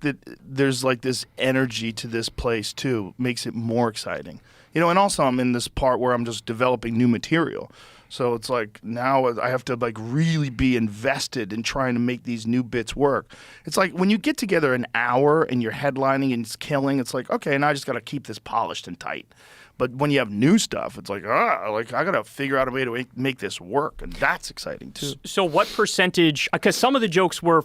that there's like this energy to this place too makes it more exciting. You know, and also I'm in this part where I'm just developing new material. So it's like now I have to like really be invested in trying to make these new bits work. It's like when you get together an hour and you're headlining and it's killing, it's like, okay, now I just got to keep this polished and tight. But when you have new stuff, it's like I got to figure out a way to make this work, and that's exciting too. So what percentage, because some of the jokes were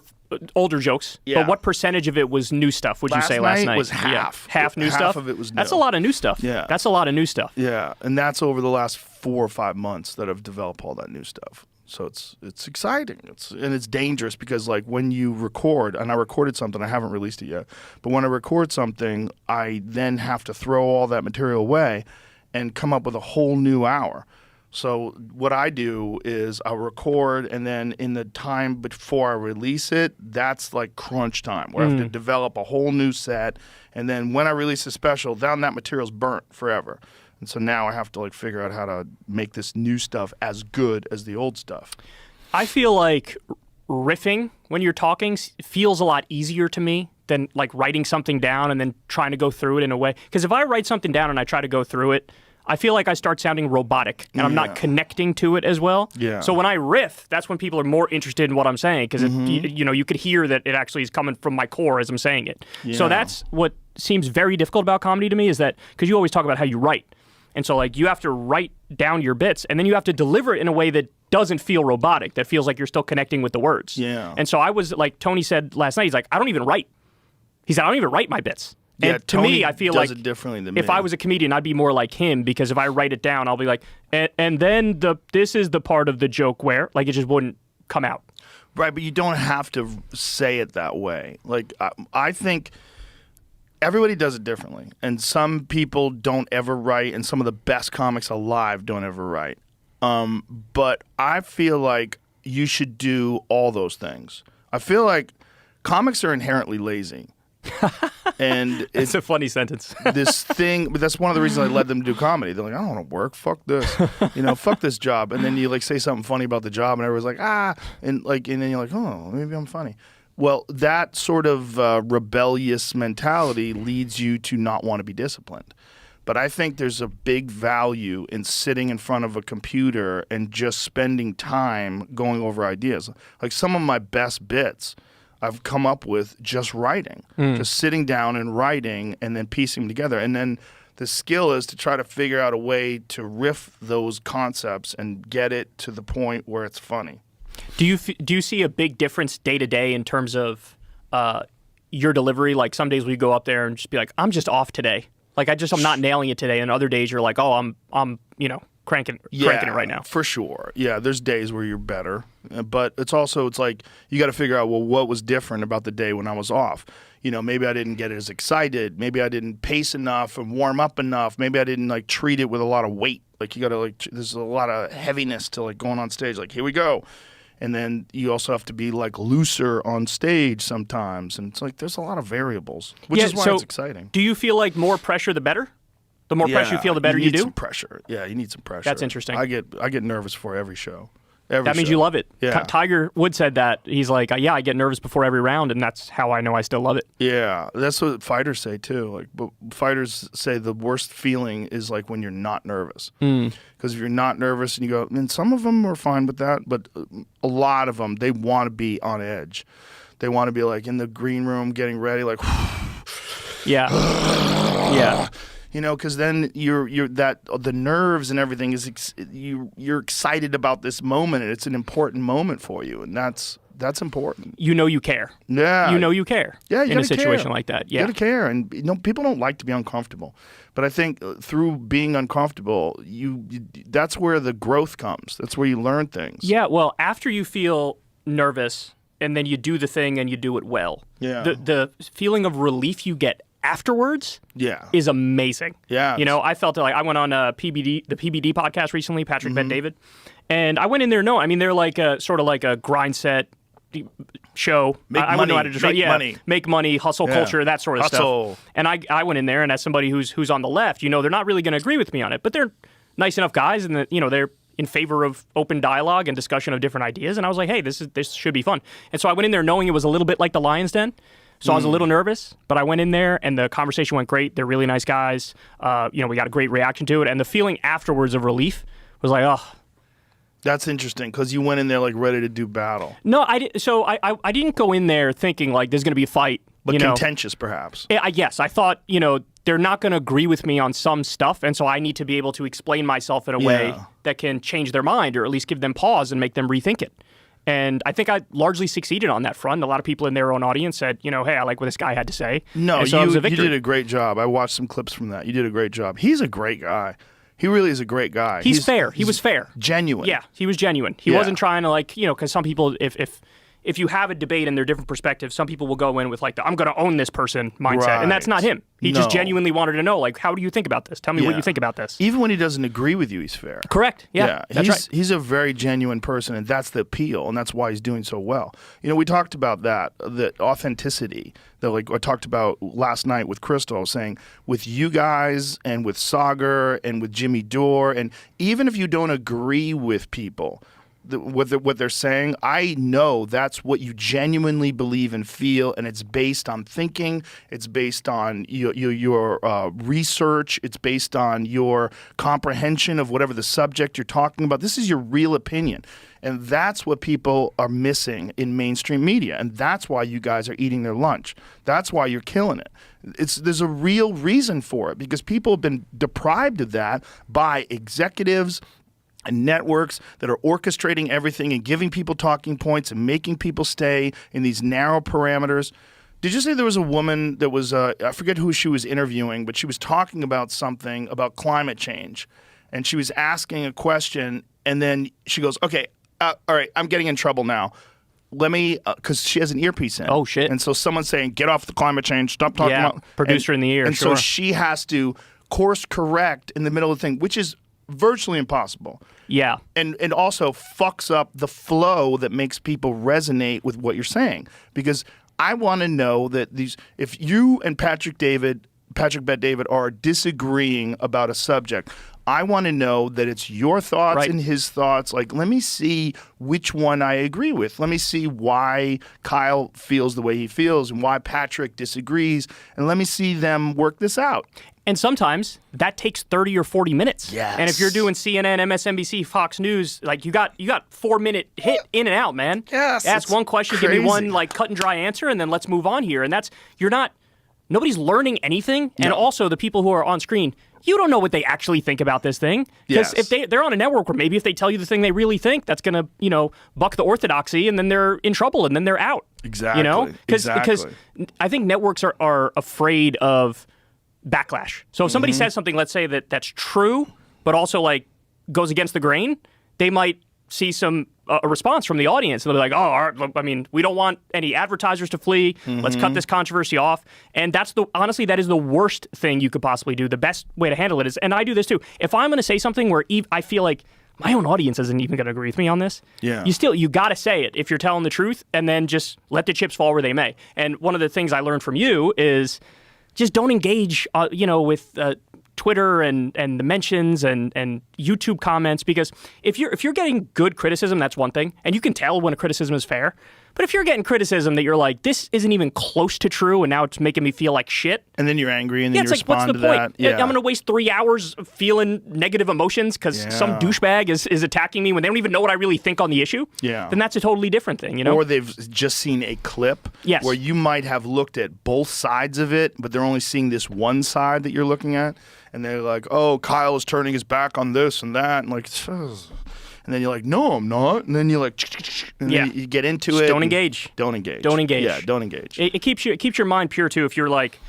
older jokes, but what percentage of it was new stuff, would you say last night? Was half. Yeah. Half new stuff? Half of it was new. That's a lot of new stuff. Yeah. That's a lot of new stuff. Yeah, and that's over the last 4 or 5 months that I've developed all that new stuff. So it's exciting. It's dangerous because like when you record, and I recorded something, I haven't released it yet, but when I record something, I then have to throw all that material away and come up with a whole new hour. So what I do is I'll record, and then in the time before I release it, that's like crunch time, where I have to develop a whole new set, and then when I release a special, then that material's burnt forever. And so now I have to like figure out how to make this new stuff as good as the old stuff. I feel like riffing when you're talking feels a lot easier to me than like writing something down and then trying to go through it in a way. Because if I write something down and I try to go through it, I feel like I start sounding robotic and I'm not connecting to it as well. Yeah. So when I riff, that's when people are more interested in what I'm saying because you could hear that it actually is coming from my core as I'm saying it. Yeah. So that's what seems very difficult about comedy to me is that because you always talk about how you write. And so like you have to write down your bits and then you have to deliver it in a way that doesn't feel robotic, that feels like you're still connecting with the words. Yeah. And so I was like, Tony said last night, he's like, I don't even write. He said, I don't even write my bits. Yeah, and to Tony me, I feel does like it differently than if me. I was a comedian, I'd be more like him because if I write it down, I'll be like, and then this is the part of the joke where, like, it just wouldn't come out. Right, but you don't have to say it that way. Like, I think everybody does it differently. And some people don't ever write, and some of the best comics alive don't ever write. But I feel like you should do all those things. I feel like comics are inherently lazy. And it's a funny sentence. This thing, but that's one of the reasons I let them do comedy. They're like, I don't want to work. Fuck this. Fuck this job. And then you like say something funny about the job, and everyone's like, and then you're like, oh, maybe I'm funny. Well, that sort of rebellious mentality leads you to not want to be disciplined. But I think there's a big value in sitting in front of a computer and just spending time going over ideas. Like some of my best bits I've come up with just writing, just sitting down and writing and then piecing them together. And then the skill is to try to figure out a way to riff those concepts and get it to the point where it's funny. Do you see a big difference day to day in terms of your delivery? Like some days we go up there and just be like, I'm just off today. Like I'm not nailing it today. And other days you're like, oh, I'm cranking it right now. For sure. Yeah, there's days where you're better. But it's like you got to figure out, well, what was different about the day when I was off? Maybe I didn't get as excited. Maybe I didn't pace enough and warm up enough. Maybe I didn't like treat it with a lot of weight. Like you got to there's a lot of heaviness to like going on stage. Like, here we go. And then you also have to be like looser on stage sometimes. And it's like there's a lot of variables, which is why it's exciting. Do you feel like more pressure the better? The more pressure you feel, the better you do? You need some pressure. Yeah, you need some pressure. That's interesting. I get nervous for every show. That means you love it. Yeah. Tiger Woods said that. He's like, I get nervous before every round, and that's how I know I still love it. Yeah, that's what fighters say too. Like, but fighters say the worst feeling is like when you're not nervous. Because if you're not nervous and you go, and some of them are fine with that, but a lot of them, they want to be on edge. They want to be like in the green room getting ready, like, yeah, yeah. Because then the nerves and everything is you're excited about this moment, and it's an important moment for you, and that's important. You care. Yeah. You care. Yeah, you in a situation like that. Yeah, you gotta care, and people don't like to be uncomfortable, but I think through being uncomfortable, that's where the growth comes. That's where you learn things. Yeah. Well, after you feel nervous, and then you do the thing and you do it well. Yeah. The feeling of relief you get afterwards is amazing. Yeah. I felt like I went on the PBD podcast recently, Patrick Bet David, and I went in there they're like sort of like a grind set show. I wouldn't know how to describe make money, hustle culture, that sort of stuff. And I went in there, and as somebody who's on the left, they're not really going to agree with me on it, but they're nice enough guys, and they're in favor of open dialogue and discussion of different ideas. And I was like, hey, this should be fun. And so I went in there knowing it was a little bit like the Lion's Den. So I was a little nervous, but I went in there and the conversation went great. They're really nice guys. We got a great reaction to it. And the feeling afterwards of relief was like, oh. That's interesting because you went in there like ready to do battle. No, I didn't. So I didn't go in there thinking like there's going to be a fight. But contentious, perhaps. Yes, I thought, they're not going to agree with me on some stuff, and so I need to be able to explain myself in a way that can change their mind or at least give them pause and make them rethink it. And I think I largely succeeded on that front. A lot of people in their own audience said, hey, I like what this guy had to say. No, so you did a great job. I watched some clips from that. You did a great job. He's a great guy. He really is a great guy. He's fair. He was fair. Genuine. Yeah, he was genuine. He wasn't trying to because some people, if you have a debate and they're different perspectives, some people will go in with like I'm going to own this person mindset, and that's not him. He just genuinely wanted to know how do you think about this? Tell me what you think about this. Even when he doesn't agree with you, he's fair. Correct. Yeah. That's right. He's a very genuine person, and that's the appeal, and that's why he's doing so well. We talked about that, the authenticity that I talked about last night with Crystal, saying with you guys and with Sagar and with Jimmy Dore, and even if you don't agree with people, what they're saying, I know that's what you genuinely believe and feel, and it's based on thinking, it's based on your research, it's based on your comprehension of whatever the subject you're talking about. This is your real opinion, and that's what people are missing in mainstream media, and that's why you guys are eating their lunch. That's why you're killing it. There's a real reason for it, because people have been deprived of that by executives and networks that are orchestrating everything and giving people talking points and making people stay in these narrow parameters. Did you say there was a woman that was, I forget who she was interviewing, but she was talking about something about climate change, and she was asking a question, and then she goes, okay, all right, I'm getting in trouble now. Let me, because she has an earpiece in. Oh, shit. And so someone's saying, get off the climate change, stop talking about. Producer in the ear, and so she has to course correct in the middle of the thing, which is virtually impossible. Yeah. And also fucks up the flow that makes people resonate with what you're saying. Because I want to know that if you and Patrick Bet David are disagreeing about a subject, I want to know that it's your thoughts and his thoughts. Let me see which one I agree with. Let me see why Kyle feels the way he feels and why Patrick disagrees. And let me see them work this out. And sometimes that takes 30 or 40 minutes. Yes. And if you're doing CNN, MSNBC, Fox News, you got 4-minute hit in and out, man. Yes. Ask one question, crazy. give me one cut and dry answer, and then let's move on here. And nobody's learning anything. And also the people who are on screen, you don't know what they actually think about this thing. Because if they're on a network where maybe if they tell you the thing they really think, that's going to, buck the orthodoxy, and then they're in trouble, and then they're out. Exactly. Because I think networks are afraid of backlash. So if somebody says something, let's say that's true, but also goes against the grain, they might see a response from the audience. They'll be like, oh, all right, we don't want any advertisers to flee. Let's cut this controversy off. And honestly, that is the worst thing you could possibly do. The best way to handle it is, and I do this too, if I'm going to say something where I feel like my own audience isn't even going to agree with me on this, you got to say it if you're telling the truth, and then just let the chips fall where they may. And one of the things I learned from you is just don't engage, with Twitter and the mentions and YouTube comments, because if you're getting good criticism, that's one thing, and you can tell when a criticism is fair. But if you're getting criticism that you're like, this isn't even close to true, and now it's making me feel like shit, and then you're angry, and then you respond what's the to point? that. Yeah. I'm going to waste 3 hours feeling negative emotions because some douchebag is attacking me when they don't even know what I really think on the issue. Yeah. Then that's a totally different thing, Or they've just seen a clip where you might have looked at both sides of it, but they're only seeing this one side that you're looking at, and they're like, oh, Kyle is turning his back on this and that, and and then you're like, no, I'm not. And then you're like, and then you get into it. Don't engage. Don't engage. Don't engage. Yeah, don't engage. It keeps your mind pure too. If you're like,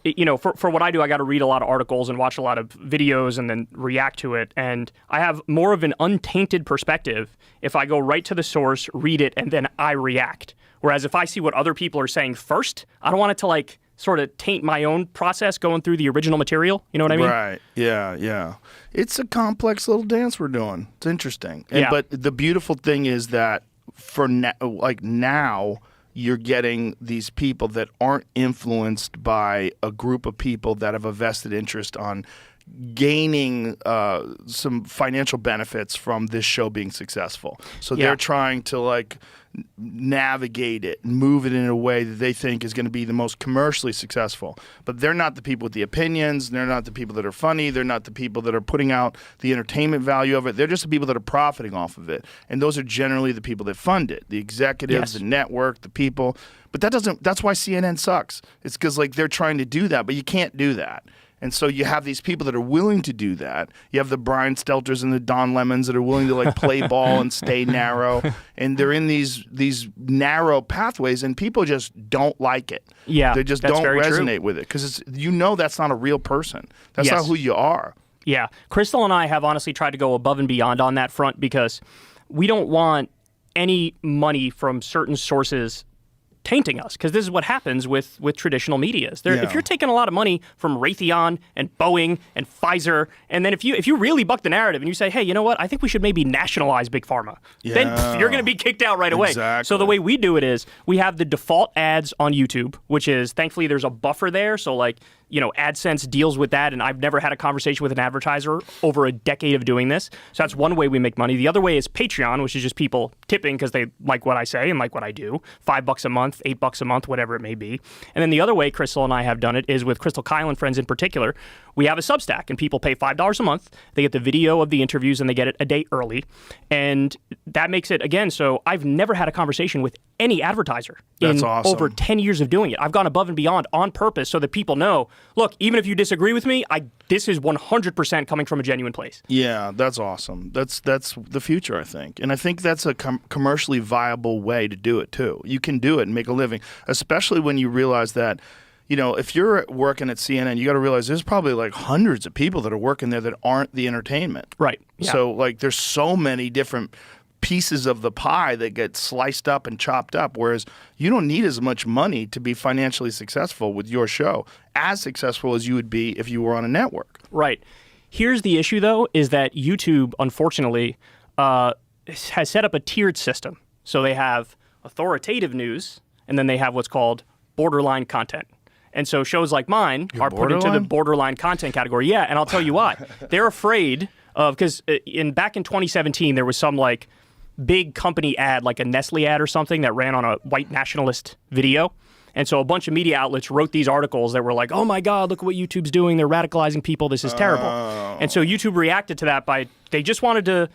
for what I do, I got to read a lot of articles and watch a lot of videos and then react to it. And I have more of an untainted perspective if I go right to the source, read it, and then I react. Whereas if I see what other people are saying first, I don't want it to sort of taint my own process going through the original material. You know what I mean? Right. Yeah. It's a complex little dance we're doing. It's interesting. But the beautiful thing is that for now, you're getting these people that aren't influenced by a group of people that have a vested interest on gaining some financial benefits from this show being successful. So they're trying to like navigate it and move it in a way that they think is going to be the most commercially successful. But they're not the people with the opinions. They're not the people that are funny. They're not the people that are putting out the entertainment value of it. They're just the people that are profiting off of it. And those are generally the people that fund it, the executives, the network, the people. But that's why CNN sucks. It's because like they're trying to do that, but you can't do that. And so you have these people that are willing to do that. You have the Brian Stelters and the Don Lemons that are willing to like play ball and stay narrow. And they're in these narrow pathways, and people just don't like it. Yeah, they just don't resonate with it because that's not a real person. That's not who you are. Yeah, Crystal and I have honestly tried to go above and beyond on that front because we don't want any money from certain sources tainting us, because this is what happens with traditional media. If you're taking a lot of money from Raytheon and Boeing and Pfizer, and then if you really buck the narrative and you say, hey, you know what, I think we should maybe nationalize Big Pharma, then you're going to be kicked out right away. Exactly. So the way we do it is we have the default ads on YouTube, which is thankfully there's a buffer there. So like, AdSense deals with that, and I've never had a conversation with an advertiser over a decade of doing this. So that's one way we make money. The other way is Patreon, which is just people tipping because they like what I say and like what I do. $5 a month, $8 a month, whatever it may be. And then the other way Crystal and I have done it is with Crystal Kyle and friends in particular. We have a Substack, and people pay $5 a month. They get the video of the interviews, and they get it a day early. And that makes it, again, so I've never had a conversation with any advertiser in over 10 years of doing it. I've gone above and beyond on purpose so that people know, look, even if you disagree with me, this is 100% coming from a genuine place. Yeah, that's awesome. That's the future, I think. And I think that's a commercially viable way to do it, too. You can do it and make a living, especially when you realize that, if you're working at CNN, you got to realize there's probably like hundreds of people that are working there that aren't the entertainment. Right. Yeah. So like there's so many different pieces of the pie that get sliced up and chopped up, whereas you don't need as much money to be financially successful with your show, as successful as you would be if you were on a network. Right. Here's the issue, though, is that YouTube, unfortunately, has set up a tiered system. So they have authoritative news, and then they have what's called borderline content. And so shows like mine are put into the borderline content category. Yeah, and I'll tell you why. They're afraid of, because back in 2017, there was some like big company ad, like a Nestle ad or something, that ran on a white nationalist video. And so a bunch of media outlets wrote these articles that were like, oh my God, look at what YouTube's doing. They're radicalizing people. This is terrible. And so YouTube reacted to that by, they just wanted to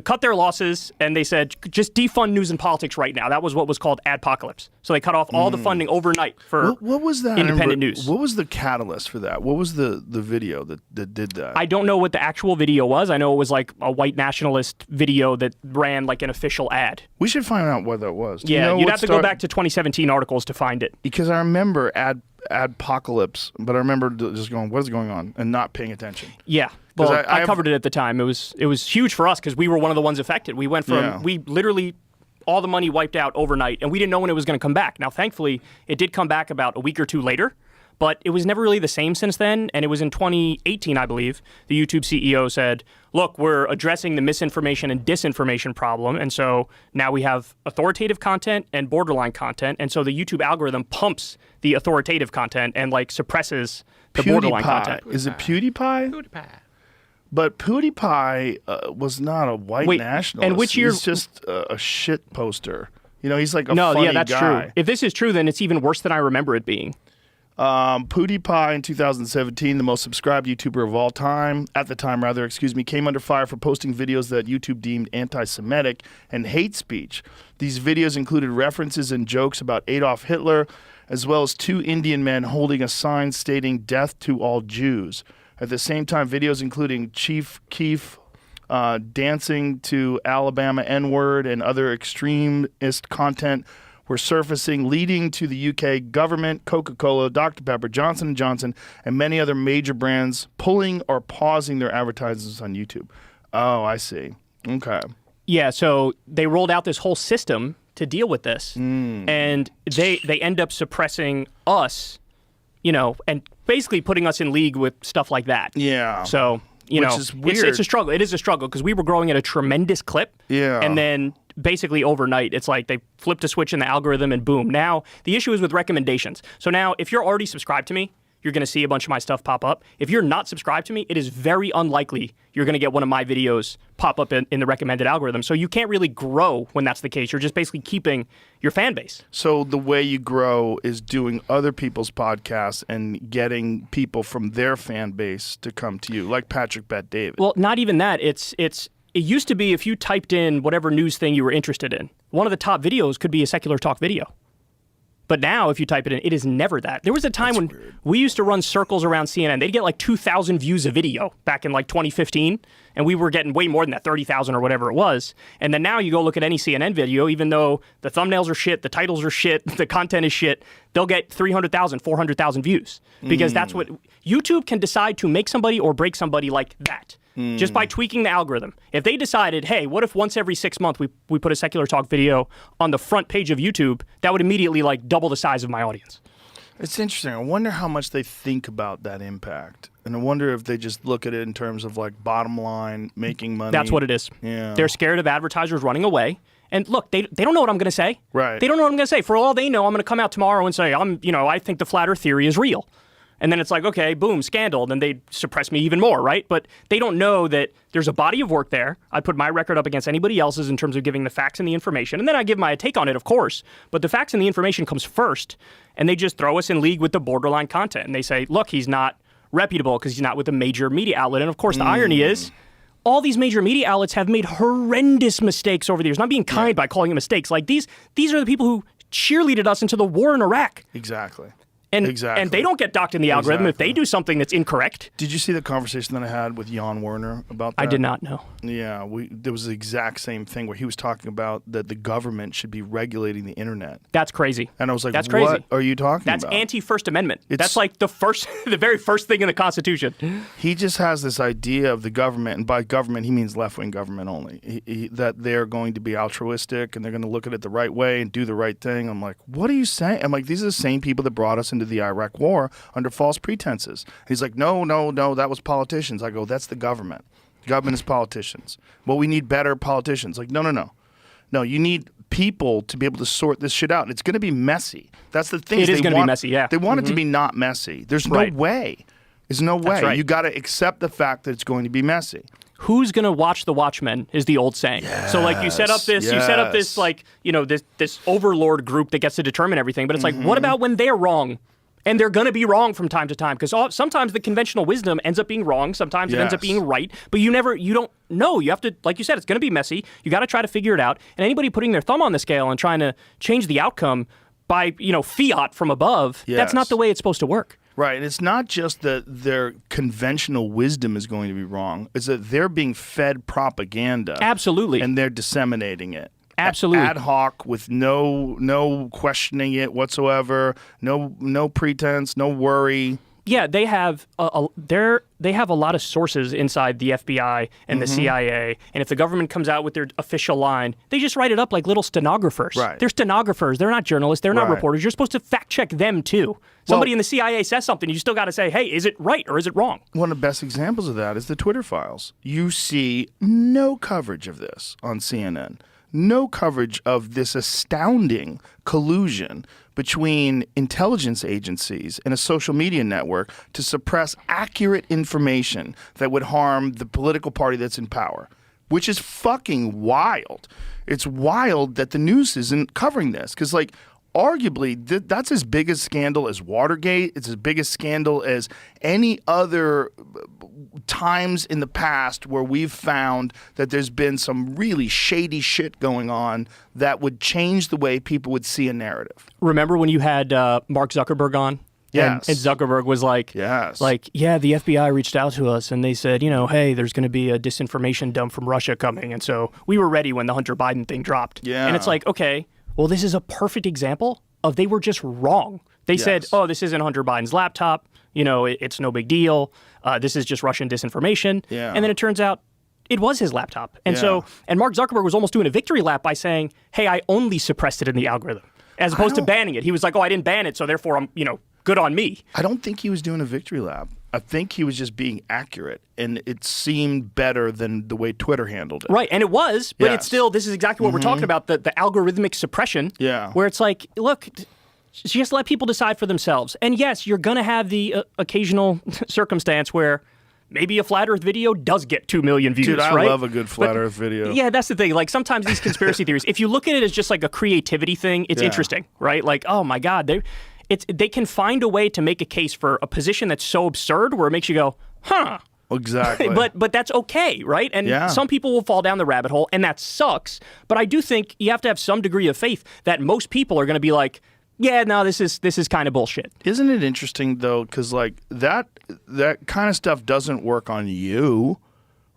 cut their losses, and they said, just defund news and politics right now. That was what was called adpocalypse. So they cut off all the funding overnight for what was that? Independent news. What was the catalyst for that? What was the video that did that? I don't know what the actual video was. I know it was like a white nationalist video that ran like an official ad. We should find out what that was. Yeah, you'd have to go back to 2017 articles to find it. Because I remember adpocalypse, but I remember just going, what is going on, and not paying attention. Yeah. Well, I covered it at the time. It was huge for us because we were one of the ones affected. We went from, we literally, all the money wiped out overnight, and we didn't know when it was going to come back. Now, thankfully, it did come back about a week or two later, but it was never really the same since then. And it was in 2018, I believe, the YouTube CEO said, look, we're addressing the misinformation and disinformation problem. And so now we have authoritative content and borderline content. And so the YouTube algorithm pumps the authoritative content and like suppresses the borderline content. Is it PewDiePie? PewDiePie. But PewDiePie was not a white nationalist. And which year? He's just a shit poster. He's like a funny guy. That's true. If this is true, then it's even worse than I remember it being. PewDiePie in 2017, the most subscribed YouTuber of all time, came under fire for posting videos that YouTube deemed anti-Semitic and hate speech. These videos included references and jokes about Adolf Hitler, as well as two Indian men holding a sign stating "Death to all Jews." At the same time, videos including Chief Keef dancing to Alabama N-word and other extremist content were surfacing, leading to the UK government, Coca-Cola, Dr. Pepper, Johnson & Johnson, and many other major brands pulling or pausing their advertisements on YouTube. Oh, I see. Okay. Yeah, so they rolled out this whole system to deal with this, and they end up suppressing us, and basically putting us in league with stuff like that. Yeah. So, Which is weird. It's a struggle. It is a struggle because we were growing at a tremendous clip. Yeah. And then basically overnight, it's like they flipped a switch in the algorithm and boom. Now, the issue is with recommendations. So now, if you're already subscribed to me, you're going to see a bunch of my stuff pop up. If you're not subscribed to me, it is very unlikely you're going to get one of my videos pop up in the recommended algorithm. So you can't really grow when that's the case. You're just basically keeping your fan base. So the way you grow is doing other people's podcasts and getting people from their fan base to come to you, like Patrick Bet David. Well, not even that. It used to be if you typed in whatever news thing you were interested in, one of the top videos could be a secular talk video. But now, if you type it in, it is never that. There was a time when we used to run circles around CNN. They'd get like 2,000 views a video back in like 2015, and we were getting way more than that, 30,000 or whatever it was. And then now you go look at any CNN video, even though the thumbnails are shit, the titles are shit, the content is shit, they'll get 300,000, 400,000 views. Because that's what YouTube can decide to make somebody or break somebody like that. Just by tweaking the algorithm. If they decided, hey, what if once every 6 months we put a secular talk video on the front page of YouTube, that would immediately like double the size of my audience. It's interesting. I wonder how much they think about that impact. And I wonder if they just look at it in terms of like bottom line, making money. That's what it is. Yeah. They're scared of advertisers running away. And look, they don't know what I'm going to say. Right. They don't know what I'm going to say. For all they know, I'm going to come out tomorrow and say, I think the flat earth theory is real. And then it's like, okay, boom, scandal. Then they suppress me even more, right? But they don't know that there's a body of work there. I put my record up against anybody else's in terms of giving the facts and the information. And then I give my take on it, of course. But the facts and the information comes first. And they just throw us in league with the borderline content. And they say, look, he's not reputable because he's not with a major media outlet. And of course, the irony is, all these major media outlets have made horrendous mistakes over the years. Not being kind by calling them mistakes. Like these are the people who cheerleaded us into the war in Iraq. Exactly. And they don't get docked in the algorithm if they do something that's incorrect. Did you see the conversation that I had with Jan Werner about that? I did not know. Yeah, there was the exact same thing where he was talking about that the government should be regulating the internet. That's crazy. And I was like, that's what crazy. are you talking about? That's anti-First Amendment. That's like the very first thing in the Constitution. He just has this idea of the government, and by government he means left-wing government only, that they're going to be altruistic and they're going to look at it the right way and do the right thing. I'm like, what are you saying? I'm like, these are the same people that brought us into the Iraq War under false pretenses. He's like, no, that was politicians. I go, that's the government. The government is politicians. Well, we need better politicians. Like, no. No, you need people to be able to sort this shit out. It's going to be messy. That's the thing. It is going to be messy, yeah. They want it to be not messy. There's no way. There's no way. Right. You got to accept the fact that it's going to be messy. Who's going to watch the Watchmen is the old saying. Yes, so like you set up this like, this overlord group that gets to determine everything. But it's like, what about when they're wrong? And they're going to be wrong from time to time because sometimes the conventional wisdom ends up being wrong. Sometimes it ends up being right. But you don't know. You have to, like you said, it's going to be messy. You got to try to figure it out. And anybody putting their thumb on the scale and trying to change the outcome by, fiat from above, that's not the way it's supposed to work. Right. And it's not just that their conventional wisdom is going to be wrong. It's that they're being fed propaganda. Absolutely. And they're disseminating it. Absolutely. Ad hoc with no questioning it whatsoever, no pretense, no worry. Yeah, they have they have a lot of sources inside the FBI and the CIA, and if the government comes out with their official line, they just write it up like little stenographers. Right. They're stenographers. They're not journalists. They're not reporters. You're supposed to fact check them too. Somebody in the CIA says something, you still got to say, hey, is it right or is it wrong? One of the best examples of that is the Twitter files. You see no coverage of this on CNN. No coverage of this astounding collusion between intelligence agencies and a social media network to suppress accurate information that would harm the political party that's in power, which is fucking wild. It's wild that the news isn't covering this because, like, arguably, that's as big a scandal as Watergate. It's as big a scandal as any other times in the past where we've found that there's been some really shady shit going on that would change the way people would see a narrative. Remember when you had Mark Zuckerberg on? Yes. And Zuckerberg was like, the FBI reached out to us and they said, hey, there's going to be a disinformation dump from Russia coming. And so we were ready when the Hunter Biden thing dropped. Yeah. And it's like, okay, well, this is a perfect example of they were just wrong. They said, oh, this isn't Hunter Biden's laptop. It's no big deal. This is just Russian disinformation. Yeah. And then it turns out it was his laptop. And and Mark Zuckerberg was almost doing a victory lap by saying, hey, I only suppressed it in the algorithm, as opposed to banning it. He was like, oh, I didn't ban it, so therefore I'm, good on me. I don't think he was doing a victory lap. I think he was just being accurate, and it seemed better than the way Twitter handled it. Right, and it was, but it's still, this is exactly what we're talking about, the algorithmic suppression, where it's like, look, just let people decide for themselves. And yes, you're going to have the occasional circumstance where maybe a flat Earth video does get 2 million views, Dude, I right? love a good flat Earth video. Yeah, that's the thing. Like, sometimes these conspiracy theories, if you look at it as just like a creativity thing, it's interesting, right? Like, oh my God, they can find a way to make a case for a position that's so absurd where it makes you go, huh. Exactly. but that's okay, right? And some people will fall down the rabbit hole, and that sucks. But I do think you have to have some degree of faith that most people are going to be like, yeah, no, this is kind of bullshit. Isn't it interesting though? Because like that kind of stuff doesn't work on you,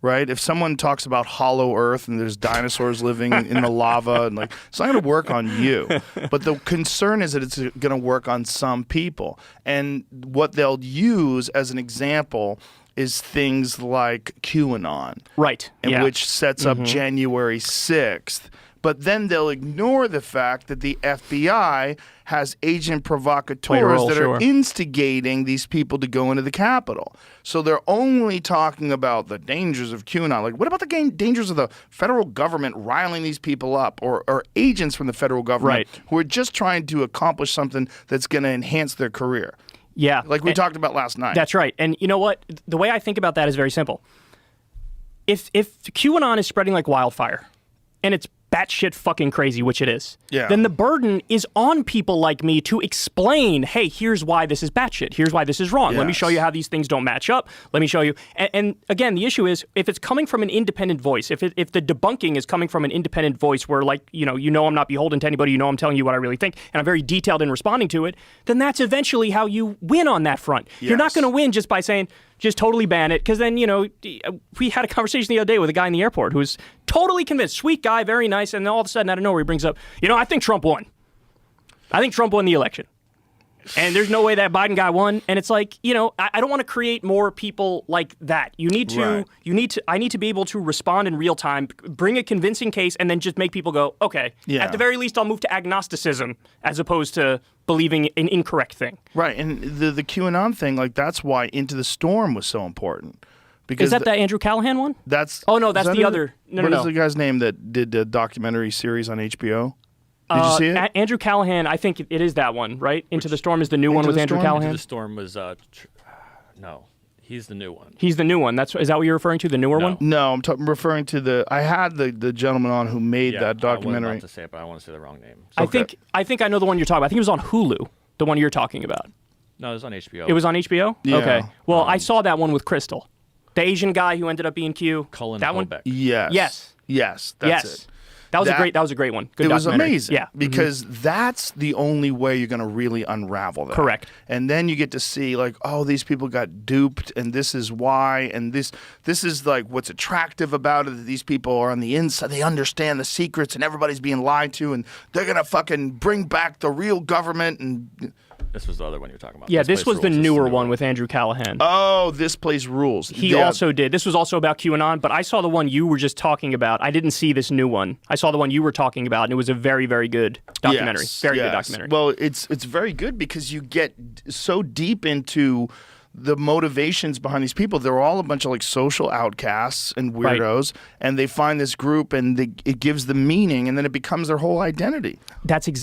right? If someone talks about hollow Earth and there's dinosaurs living in the lava, and like it's not going to work on you. But the concern is that it's going to work on some people, and what they'll use as an example is things like QAnon, right? And which sets up January 6th. But then they'll ignore the fact that the FBI has agent provocateurs that are instigating these people to go into the Capitol. So they're only talking about the dangers of QAnon. Like, what about the dangers of the federal government riling these people up, or agents from the federal government who are just trying to accomplish something that's going to enhance their career? Yeah. Like we talked about last night. That's right. And you know what? The way I think about that is very simple. If QAnon is spreading like wildfire, and it's batshit fucking crazy, which it is, then the burden is on people like me to explain, hey, here's why this is batshit. Here's why this is wrong. Let me show you how these things don't match up. Let me show you. And again, the issue is if it's coming from an independent voice, if the debunking is coming from an independent voice where, like, you know I'm not beholden to anybody, I'm telling you what I really think, and I'm very detailed in responding to it, then that's eventually how you win on that front. You're not going to win just by saying, just totally ban it, because then, we had a conversation the other day with a guy in the airport who was totally convinced, sweet guy, very nice, and then all of a sudden, out of nowhere, he brings up, I think Trump won. I think Trump won the election. And there's no way that Biden guy won. And it's like, I don't want to create more people like that. I need to be able to respond in real time, bring a convincing case, and then just make people go, okay, at the very least, I'll move to agnosticism as opposed to believing an incorrect thing. Right. And the QAnon thing, like, that's why Into the Storm was so important. Because is that the Andrew Callahan one? That's the other. No. What is the guy's name that did the documentary series on HBO? Did you see it? Andrew Callahan, I think it is that one, right? Into the Storm is the new one with Andrew Callahan? Into the Storm was, no, he's the new one. He's the new one. Is that what you're referring to, the newer one? No, I'm referring to I had the gentleman on who made that documentary. I wasn't about to say it, but I want to say the wrong name. So. I think I know the one you're talking about. I think it was on Hulu, the one you're talking about. No, it was on HBO. It was on HBO? Yeah. Okay. Well, I saw that one with Crystal. The Asian guy who ended up being Q. Cullen that Hobeck. One? Yes. That's it. That was a great one. Good it was documentary. amazing. Yeah. Because that's the only way you're going to really unravel that. Correct. And then you get to see, like, oh, these people got duped, and this is why, and this is like what's attractive about it, that these people are on the inside, they understand the secrets, and everybody's being lied to, and they're going to fucking bring back the real government. And this was the other one you were talking about. Yeah, this was the newer one with Andrew Callahan. Oh, This Place Rules. He also did. This was also about QAnon, but I saw the one you were just talking about. I didn't see this new one. I saw the one you were talking about, and it was a very, very good documentary. Very good documentary. Well, it's very good because you get so deep into the motivations behind these people. They're all a bunch of like social outcasts and weirdos, and they find this group, and it gives them meaning, and then it becomes their whole identity.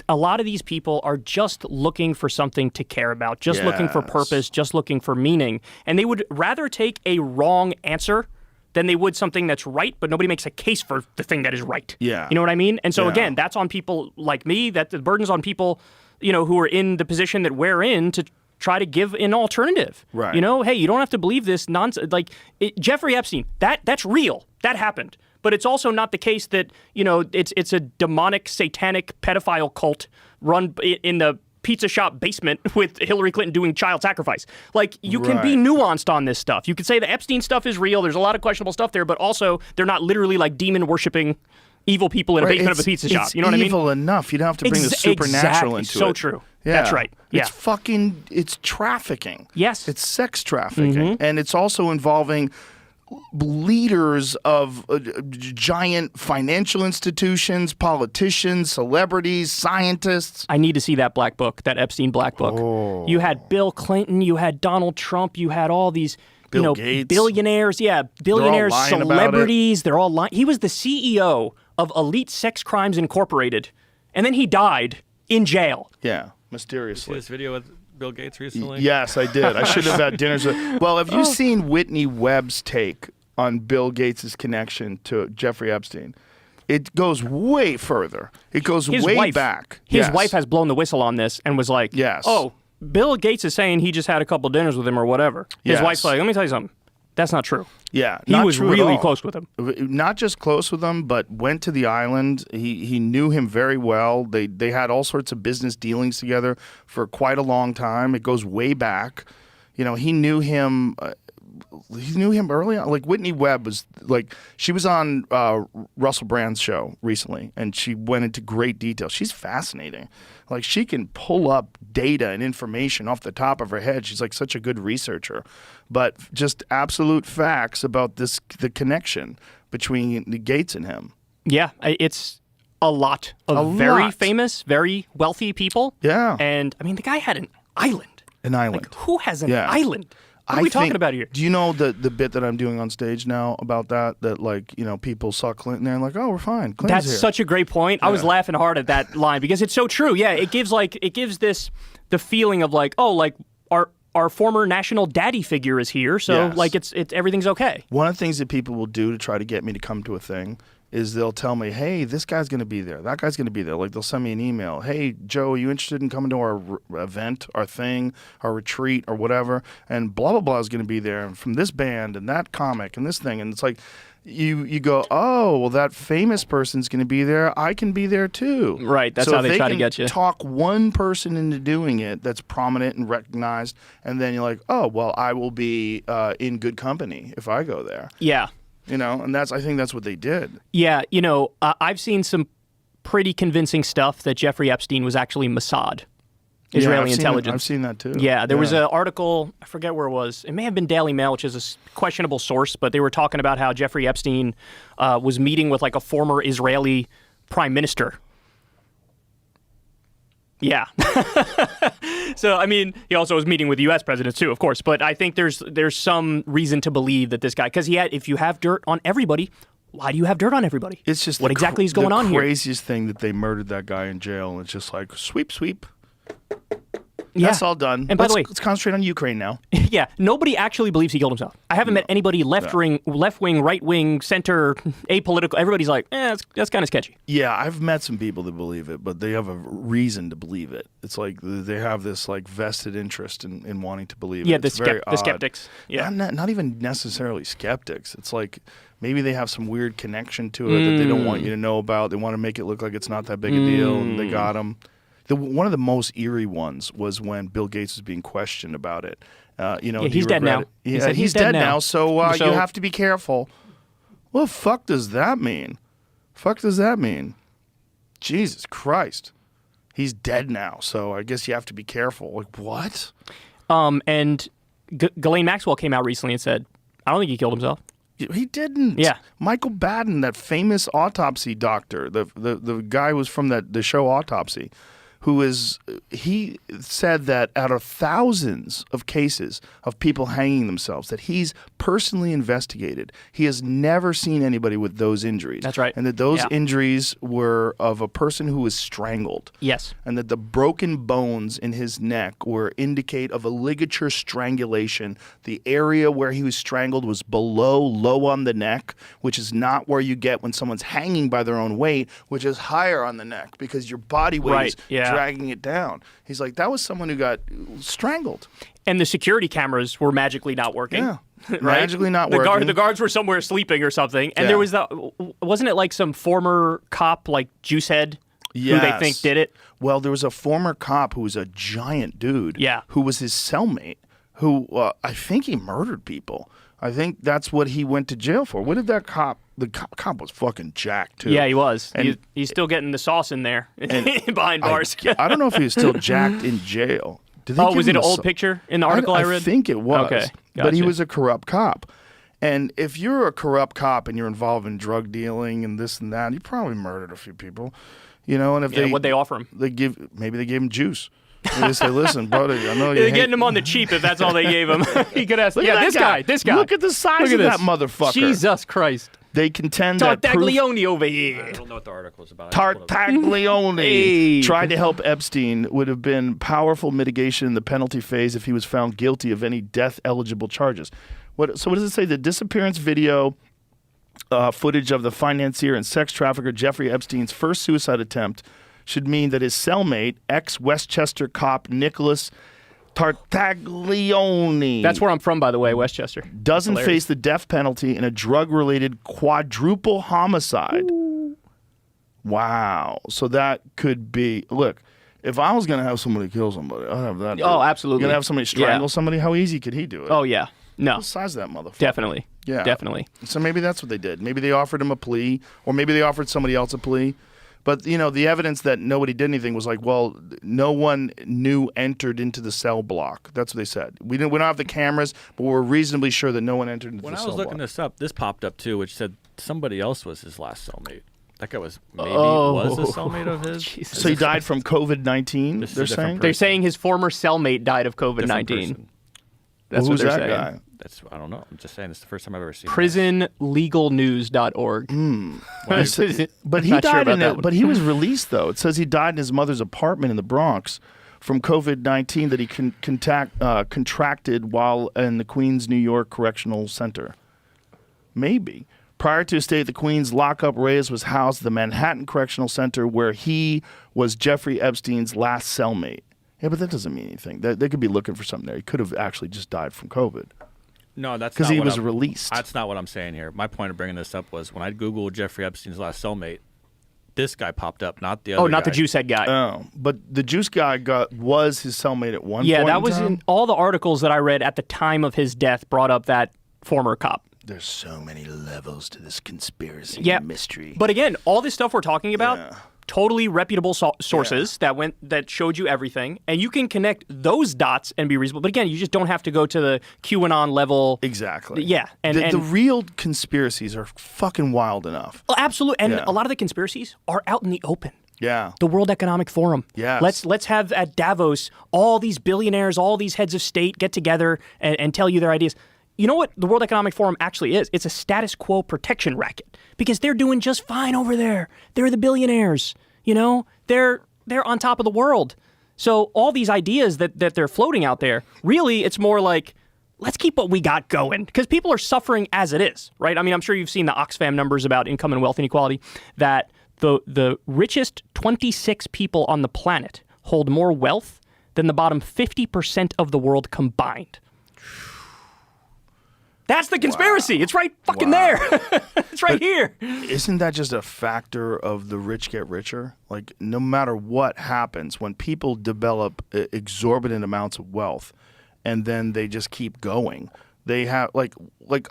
A lot of these people are just looking for something to care about, just looking for purpose, just looking for meaning, and they would rather take a wrong answer than they would something that's right, but nobody makes a case for the thing that is right. Yeah. You know what I mean? And so again, that's on people like me, that the burden's on people, who are in the position that we're in to try to give an alternative. Right. Hey, you don't have to believe this nonsense. Like, Jeffrey Epstein, that's real. That happened. But it's also not the case that, it's a demonic, satanic pedophile cult run in the pizza shop basement with Hillary Clinton doing child sacrifice. Like, you can be nuanced on this stuff. You could say the Epstein stuff is real. There's a lot of questionable stuff there, but also they're not literally like demon-worshipping evil people in a basement of a pizza shop. You know what I mean? It's evil enough. You don't have to bring the supernatural into it. So true. Yeah. That's right. Yeah. It's trafficking. Yes. It's sex trafficking. And it's also involving leaders of giant financial institutions, politicians, celebrities, scientists. I need to see that black book, that Epstein black book. Oh. You had Bill Clinton, you had Donald Trump, you had all these Gates. billionaires, celebrities, they're all lying. He was the CEO of Elite Sex Crimes Incorporated, and then he died in jail. Yeah. mysteriously. See this video with Bill Gates recently? Yes, I did. I should have had dinners with. Well, have you seen Whitney Webb's take on Bill Gates' connection to Jeffrey Epstein? It goes way further. It goes way back. His wife has blown the whistle on this and was like, yes. Oh, Bill Gates is saying he just had a couple dinners with him or whatever. His wife's like, let me tell you something. That's not true. Yeah, he was really close with him. Not just close with him, but went to the island. He knew him very well. They had all sorts of business dealings together for quite a long time. It goes way back. You know, he knew him. He knew him early on. Like Whitney Webb was like, she was on Russell Brand's show recently, and she went into great detail. She's fascinating. Like she can pull up data and information off the top of her head. She's like such a good researcher, but just absolute facts about the connection between Gates and him. Yeah, it's a lot of very famous, very wealthy people. Yeah, and I mean the guy had an island. An island. Like, who has an island? What are we talking about here? Do you know the bit that I'm doing on stage now about that? That like, you know, people saw Clinton there and like, oh, we're fine. Clinton's That's such a great point. I was laughing hard at that line because it's so true. Yeah, it gives the feeling of like, oh, like our former national daddy figure is here, so like it's everything's okay. One of the things that people will do to try to get me to come to a thing is they'll tell me, hey, this guy's going to be there. That guy's going to be there. Like they'll send me an email. Hey, Joe, are you interested in coming to our event, our thing, our retreat or whatever? And blah, blah, blah is going to be there. And from this band and that comic and this thing. And it's like you go, oh, well, that famous person's going to be there. I can be there too. Right. That's how they try to get you. Talk one person into doing it that's prominent and recognized. And then you're like, oh, well, I will be in good company if I go there. Yeah. You know, and I think that's what they did. Yeah, you know, I've seen some pretty convincing stuff that Jeffrey Epstein was actually Mossad, Israeli intelligence. I've seen that too. Yeah, there was an article, I forget where it was. It may have been Daily Mail, which is a questionable source, but they were talking about how Jeffrey Epstein was meeting with like a former Israeli prime minister. Yeah. So, I mean, he also was meeting with U.S. presidents too, of course. But I think there's some reason to believe that this guy, because if you have dirt on everybody, why do you have dirt on everybody? It's just what exactly is going on here? The craziest thing that they murdered that guy in jail, and it's just like sweep. Yeah. That's all done. And by the way, let's concentrate on Ukraine now. Yeah, nobody actually believes he killed himself. I haven't met anybody left wing, right wing, center, apolitical. Everybody's like, that's kind of sketchy. Yeah, I've met some people that believe it, but they have a reason to believe it. It's like they have this like vested interest in wanting to believe it. Yeah, the skeptics. Yeah, not even necessarily skeptics. It's like maybe they have some weird connection to it that they don't want you to know about. They want to make it look like it's not that big a deal, and they got him. One of the most eerie ones was when Bill Gates was being questioned about it. He's dead now. He said he's dead now, so you have to be careful. What the fuck does that mean? Jesus Christ. He's dead now, so I guess you have to be careful. Like, what? And Ghislaine Maxwell came out recently and said, I don't think he killed himself. He didn't. Yeah. Michael Baden, that famous autopsy doctor, the guy who was from the show Autopsy, he said that out of thousands of cases of people hanging themselves that he's personally investigated, he has never seen anybody with those injuries. That's right. And that those injuries were of a person who was strangled. Yes. And that the broken bones in his neck indicate of a ligature strangulation. The area where he was strangled was low on the neck, which is not where you get when someone's hanging by their own weight, which is higher on the neck because your body weight is dragging it down. He's like, that was someone who got strangled. And the security cameras were magically not working. Yeah. Right? Magically not working. The guards were somewhere sleeping or something. And there was wasn't it like some former cop like Juicehead who they think did it? Well, there was a former cop who was a giant dude who was his cellmate who I think he murdered people. I think that's what he went to jail for. What did that cop... The cop was fucking jacked, too. Yeah, he was. And he's still getting the sauce in there behind bars. I don't know if he was still jacked in jail. Was it an old picture in the article I read? I think it was. Okay, gotcha. But he was a corrupt cop. And if you're a corrupt cop and you're involved in drug dealing and this and that, you probably murdered a few people. You know, and if what'd they offer him? Maybe they gave him juice. They say, listen, brother, I know they're getting him on the cheap if that's all they gave him. He could ask, this guy. Look at the size of that motherfucker. Jesus Christ. They contend that Tartaglione over here. I don't know what the article is about. Tartaglione tried to help Epstein would have been powerful mitigation in the penalty phase if he was found guilty of any death-eligible charges. So what does it say? The disappearance video footage of the financier and sex trafficker Jeffrey Epstein's first suicide attempt should mean that his cellmate, ex-Westchester cop Nicholas Tartaglione. That's where I'm from, by the way, Westchester. Doesn't face the death penalty in a drug-related quadruple homicide. Ooh. Wow. So that could be... Look, if I was going to have somebody kill somebody, I'd have that. Oh, absolutely. You're going to have somebody strangle somebody? How easy could he do it? Oh, yeah. No. What size that motherfucker? Definitely. Yeah. Definitely. So maybe that's what they did. Maybe they offered him a plea, or maybe they offered somebody else a plea. But, the evidence that nobody did anything was like, well, no one new entered into the cell block. That's what they said. We don't have the cameras, but we're reasonably sure that no one entered into the cell block. When I was looking this up, this popped up too, which said somebody else was his last cellmate. That guy was was a cellmate of his. Jesus. So he died from COVID-19, they're saying? They're saying his former cellmate died of COVID-19. That's who's what they're that saying. guy? I don't know. I'm just saying it's the first time I've ever seen Prisonlegalnews.org. But he died but he was released though. It says he died in his mother's apartment in the Bronx from COVID-19 that he contracted while in the Queens, New York Correctional Center. Maybe. Prior to his stay at the Queens lockup, Reyes was housed at the Manhattan Correctional Center where he was Jeffrey Epstein's last cellmate. Yeah, but that doesn't mean anything. They could be looking for something there. He could have actually just died from COVID. No, that's because he was released. That's not what I'm saying here. My point of bringing this up was when I Googled Jeffrey Epstein's last cellmate, this guy popped up, not the other guy. Oh, not the juice head guy. Oh, but the juice guy was his cellmate at one point. Yeah, that was in all the articles that I read at the time of his death brought up that former cop. There's so many levels to this conspiracy mystery. But again, all this stuff we're talking about, totally reputable sources that showed you everything, and you can connect those dots and be reasonable. But again, you just don't have to go to the QAnon level. Exactly. Yeah. And the real conspiracies are fucking wild enough. Oh, absolutely. And a lot of the conspiracies are out in the open. Yeah. The World Economic Forum. Yes. Let's have at Davos all these billionaires, all these heads of state get together and tell you their ideas. You know what the World Economic Forum actually is? It's a status quo protection racket because they're doing just fine over there. They're the billionaires. They're on top of the world. So all these ideas that they're floating out there, really, it's more like, let's keep what we got going because people are suffering as it is, right? I mean, I'm sure you've seen the Oxfam numbers about income and wealth inequality, that the richest 26 people on the planet hold more wealth than the bottom 50% of the world combined. That's the conspiracy. Wow. It's right fucking there. It's right here. Isn't that just a factor of the rich get richer? Like, no matter what happens, when people develop exorbitant amounts of wealth and then they just keep going, they have, like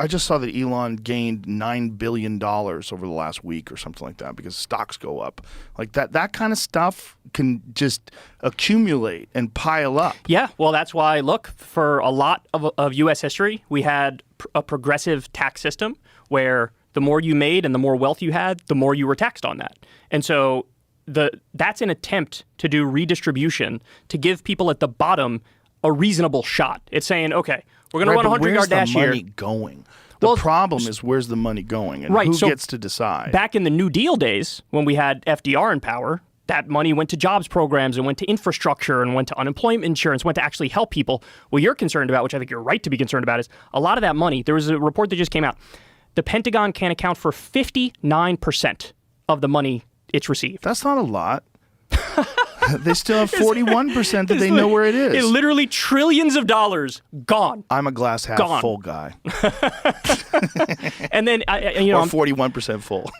I just saw that Elon gained $9 billion over the last week or something like that because stocks go up. Like that kind of stuff can just accumulate and pile up. Yeah, well, that's why, look, for a lot of U.S. history, we had a progressive tax system where the more you made and the more wealth you had, the more you were taxed on that. And so that's an attempt to do redistribution to give people at the bottom a reasonable shot. It's saying, okay, we're going to run a 100-yard dash here. Where's the money going? The problem is where's the money going and who gets to decide? Back in the New Deal days when we had FDR in power, that money went to jobs programs and went to infrastructure and went to unemployment insurance, went to actually help people. What you're concerned about, which I think you're right to be concerned about, is a lot of that money. There was a report that just came out. The Pentagon can account for 59% of the money it's received. That's not a lot. They still have 41% that they know where it is. It's literally trillions of dollars gone. I'm a glass half full guy. And then, or 41% full.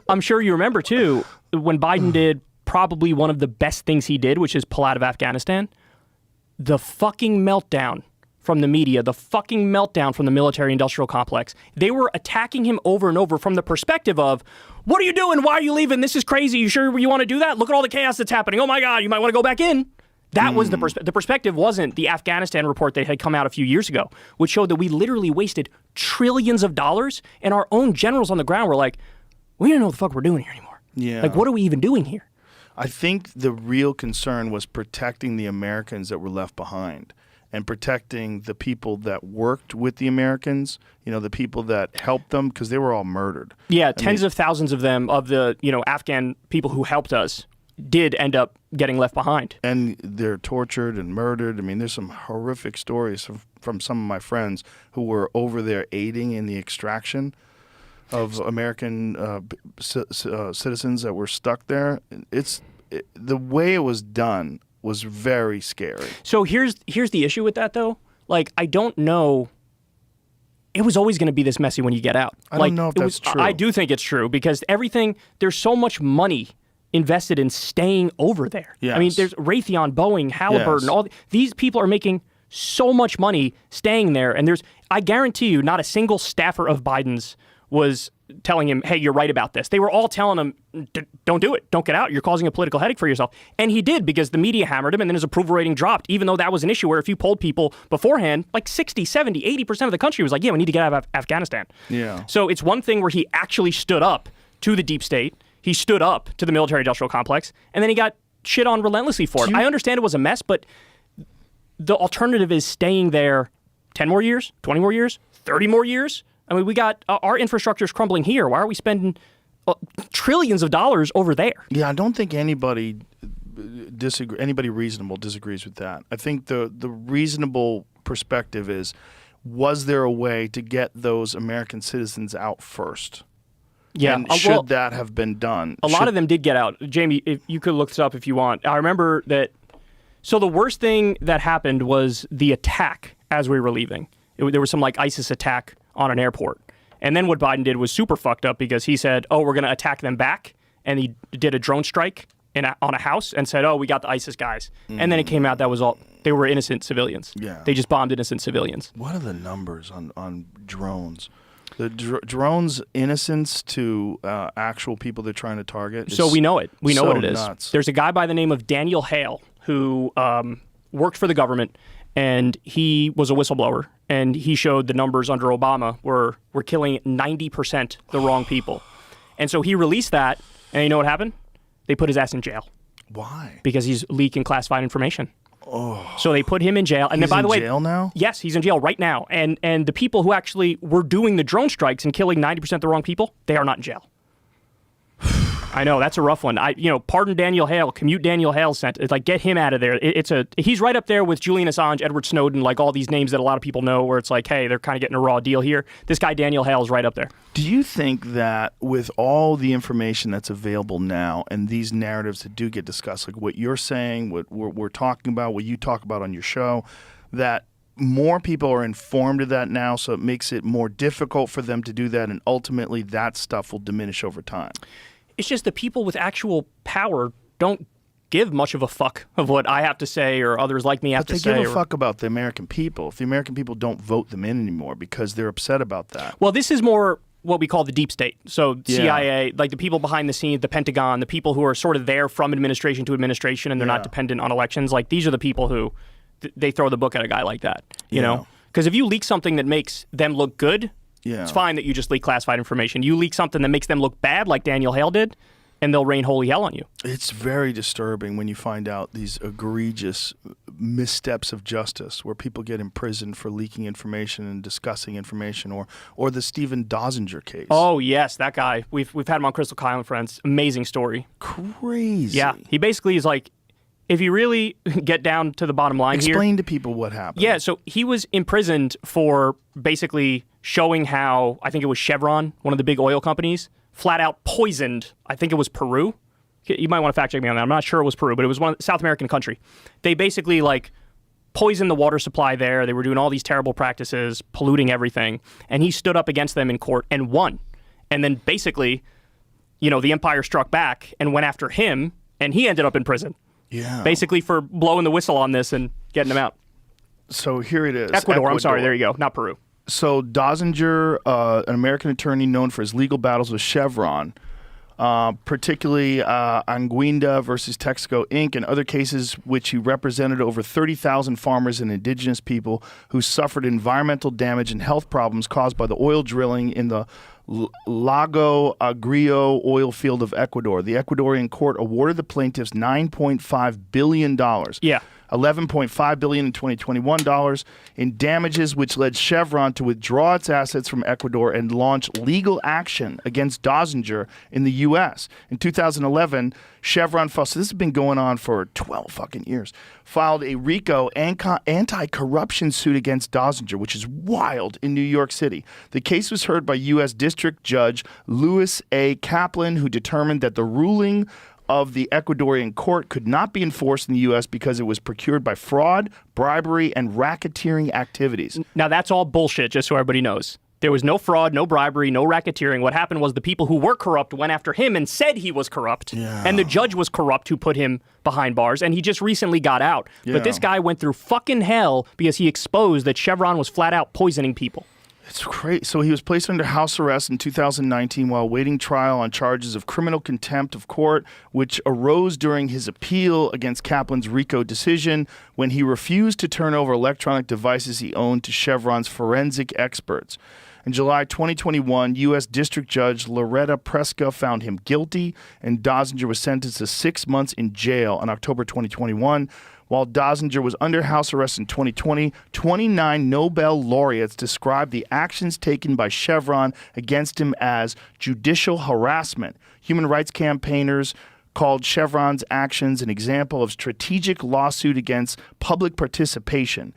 I'm sure you remember, too, when Biden did probably one of the best things he did, which is pull out of Afghanistan, the fucking meltdown from the media, the fucking meltdown from the military-industrial complex. They were attacking him over and over from the perspective of, what are you doing? Why are you leaving? This is crazy. You sure you want to do that? Look at all the chaos that's happening. Oh, my God, you might want to go back in. That was the perspective wasn't the Afghanistan report that had come out a few years ago, which showed that we literally wasted trillions of dollars, and our own generals on the ground were like, we don't know what the fuck we're doing here anymore. Yeah. Like, what are we even doing here? I think the real concern was protecting the Americans that were left behind. and protecting the people that worked with the Americans, the people that helped them, because they were all murdered. Yeah, tens of thousands of them, of the Afghan people who helped us, did end up getting left behind. And they're tortured and murdered. I mean, there's some horrific stories from some of my friends who were over there aiding in the extraction of American citizens that were stuck there. The way it was done was very scary. So here's the issue with that, though. Like, I don't know. It was always going to be this messy when you get out. I don't know if that's true. I do think it's true, because there's so much money invested in staying over there. Yes. I mean, there's Raytheon, Boeing, Halliburton, Yes. these people are making so much money staying there, and I guarantee you, not a single staffer of Biden's was telling him, hey, you're right about this. They were all telling him, don't do it. Don't get out. You're causing a political headache for yourself. And he did, because the media hammered him, and then his approval rating dropped, even though that was an issue where if you polled people beforehand, like 60, 70, 80% of the country was like, yeah, we need to get out of Afghanistan. Yeah. So it's one thing where he actually stood up to the deep state. He stood up to the military-industrial complex, and then he got shit on relentlessly for it. I understand it was a mess, but the alternative is staying there 10 more years, 20 more years, 30 more years. I mean, we got our infrastructure is crumbling here. Why are we spending trillions of dollars over there? Yeah, I don't think anybody reasonable disagrees with that. I think the reasonable perspective is, was there a way to get those American citizens out first? Yeah. And should that have been done? A lot of them did get out. Jamie, if you could look this up if you want. I remember that. So the worst thing that happened was the attack as we were leaving. There was some like ISIS attack on an airport. And then what Biden did was super fucked up, because he said, oh, we're going to attack them back. And he did a drone strike on a house and said, oh, we got the ISIS guys. And then it came out that was all, they were innocent civilians. Yeah. They just bombed innocent civilians. What are the numbers on drones? The drones' innocence to actual people they're trying to target. So we know it. We know so what it is. Nuts. There's a guy by the name of Daniel Hale who worked for the government, and he was a whistleblower, and he showed the numbers under Obama were killing 90% the wrong people. And so he released that, and you know what happened? They put his ass in jail. Why? Because he's leaking classified information. Oh. So they put him in jail. And he's then, by the way, in jail now? Yes, he's in jail right now. And the people who actually were doing the drone strikes and killing 90% of the wrong people, they are not in jail. I know, that's a rough one. Pardon Daniel Hale, commute Daniel Hale sent. It's like, get him out of there. He's right up there with Julian Assange, Edward Snowden, like all these names that a lot of people know, where it's like, hey, they're kind of getting a raw deal here. This guy Daniel Hale is right up there. Do you think that with all the information that's available now and these narratives that do get discussed, like what you're saying, what we're talking about, what you talk about on your show, that more people are informed of that now, so it makes it more difficult for them to do that, and ultimately that stuff will diminish over time? It's just the people with actual power don't give much of a fuck of what I have to say or others like me have to say. But they give a fuck about the American people. If the American people don't vote them in anymore because they're upset about that. Well, this is more what we call the deep state. So CIA, like the people behind the scenes, the Pentagon, the people who are sort of there from administration to administration, and they're not dependent on elections. Like, these are the people who they throw the book at a guy like that, you know? Because if you leak something that makes them look good, it's fine that you just leak classified information. You leak something that makes them look bad, like Daniel Hale did, and they'll rain holy hell on you. It's very disturbing when you find out these egregious missteps of justice where people get imprisoned for leaking information and discussing information, or the Stephen Dosinger case. Oh, yes, that guy. We've had him on Crystal Kyle and Friends. Amazing story. Crazy. Yeah, he basically is like, if you really get down to the bottom line Explain to people what happened. Yeah, so he was imprisoned for basically showing how, I think it was Chevron, one of the big oil companies, flat out poisoned, I think it was Peru. You might want to fact check me on that. I'm not sure it was Peru, but it was one South American country. They basically poisoned the water supply there. They were doing all these terrible practices, polluting everything. And he stood up against them in court and won. And then basically, the empire struck back and went after him, and he ended up in prison. Yeah. Basically for blowing the whistle on this and getting him out. So here it is. Ecuador. I'm sorry. There you go. Not Peru. So Dosinger, an American attorney known for his legal battles with Chevron, particularly Anguinda versus Texaco Inc. and other cases which he represented over 30,000 farmers and indigenous people who suffered environmental damage and health problems caused by the oil drilling in the Lago Agrio oil field of Ecuador. The Ecuadorian court awarded the plaintiffs $9.5 billion. Yeah. $11.5 billion in 2021 dollars in damages, which led Chevron to withdraw its assets from Ecuador and launch legal action against Dozinger in the U.S. In 2011, Chevron filed, so this has been going on for 12 fucking years, filed a RICO anti-corruption suit against Dozinger, which is wild, in New York City. The case was heard by U.S. District Judge Louis A. Kaplan, who determined that the ruling of the Ecuadorian court could not be enforced in the U.S. because it was procured by fraud, bribery, and racketeering activities. Now, that's all bullshit, just so everybody knows. There was no fraud, no bribery, no racketeering. What happened was the people who were corrupt went after him and said he was corrupt. Yeah. And the judge was corrupt who put him behind bars. And he just recently got out. Yeah. But this guy went through fucking hell because he exposed that Chevron was flat out poisoning people. It's great. So he was placed under house arrest in 2019 while awaiting trial on charges of criminal contempt of court, which arose during his appeal against Kaplan's RICO decision when he refused to turn over electronic devices he owned to Chevron's forensic experts. In July 2021, U.S. District Judge Loretta Preska found him guilty, and Dozinger was sentenced to 6 months in jail in October 2021. While Dozinger was under house arrest in 2020, 29 Nobel laureates described the actions taken by Chevron against him as judicial harassment. Human rights campaigners called Chevron's actions an example of strategic lawsuit against public participation.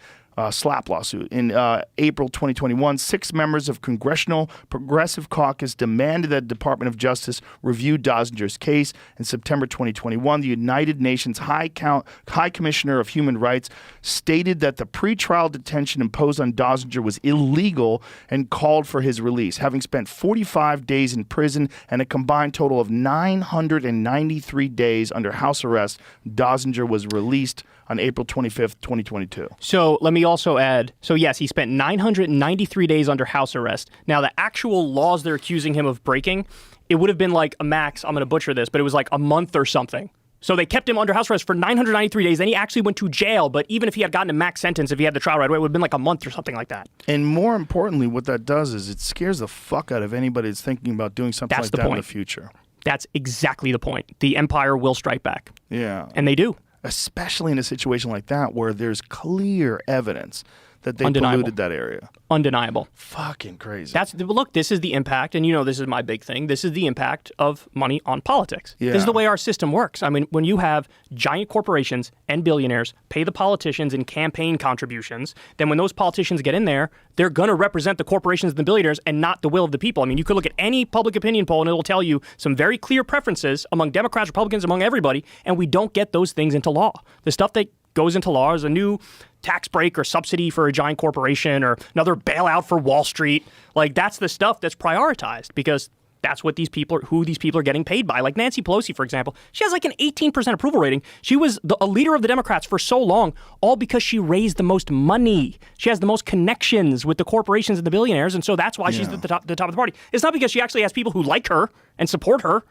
SLAP lawsuit. In April 2021, 6 members of Congressional Progressive Caucus demanded that the Department of Justice review Dozinger's case. In September 2021, the United Nations High Commissioner of Human Rights stated that the pretrial detention imposed on Dozinger was illegal and called for his release. Having spent 45 days in prison and a combined total of 993 days under house arrest, Dozinger was released on April 25th, 2022. So let me also add, so yes, he spent 993 days under house arrest. Now, the actual laws they're accusing him of breaking, it would have been like a max, I'm going to butcher this, but it was like a month or something. So they kept him under house arrest for 993 days, then he actually went to jail, but even if he had gotten a max sentence, if he had the trial right away, it would have been like a month or something like that. And more importantly, what that does is it scares the fuck out of anybody that's thinking about doing something like that in the future. That's exactly the point. The empire will strike back. Yeah. And they do. Especially in a situation like that where there's clear evidence that they polluted that area. Undeniable. Fucking crazy. Look, this is the impact, and you know this is my big thing. This is the impact of money on politics. Yeah. This is the way our system works. I mean, when you have giant corporations and billionaires pay the politicians in campaign contributions, then when those politicians get in there, they're going to represent the corporations and the billionaires and not the will of the people. I mean, you could look at any public opinion poll and it will tell you some very clear preferences among Democrats, Republicans, among everybody, and we don't get those things into law. The stuff that goes into law is a new tax break or subsidy for a giant corporation or another bailout for Wall Street. Like, that's the stuff that's prioritized because that's what these people are getting paid by. Like Nancy Pelosi, for example, she has like an 18% approval rating. She was a leader of the Democrats for so long, all because she raised the most money. She has the most connections with the corporations and the billionaires, and so that's why she's at the top of the party. It's not because she actually has people who like her and support her.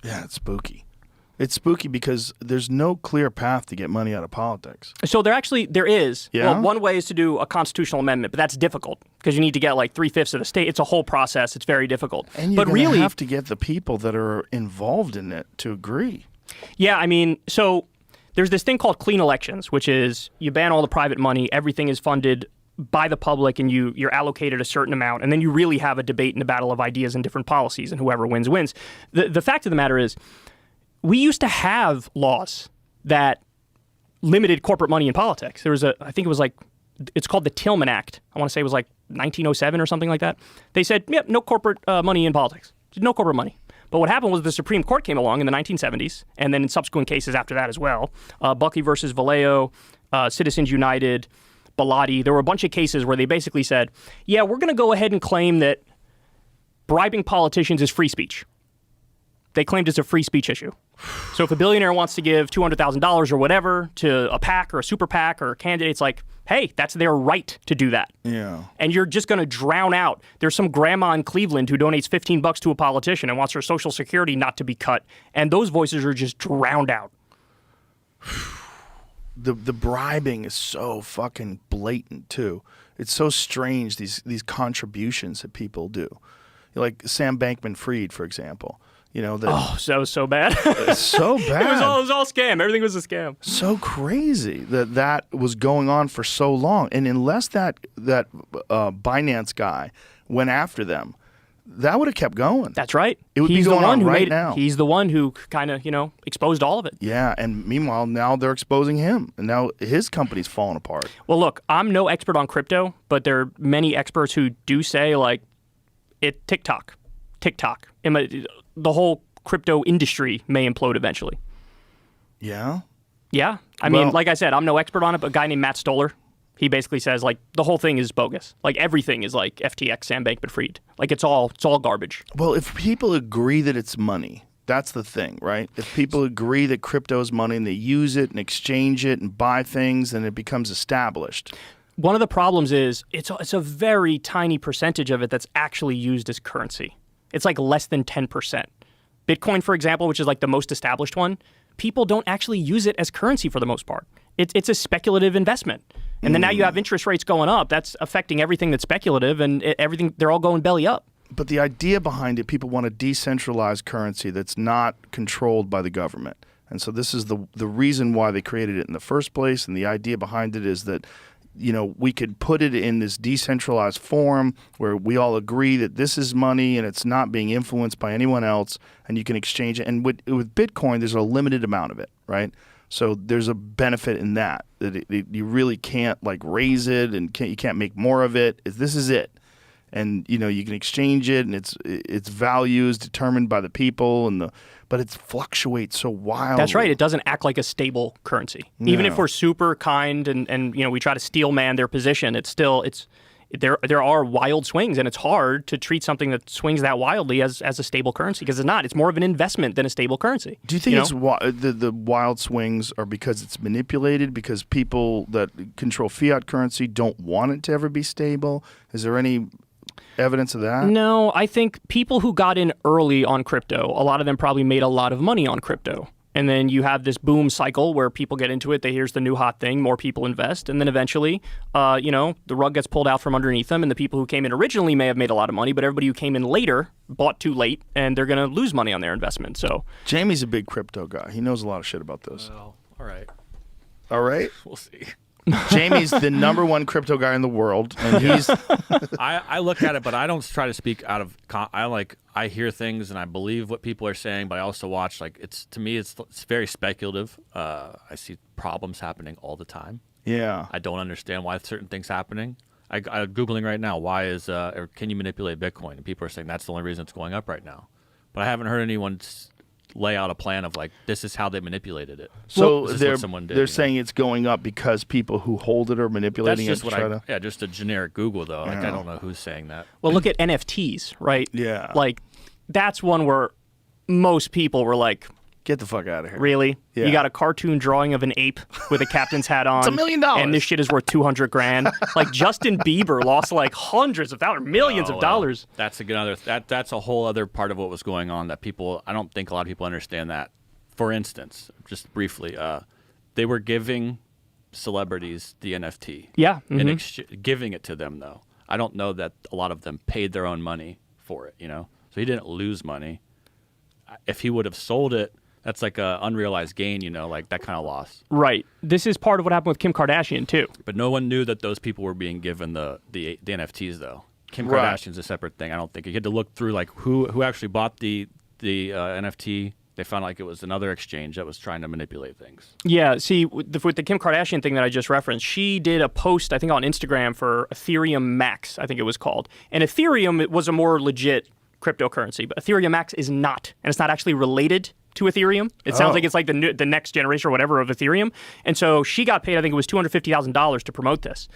Yeah, it's spooky. It's spooky because there's no clear path to get money out of politics. So there is. Yeah? Well, one way is to do a constitutional amendment, but that's difficult because you need to get like 3/5 of the state. It's a whole process. It's very difficult. And you're going to have to get the people that are involved in it to agree. Yeah, I mean, so there's this thing called clean elections, which is you ban all the private money, everything is funded by the public, and you're allocated a certain amount, and then you really have a debate and a battle of ideas and different policies, and whoever wins, wins. The fact of the matter is, we used to have laws that limited corporate money in politics. There was it's called the Tillman Act. I want to say it was like 1907 or something like that. They said, yep, no corporate money in politics. No corporate money. But what happened was the Supreme Court came along in the 1970s, and then in subsequent cases after that as well. Buckley versus Vallejo, Citizens United, Bilotti. There were a bunch of cases where they basically said, yeah, we're going to go ahead and claim that bribing politicians is free speech. They claimed it's a free speech issue. So if a billionaire wants to give $200,000 or whatever to a PAC or a super PAC or a candidate, it's like, hey, that's their right to do that. Yeah. And you're just going to drown out. There's some grandma in Cleveland who donates $15 to a politician and wants her Social Security not to be cut. And those voices are just drowned out. The bribing is so fucking blatant, too. It's so strange, these contributions that people do. Like Sam Bankman-Fried, for example. You know, that that was so bad. so bad. It was all scam. Everything was a scam. So crazy that was going on for so long, and unless that Binance guy went after them, that would have kept going. That's right. It would be going on right now. He's the one who kind of exposed all of it. Yeah, and meanwhile now they're exposing him, and now his company's falling apart. Well, look, I'm no expert on crypto, but there are many experts who do say like TikTok. The whole crypto industry may implode eventually. Yeah? Yeah. I mean, like I said, I'm no expert on it, but a guy named Matt Stoller, he basically says, like, the whole thing is bogus. Like, everything is, like, FTX, Sam Bankman-Fried. Like, it's all garbage. Well, if people agree that it's money, that's the thing, right? If people agree that crypto is money and they use it and exchange it and buy things, then it becomes established. One of the problems is it's a very tiny percentage of it that's actually used as currency. It's like less than 10%. Bitcoin, for example, which is like the most established one, people don't actually use it as currency for the most part. It's a speculative investment. And then now you have interest rates going up. That's affecting everything that's speculative, and they're all going belly up. But the idea behind it, people want a decentralized currency that's not controlled by the government. And so this is the reason why they created it in the first place. And the idea behind it is that we could put it in this decentralized form where we all agree that this is money and it's not being influenced by anyone else, and you can exchange it. And with Bitcoin, there's a limited amount of it, right? So there's a benefit in that you really can't like raise it and you can't make more of it. This is it. And you can exchange it, and its value is determined by the people, but it fluctuates so wildly. That's right. It doesn't act like a stable currency. No. Even if we're super kind and we try to steel man their position, there are wild swings, and it's hard to treat something that swings that wildly as a stable currency, because it's not. It's more of an investment than a stable currency. Do you think the wild swings are because it's manipulated, because people that control fiat currency don't want it to ever be stable? Is there any evidence of that? No, I think people who got in early on crypto, a lot of them probably made a lot of money on crypto. And then you have this boom cycle where people get into it, here's the new hot thing, more people invest, and then eventually, the rug gets pulled out from underneath them, and the people who came in originally may have made a lot of money, but everybody who came in later bought too late, and they're going to lose money on their investment. So Jamie's a big crypto guy. He knows a lot of shit about this. Well, all right. All right? We'll see. Jamie's the #1 crypto guy in the world, and he's. I look at it, but I don't try to speak out of. I hear things and I believe what people are saying, but I also watch. To me, it's very speculative. I see problems happening all the time. Yeah. I don't understand why certain things happening. I'm googling right now. Why is or can you manipulate Bitcoin? And people are saying that's the only reason it's going up right now. But I haven't heard anyone lay out a plan of this is how they manipulated it. So they're saying it's going up because people who hold it are manipulating That's it. Yeah, just a generic Google though. I don't know who's saying that. Well, look at NFTs, right? Yeah. That's one where most people were like, get the fuck out of here. Really? Yeah. You got a cartoon drawing of an ape with a captain's hat on. It's $1 million. And this shit is worth $200,000. Justin Bieber lost hundreds of thousands, millions of dollars. That's that's a whole other part of what was going on that I don't think a lot of people understand that. For instance, just briefly, they were giving celebrities the NFT. Yeah. Mm-hmm. Giving it to them though. I don't know that a lot of them paid their own money for it, So he didn't lose money. If he would have sold it, that's like a unrealized gain, that kind of loss. Right. This is part of what happened with Kim Kardashian too. But no one knew that those people were being given the NFTs though. Kim Kardashian's a separate thing. I don't think you had to look through who actually bought the NFT. They found it was another exchange that was trying to manipulate things. Yeah. See, with the Kim Kardashian thing that I just referenced, she did a post I think on Instagram for Ethereum Max, I think it was called, and Ethereum was a more legit cryptocurrency, but Ethereum Max is not, and it's not actually related to Ethereum. It sounds like it's like the next generation or whatever of Ethereum. And so she got paid, I think it was $250,000 to promote this.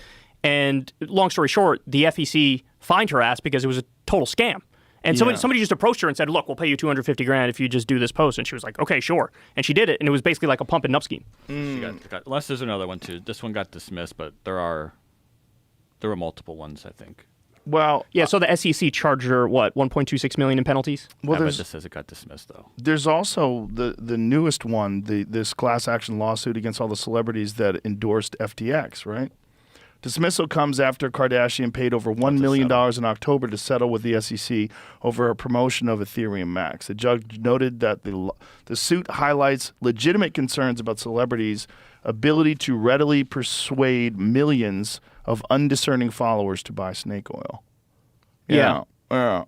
And long story short, the FEC fined her ass because it was a total scam. And somebody just approached her and said, look, we'll pay you $250,000 if you just do this post. And she was like, okay, sure. And she did it. And it was basically like a pump and up scheme. Unless there's another one too. This one got dismissed, but there were multiple ones, I think. Well, yeah. So the SEC charged her $1.26 million in penalties. Well, but this says it got dismissed though. There's also the newest one, this class action lawsuit against all the celebrities that endorsed FTX, right? Dismissal comes after Kardashian paid over $1 million in October to settle with the SEC over a promotion of Ethereum Max. The judge noted that the suit highlights legitimate concerns about celebrities' ability to readily persuade millions of undiscerning followers to buy snake oil. Yeah.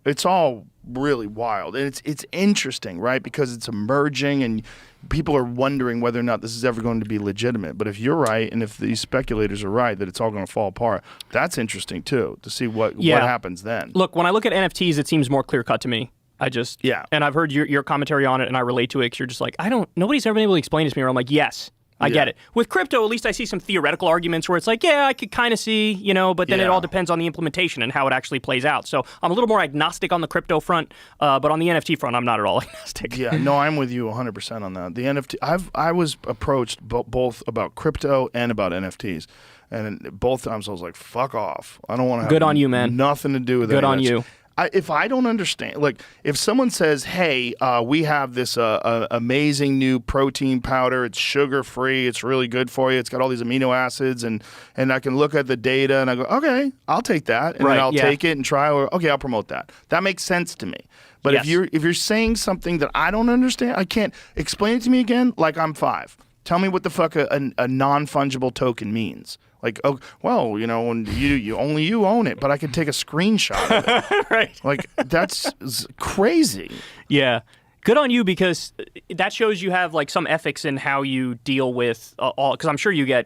It's all really wild. And it's interesting, right? Because it's emerging and people are wondering whether or not this is ever going to be legitimate. But if you're right and if these speculators are right that it's all going to fall apart, that's interesting too, to see what happens then. Look, when I look at NFTs, it seems more clear-cut to me. And I've heard your commentary on it and I relate to it because you're just like, nobody's ever been able to explain it to me where I'm like, yes. I get it. With crypto, at least I see some theoretical arguments where it's like, I could kind of see, but then it all depends on the implementation and how it actually plays out. So I'm a little more agnostic on the crypto front, but on the NFT front, I'm not at all agnostic. Yeah, no, I'm with you 100% on that. The NFT, I was approached both about crypto and about NFTs. And both times I was like, fuck off. I don't want to have Good on you, man. Nothing to do with it. Good on you. If I don't understand, like if someone says, hey, we have this amazing new protein powder, it's sugar-free, it's really good for you, it's got all these amino acids, and I can look at the data and I go, okay, I'll take that, and then I'll take it and try, or okay, I'll promote that. That makes sense to me. But if you're saying something that I don't understand, I can't explain it to me again like I'm 5. Tell me what the fuck a non-fungible token means. Like, oh, well, when you only you own it, but I could take a screenshot of it. Right. Like, that's crazy. Yeah. Good on you, because that shows you have like some ethics in how you deal with all, because I'm sure you get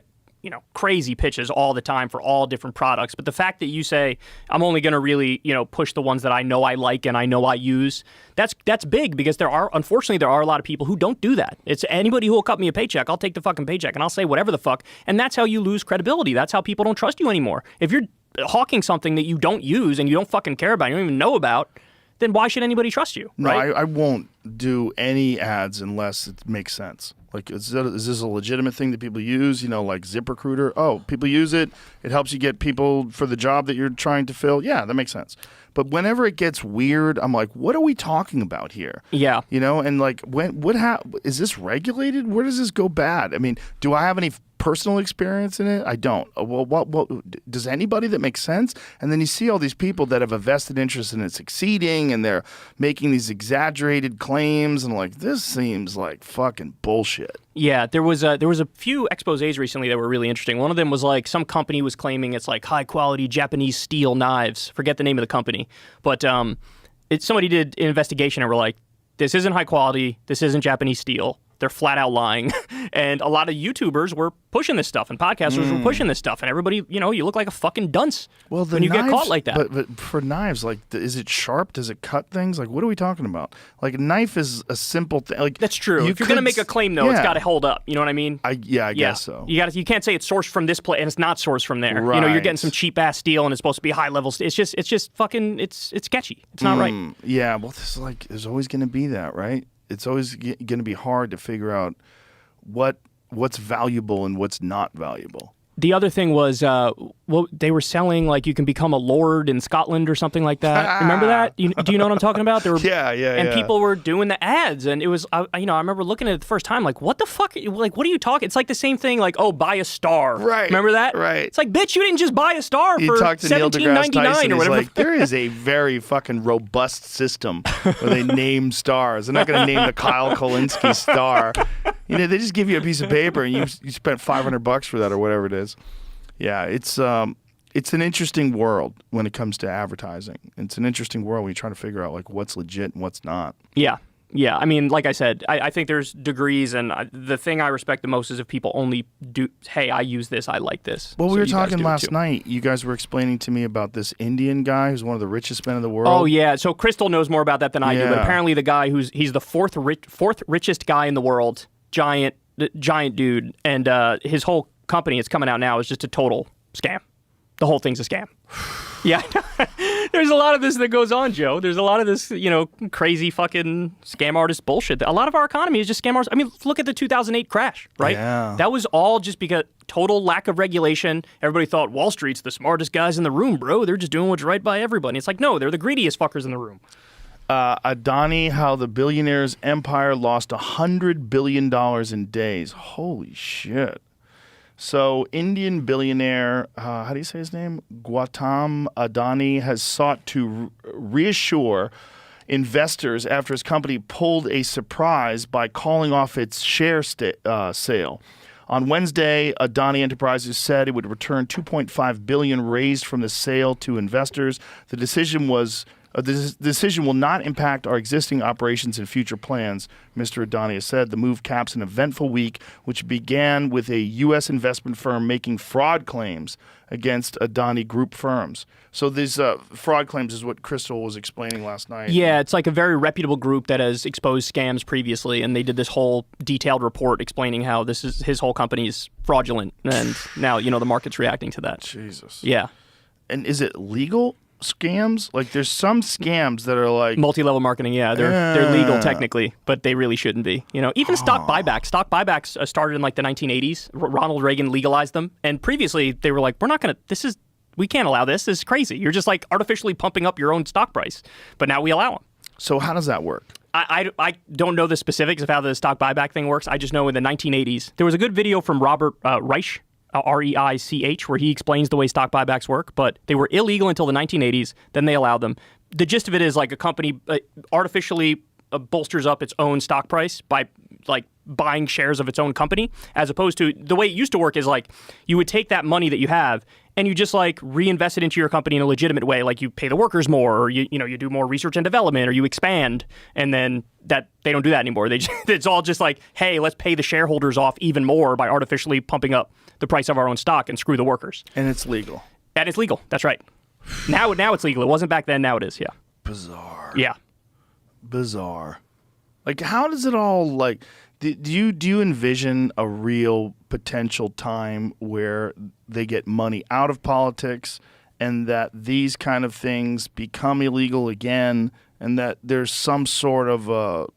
crazy pitches all the time for all different products. But the fact that you say, I'm only going to really, push the ones that I know I like and I know I use, that's big, because unfortunately, there are a lot of people who don't do that. It's anybody who will cut me a paycheck, I'll take the fucking paycheck and I'll say whatever the fuck. And that's how you lose credibility. That's how people don't trust you anymore. If you're hawking something that you don't use and you don't fucking care about, you don't even know about, then why should anybody trust you? Right? No, I won't do any ads unless it makes sense. Like, is this a legitimate thing that people use? Like ZipRecruiter. Oh, people use it. It helps you get people for the job that you're trying to fill. Yeah, that makes sense. But whenever it gets weird, I'm like, what are we talking about here? Yeah. And like, is this regulated? Where does this go bad? I mean, do I have any personal experience in it? I don't. Well, what does anybody that makes sense? And then you see all these people that have a vested interest in it succeeding, and they're making these exaggerated claims, and like, this seems like fucking bullshit. Yeah, there was a few exposés recently that were really interesting. One of them was like some company was claiming it's like high quality Japanese steel knives. Forget the name of the company, but somebody did an investigation and were like, this isn't high quality. This isn't Japanese steel. They're flat out lying. And a lot of YouTubers were pushing this stuff and podcasters were pushing this stuff. And everybody, you look like a fucking dunce when you get caught like that. But for knives, like, is it sharp? Does it cut things? Like, what are we talking about? Like, a knife is a simple thing. Like, that's true. If you're going to make a claim, though, it's got to hold up. You know what I mean? I guess so. You can't say it's sourced from this place and it's not sourced from there. Right. You're getting some cheap-ass steel and it's supposed to be high level. It's just fucking, it's sketchy. It's not right. Yeah, well, this is like, there's always going to be that, right? It's always going to be hard to figure out what's valuable and what's not valuable. The other thing was, they were selling, like, you can become a lord in Scotland or something like that. Remember that? Do you know what I'm talking about? There were, And people were doing the ads, and it was, I remember looking at it the first time, like, what the fuck? Like, what are you talking? It's like the same thing, like, oh, buy a star. Right. Remember that? Right. It's like, bitch, you didn't just buy a star for $17.99 or whatever. Like, there is a very fucking robust system where they name stars. They're not going to name the Kyle Kolinsky star. They just give you a piece of paper and you spent $500 for that or whatever it is. Yeah, it's an interesting world when it comes to advertising. It's an interesting world when you try to figure out like what's legit and what's not. Yeah. I mean, like I said, I think there's degrees, and the thing I respect the most is if people only do, hey, I use this, I like this. Well, we were talking last night. You guys were explaining to me about this Indian guy who's one of the richest men in the world. Oh, yeah. So Crystal knows more about that than I do, but apparently the guy he's the fourth richest guy in the world, giant dude, and his whole company, it's coming out now, is just a total scam. The whole thing's a scam. Yeah. There's a lot of this that goes on, Joe. There's a lot of this, crazy fucking scam artist bullshit. A lot of our economy is just scam artists. I mean, look at the 2008 crash, right? Yeah. That was all just because total lack of regulation. Everybody thought Wall Street's the smartest guys in the room, bro. They're just doing what's right by everybody. It's like, no, they're the greediest fuckers in the room. Adani, how the billionaire's empire lost $100 billion in days. Holy shit. So Indian billionaire, how do you say his name? Gautam Adani has sought to reassure investors after his company pulled a surprise by calling off its share sale. On Wednesday, Adani Enterprises said it would return $2.5 billion raised from the sale to investors. The decision will not impact our existing operations and future plans, Mr. Adani has said. The move caps an eventful week, which began with a U.S. investment firm making fraud claims against Adani Group firms. So these fraud claims is what Crystal was explaining last night. Yeah, it's like a very reputable group that has exposed scams previously, and they did this whole detailed report explaining how this is his whole company's fraudulent, and now, the market's reacting to that. Jesus. Yeah. And is it legal scams? Like, there's some scams that are like multi-level marketing. Yeah, they're legal technically, but they really shouldn't be. Even stock buybacks. Stock buybacks started in like the 1980s. Ronald Reagan legalized them, and previously they were like, we can't allow this. This is crazy. You're just like artificially pumping up your own stock price. But now we allow them. So how does that work? I don't know the specifics of how the stock buyback thing works. I just know in the 1980s there was a good video from Robert Reich. R-E-I-C-H, where he explains the way stock buybacks work, but they were illegal until the 1980s, then they allowed them. The gist of it is like a company artificially bolsters up its own stock price by like buying shares of its own company, as opposed to the way it used to work is like you would take that money that you have and you just like reinvest it into your company in a legitimate way, like you pay the workers more, or you do more research and development, or you expand, and then that they don't do that anymore. It's all just like, hey, let's pay the shareholders off even more by artificially pumping up the price of our own stock and screw the workers. And it's legal. And it's legal. That's right. Now it's legal. It wasn't back then. Now it is. Yeah. Bizarre. Yeah. Bizarre. Like, how does it all like? Do you envision a real potential time where they get money out of politics, and that these kind of things become illegal again, and that there's some sort of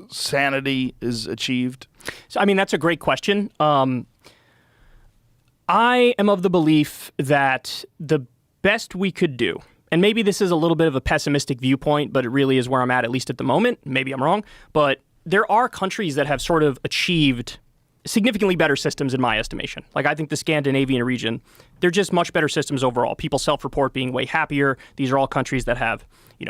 sanity is achieved? So, I mean, that's a great question. I am of the belief that the best we could do, and maybe this is a little bit of a pessimistic viewpoint, but it really is where I'm at least at the moment. Maybe I'm wrong, but there are countries that have sort of achieved significantly better systems in my estimation. Like, I think the Scandinavian region, they're just much better systems overall. People self-report being way happier. These are all countries that have,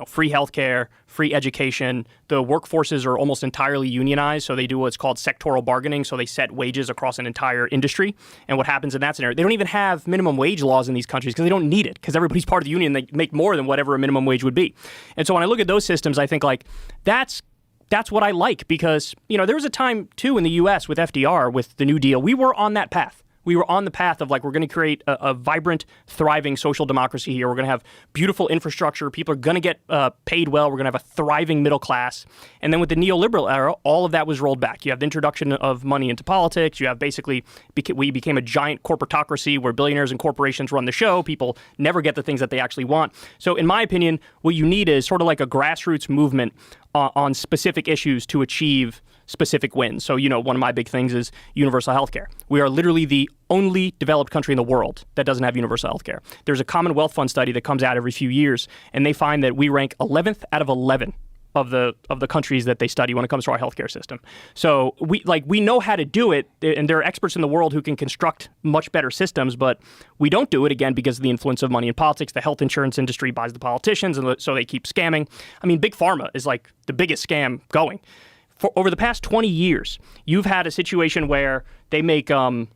free healthcare, free education. The workforces are almost entirely unionized, so they do what's called sectoral bargaining, so they set wages across an entire industry. And what happens in that scenario, they don't even have minimum wage laws in these countries because they don't need it, because everybody's part of the union. They make more than whatever a minimum wage would be. And so when I look at those systems, I think like that's what I like, because, there was a time too in the U.S. with FDR, with the New Deal, we were on that path. We were on the path of like, we're going to create a vibrant, thriving social democracy here. We're going to have beautiful infrastructure. People are going to get paid well. We're going to have a thriving middle class. And then with the neoliberal era, all of that was rolled back. You have the introduction of money into politics. You have basically, we became a giant corporatocracy where billionaires and corporations run the show. People never get the things that they actually want. So in my opinion, what you need is sort of like a grassroots movement on specific issues to achieve specific wins. So, one of my big things is universal healthcare. We are literally the only developed country in the world that doesn't have universal healthcare. There's a Commonwealth Fund study that comes out every few years, and they find that we rank 11th out of 11 of the countries that they study when it comes to our healthcare system. So we know how to do it, and there are experts in the world who can construct much better systems, but we don't do it, again, because of the influence of money in politics. The health insurance industry buys the politicians, and so they keep scamming. I mean, Big Pharma is like the biggest scam going. For over the past 20 years, you've had a situation where they make sorry,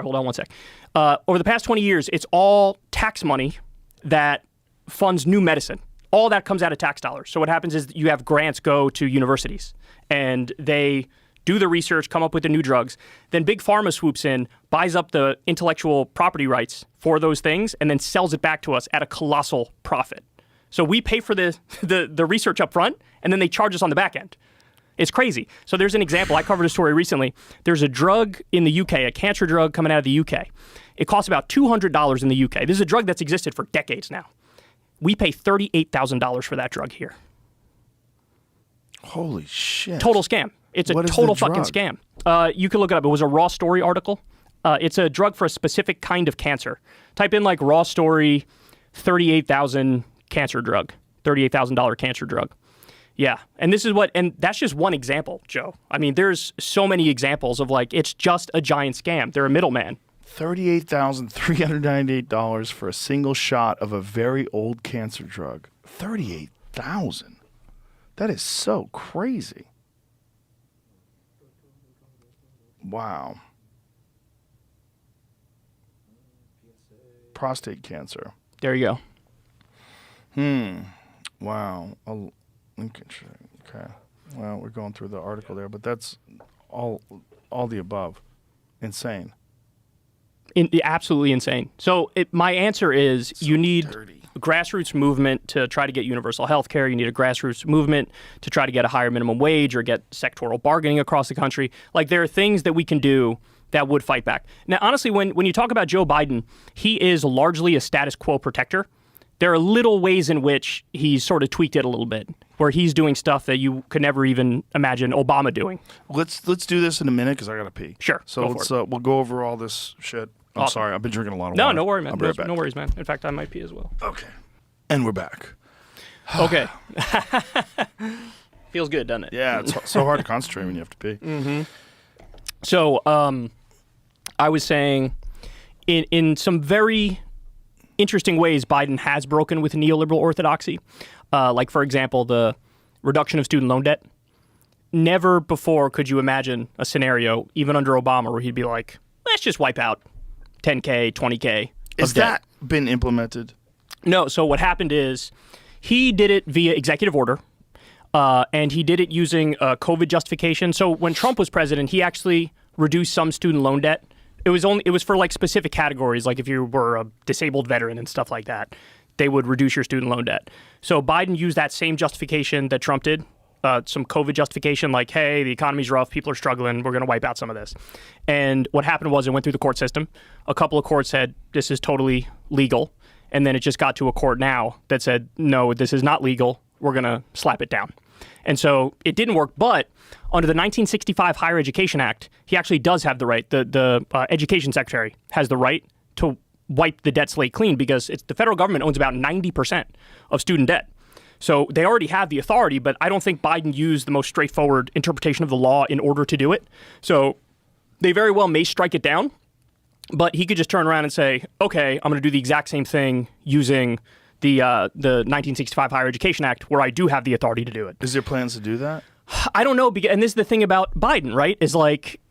hold on one sec. Over the past 20 years, it's all tax money that funds new medicine. All that comes out of tax dollars. So what happens is you have grants go to universities, and they do the research, come up with the new drugs. Then Big Pharma swoops in, buys up the intellectual property rights for those things, and then sells it back to us at a colossal profit. So we pay for the research up front, and then they charge us on the back end. It's crazy. So there's an example. I covered a story recently. There's a drug in the UK, a cancer drug coming out of the UK. It costs about $200 in the UK. This is a drug that's existed for decades now. We pay $38,000 for that drug here. Holy shit. Total scam. It's a total fucking scam. You can look it up. It was a Raw Story article. It's a drug for a specific kind of cancer. Type in like Raw Story 38,000 cancer drug, $38,000 cancer drug. Yeah. And that's just one example, Joe. I mean, there's so many examples of like, it's just a giant scam. They're a middleman. $38,398 for a single shot of a very old cancer drug. $38,000. That is so crazy. Wow. Prostate cancer. There you go. Wow. Okay. Well, we're going through the article there, but that's all the above. Insane. Absolutely insane. So my answer is you need dirty. A grassroots movement to try to get universal health care. You need a grassroots movement to try to get a higher minimum wage or get sectoral bargaining across the country. Like, there are things that we can do that would fight back. Now, honestly, when you talk about Joe Biden, he is largely a status quo protector. There are little ways in which he's sort of tweaked it a little bit, where he's doing stuff that you could never even imagine Obama doing. Let's do this in a minute because I gotta pee. Sure. So we'll go over all this shit. I'm awesome. Sorry, I've been drinking a lot of water. No worry, man. I'll be right back. No worries, man. In fact, I might pee as well. Okay. And we're back. Okay. Feels good, doesn't it? Yeah, it's so hard to concentrate when you have to pee. Mm-hmm. So, I was saying, in some very interesting ways, Biden has broken with neoliberal orthodoxy. Like, for example, the reduction of student loan debt. Never before could you imagine a scenario, even under Obama, where he'd be like, let's just wipe out $10K, $20K. Is that been implemented? No. So what happened is he did it via executive order, and he did it using COVID justification. So when Trump was president, he actually reduced some student loan debt. It was for like specific categories, like if you were a disabled veteran and stuff like that, they would reduce your student loan debt. So Biden used that same justification that Trump did. Some COVID justification, like, hey, the economy's rough, people are struggling, we're going to wipe out some of this. And what happened was it went through the court system. A couple of courts said, this is totally legal. And then it just got to a court now that said, no, this is not legal. We're going to slap it down. And so it didn't work. But under the 1965 Higher Education Act, he actually does have the right. The education secretary has the right to wipe the debt slate clean because the federal government owns about 90% of student debt. So they already have the authority, but I don't think Biden used the most straightforward interpretation of the law in order to do it. So they very well may strike it down, but he could just turn around and say, okay, I'm going to do the exact same thing using the 1965 Higher Education Act, where I do have the authority to do it. Is there plans to do that? I don't know, and this is the thing about Biden, right, is like,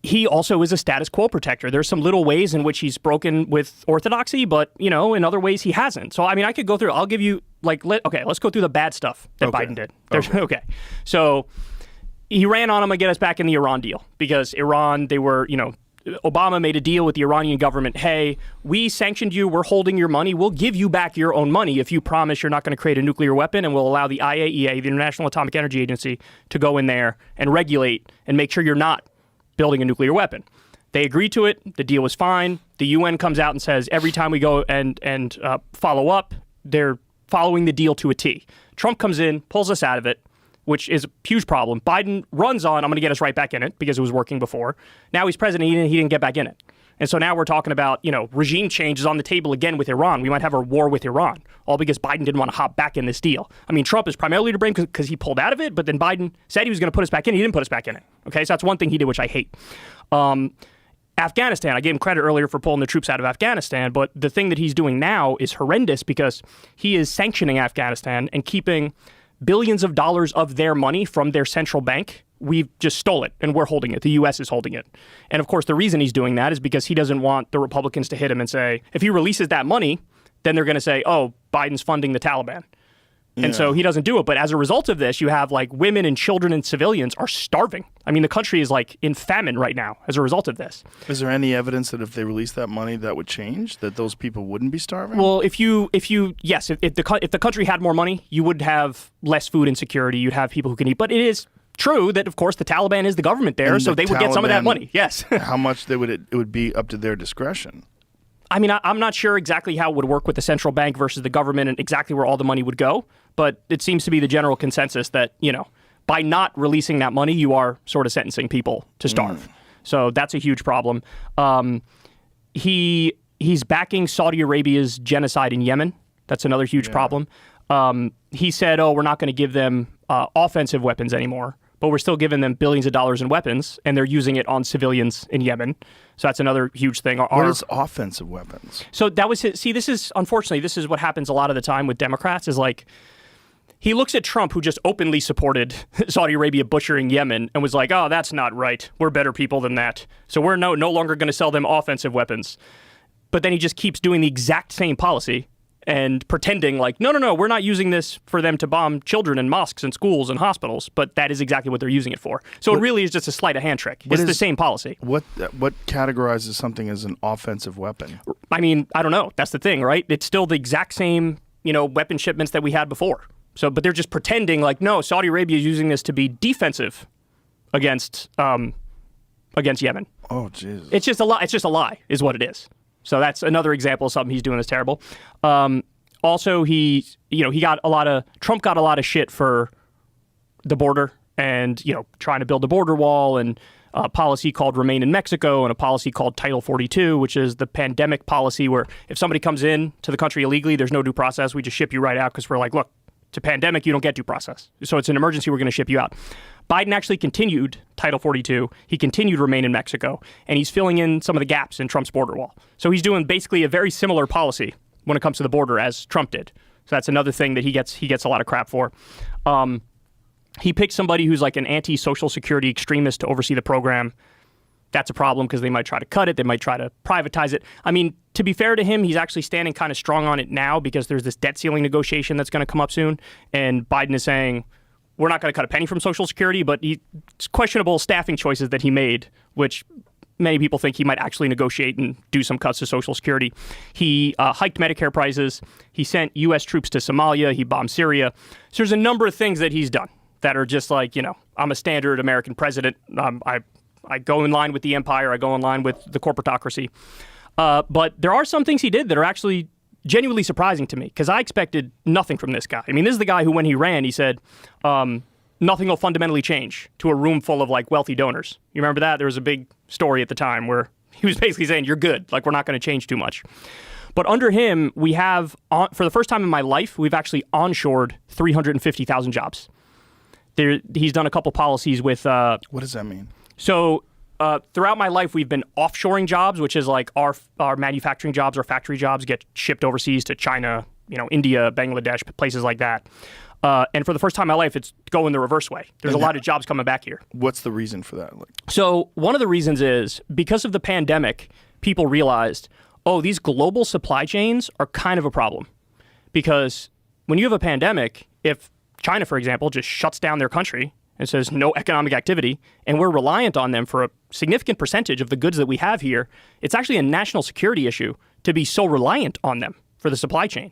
he also is a status quo protector. There's some little ways in which he's broken with orthodoxy, but, in other ways he hasn't. So, I mean, I could go through, I'll give you, let's go through the bad stuff that Biden did. Okay. So he ran on him to get us back in the Iran deal because Iran, Obama made a deal with the Iranian government. Hey, we sanctioned you. We're holding your money. We'll give you back your own money if you promise you're not going to create a nuclear weapon, and we'll allow the IAEA, the International Atomic Energy Agency, to go in there and regulate and make sure you're not building a nuclear weapon. They agreed to it. The deal was fine. The UN comes out and says every time we go and follow up, they're following the deal to a T. Trump comes in, pulls us out of it, which is a huge problem. Biden runs on, I'm going to get us right back in it because it was working before. Now he's president, he didn't get back in it. And so now we're talking about, regime change is on the table again with Iran. We might have a war with Iran, all because Biden didn't want to hop back in this deal. I mean, Trump is primarily to blame because he pulled out of it, but then Biden said he was going to put us back in. He didn't put us back in it. Okay, so that's one thing he did, which I hate. Afghanistan, I gave him credit earlier for pulling the troops out of Afghanistan, but the thing that he's doing now is horrendous because he is sanctioning Afghanistan and keeping billions of dollars of their money from their central bank. We've just stole it, and we're holding it. The U.S. is holding it. And, of course, the reason he's doing that is because he doesn't want the Republicans to hit him and say, if he releases that money, then they're going to say, oh, Biden's funding the Taliban. Yeah. And so he doesn't do it. But as a result of this, you have, women and children and civilians are starving. I mean, the country is, in famine right now as a result of this. Is there any evidence that if they release that money, that would change? That those people wouldn't be starving? Well, if the country had more money, you would have less food insecurity. You'd have people who can eat. But it is true that, of course, the Taliban is the government there, and so they would get some of that money. Yes. How much it would be up to their discretion. I mean, I'm not sure exactly how it would work with the central bank versus the government and exactly where all the money would go, but it seems to be the general consensus that, by not releasing that money, you are sort of sentencing people to starve. So that's a huge problem. He's backing Saudi Arabia's genocide in Yemen. That's another huge problem. he said, "Oh, we're not going to give them offensive weapons anymore, but we're still giving them billions of dollars in weapons, and they're using it on civilians in Yemen." So that's another huge thing. What is offensive weapons? So that was his. See, this is what happens a lot of the time with Democrats is like, he looks at Trump, who just openly supported Saudi Arabia butchering Yemen, and was like, "Oh, that's not right. We're better people than that. So we're no longer going to sell them offensive weapons." But then he just keeps doing the exact same policy and pretending like, no, we're not using this for them to bomb children in mosques and schools and hospitals. But that is exactly what they're using it for. So it really is just a sleight of hand trick. It's the same policy. What categorizes something as an offensive weapon? I mean, I don't know. That's the thing, right? It's still the exact same, weapon shipments that we had before. So, but they're just pretending like, no, Saudi Arabia is using this to be defensive against Yemen. Oh, Jesus. It's just a lie. It's just a lie, is what it is. So that's another example of something he's doing that's terrible. Also, Trump got a lot of shit for the border and, trying to build a border wall and a policy called Remain in Mexico and a policy called Title 42, which is the pandemic policy where if somebody comes in to the country illegally, there's no due process. We just ship you right out because we're like, look, it's a pandemic, you don't get due process. So it's an emergency, we're going to ship you out. Biden actually continued Title 42. He continued Remain in Mexico, and he's filling in some of the gaps in Trump's border wall. So he's doing basically a very similar policy when it comes to the border as Trump did. So that's another thing that he gets a lot of crap for. He picked somebody who's like an anti-Social Security extremist to oversee the program. That's a problem because they might try to cut it. They might try to privatize it. I mean, to be fair to him, he's actually standing kind of strong on it now because there's this debt ceiling negotiation that's going to come up soon. And Biden is saying, we're not going to cut a penny from Social Security, but it's questionable staffing choices that he made, which many people think he might actually negotiate and do some cuts to Social Security. He hiked Medicare prices. He sent U.S. troops to Somalia. He bombed Syria. So there's a number of things that he's done that are just like, I'm a standard American president. I go in line with the empire. I go in line with the corporatocracy. But there are some things he did that are actually genuinely surprising to me because I expected nothing from this guy. I mean, this is the guy who, when he ran, he said, nothing will fundamentally change to a room full of like wealthy donors. You remember that? There was a big story at the time where he was basically saying, you're good. Like, we're not going to change too much. But under him, we have, for the first time in my life, we've actually onshored 350,000 jobs. He's done a couple policies with... what does that mean? So throughout my life, we've been offshoring jobs, which is like our manufacturing jobs, our factory jobs get shipped overseas to China, India, Bangladesh, places like that. And for the first time in my life, it's going the reverse way. There's a lot of jobs coming back here. What's the reason for that? So one of the reasons is because of the pandemic, people realized, these global supply chains are kind of a problem. Because when you have a pandemic, if China, for example, just shuts down their country and says no economic activity, and we're reliant on them for a significant percentage of the goods that we have here, it's actually a national security issue to be so reliant on them for the supply chain.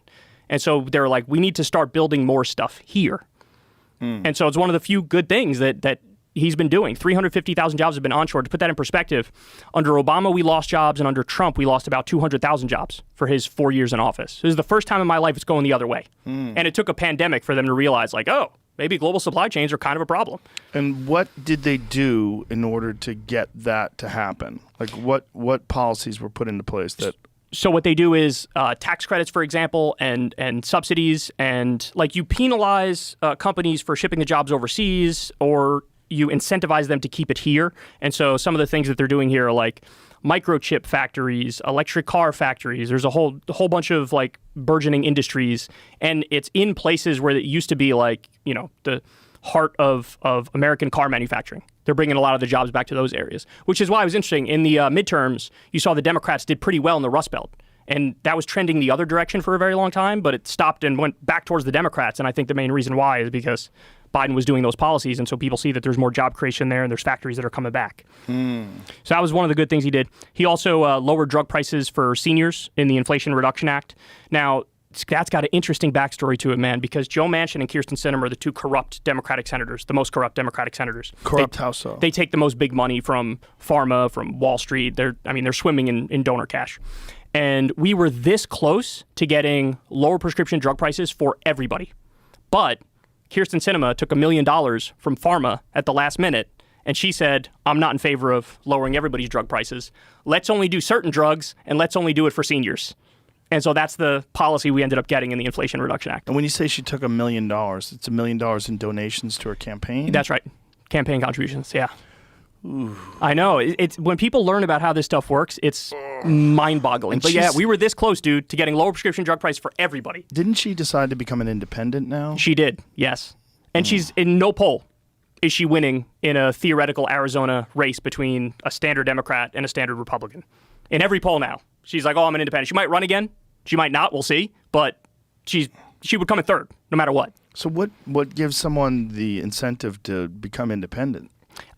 And so they're like, we need to start building more stuff here. And so it's one of the few good things that he's been doing. 350,000 jobs have been onshored. To put that in perspective, under Obama, we lost jobs, and under Trump, we lost about 200,000 jobs for his 4 years in office. This is the first time in my life it's going the other way. And it took a pandemic for them to realize, like, maybe global supply chains are kind of a problem. And what did they do in order to get that to happen? Like, what policies were put into place that... So what they do is tax credits, for example, and subsidies, and like you penalize companies for shipping the jobs overseas, or you incentivize them to keep it here. And so some of the things that they're doing here are like microchip factories, electric car factories. There's a whole bunch of like burgeoning industries, and it's in places where it used to be like, the heart of American car manufacturing. They're bringing a lot of the jobs back to those areas, which is why it was interesting. In the midterms, you saw the Democrats did pretty well in the Rust Belt. And that was trending the other direction for a very long time, but it stopped and went back towards the Democrats. And I think the main reason why is because Biden was doing those policies, and so people see that there's more job creation there and there's factories that are coming back. So that was one of the good things he did. He also lowered drug prices for seniors in the Inflation Reduction Act. Now, that's got an interesting backstory to it, man, because Joe Manchin and Kyrsten Sinema are the two corrupt Democratic senators, the most corrupt Democratic senators. Corrupt how so? They take the most big money from pharma, from Wall Street. They're swimming in donor cash. And we were this close to getting lower prescription drug prices for everybody. But Kyrsten Sinema took $1 million from pharma at the last minute, and she said, I'm not in favor of lowering everybody's drug prices. Let's only do certain drugs, and let's only do it for seniors. And so that's the policy we ended up getting in the Inflation Reduction Act. And when you say she took $1 million, it's $1 million in donations to her campaign? That's right. Campaign contributions, yeah. Ooh. I know. It's when people learn about how this stuff works, it's mind-boggling. But yeah, we were this close, dude, to getting lower prescription drug price for everybody. Didn't she decide to become an independent now? She did, yes. And she's in no poll is she winning in a theoretical Arizona race between a standard Democrat and a standard Republican. In every poll now, she's like, oh, I'm an independent. She might run again. She might not. We'll see. But she would come in third, no matter what. So what gives someone the incentive to become independent?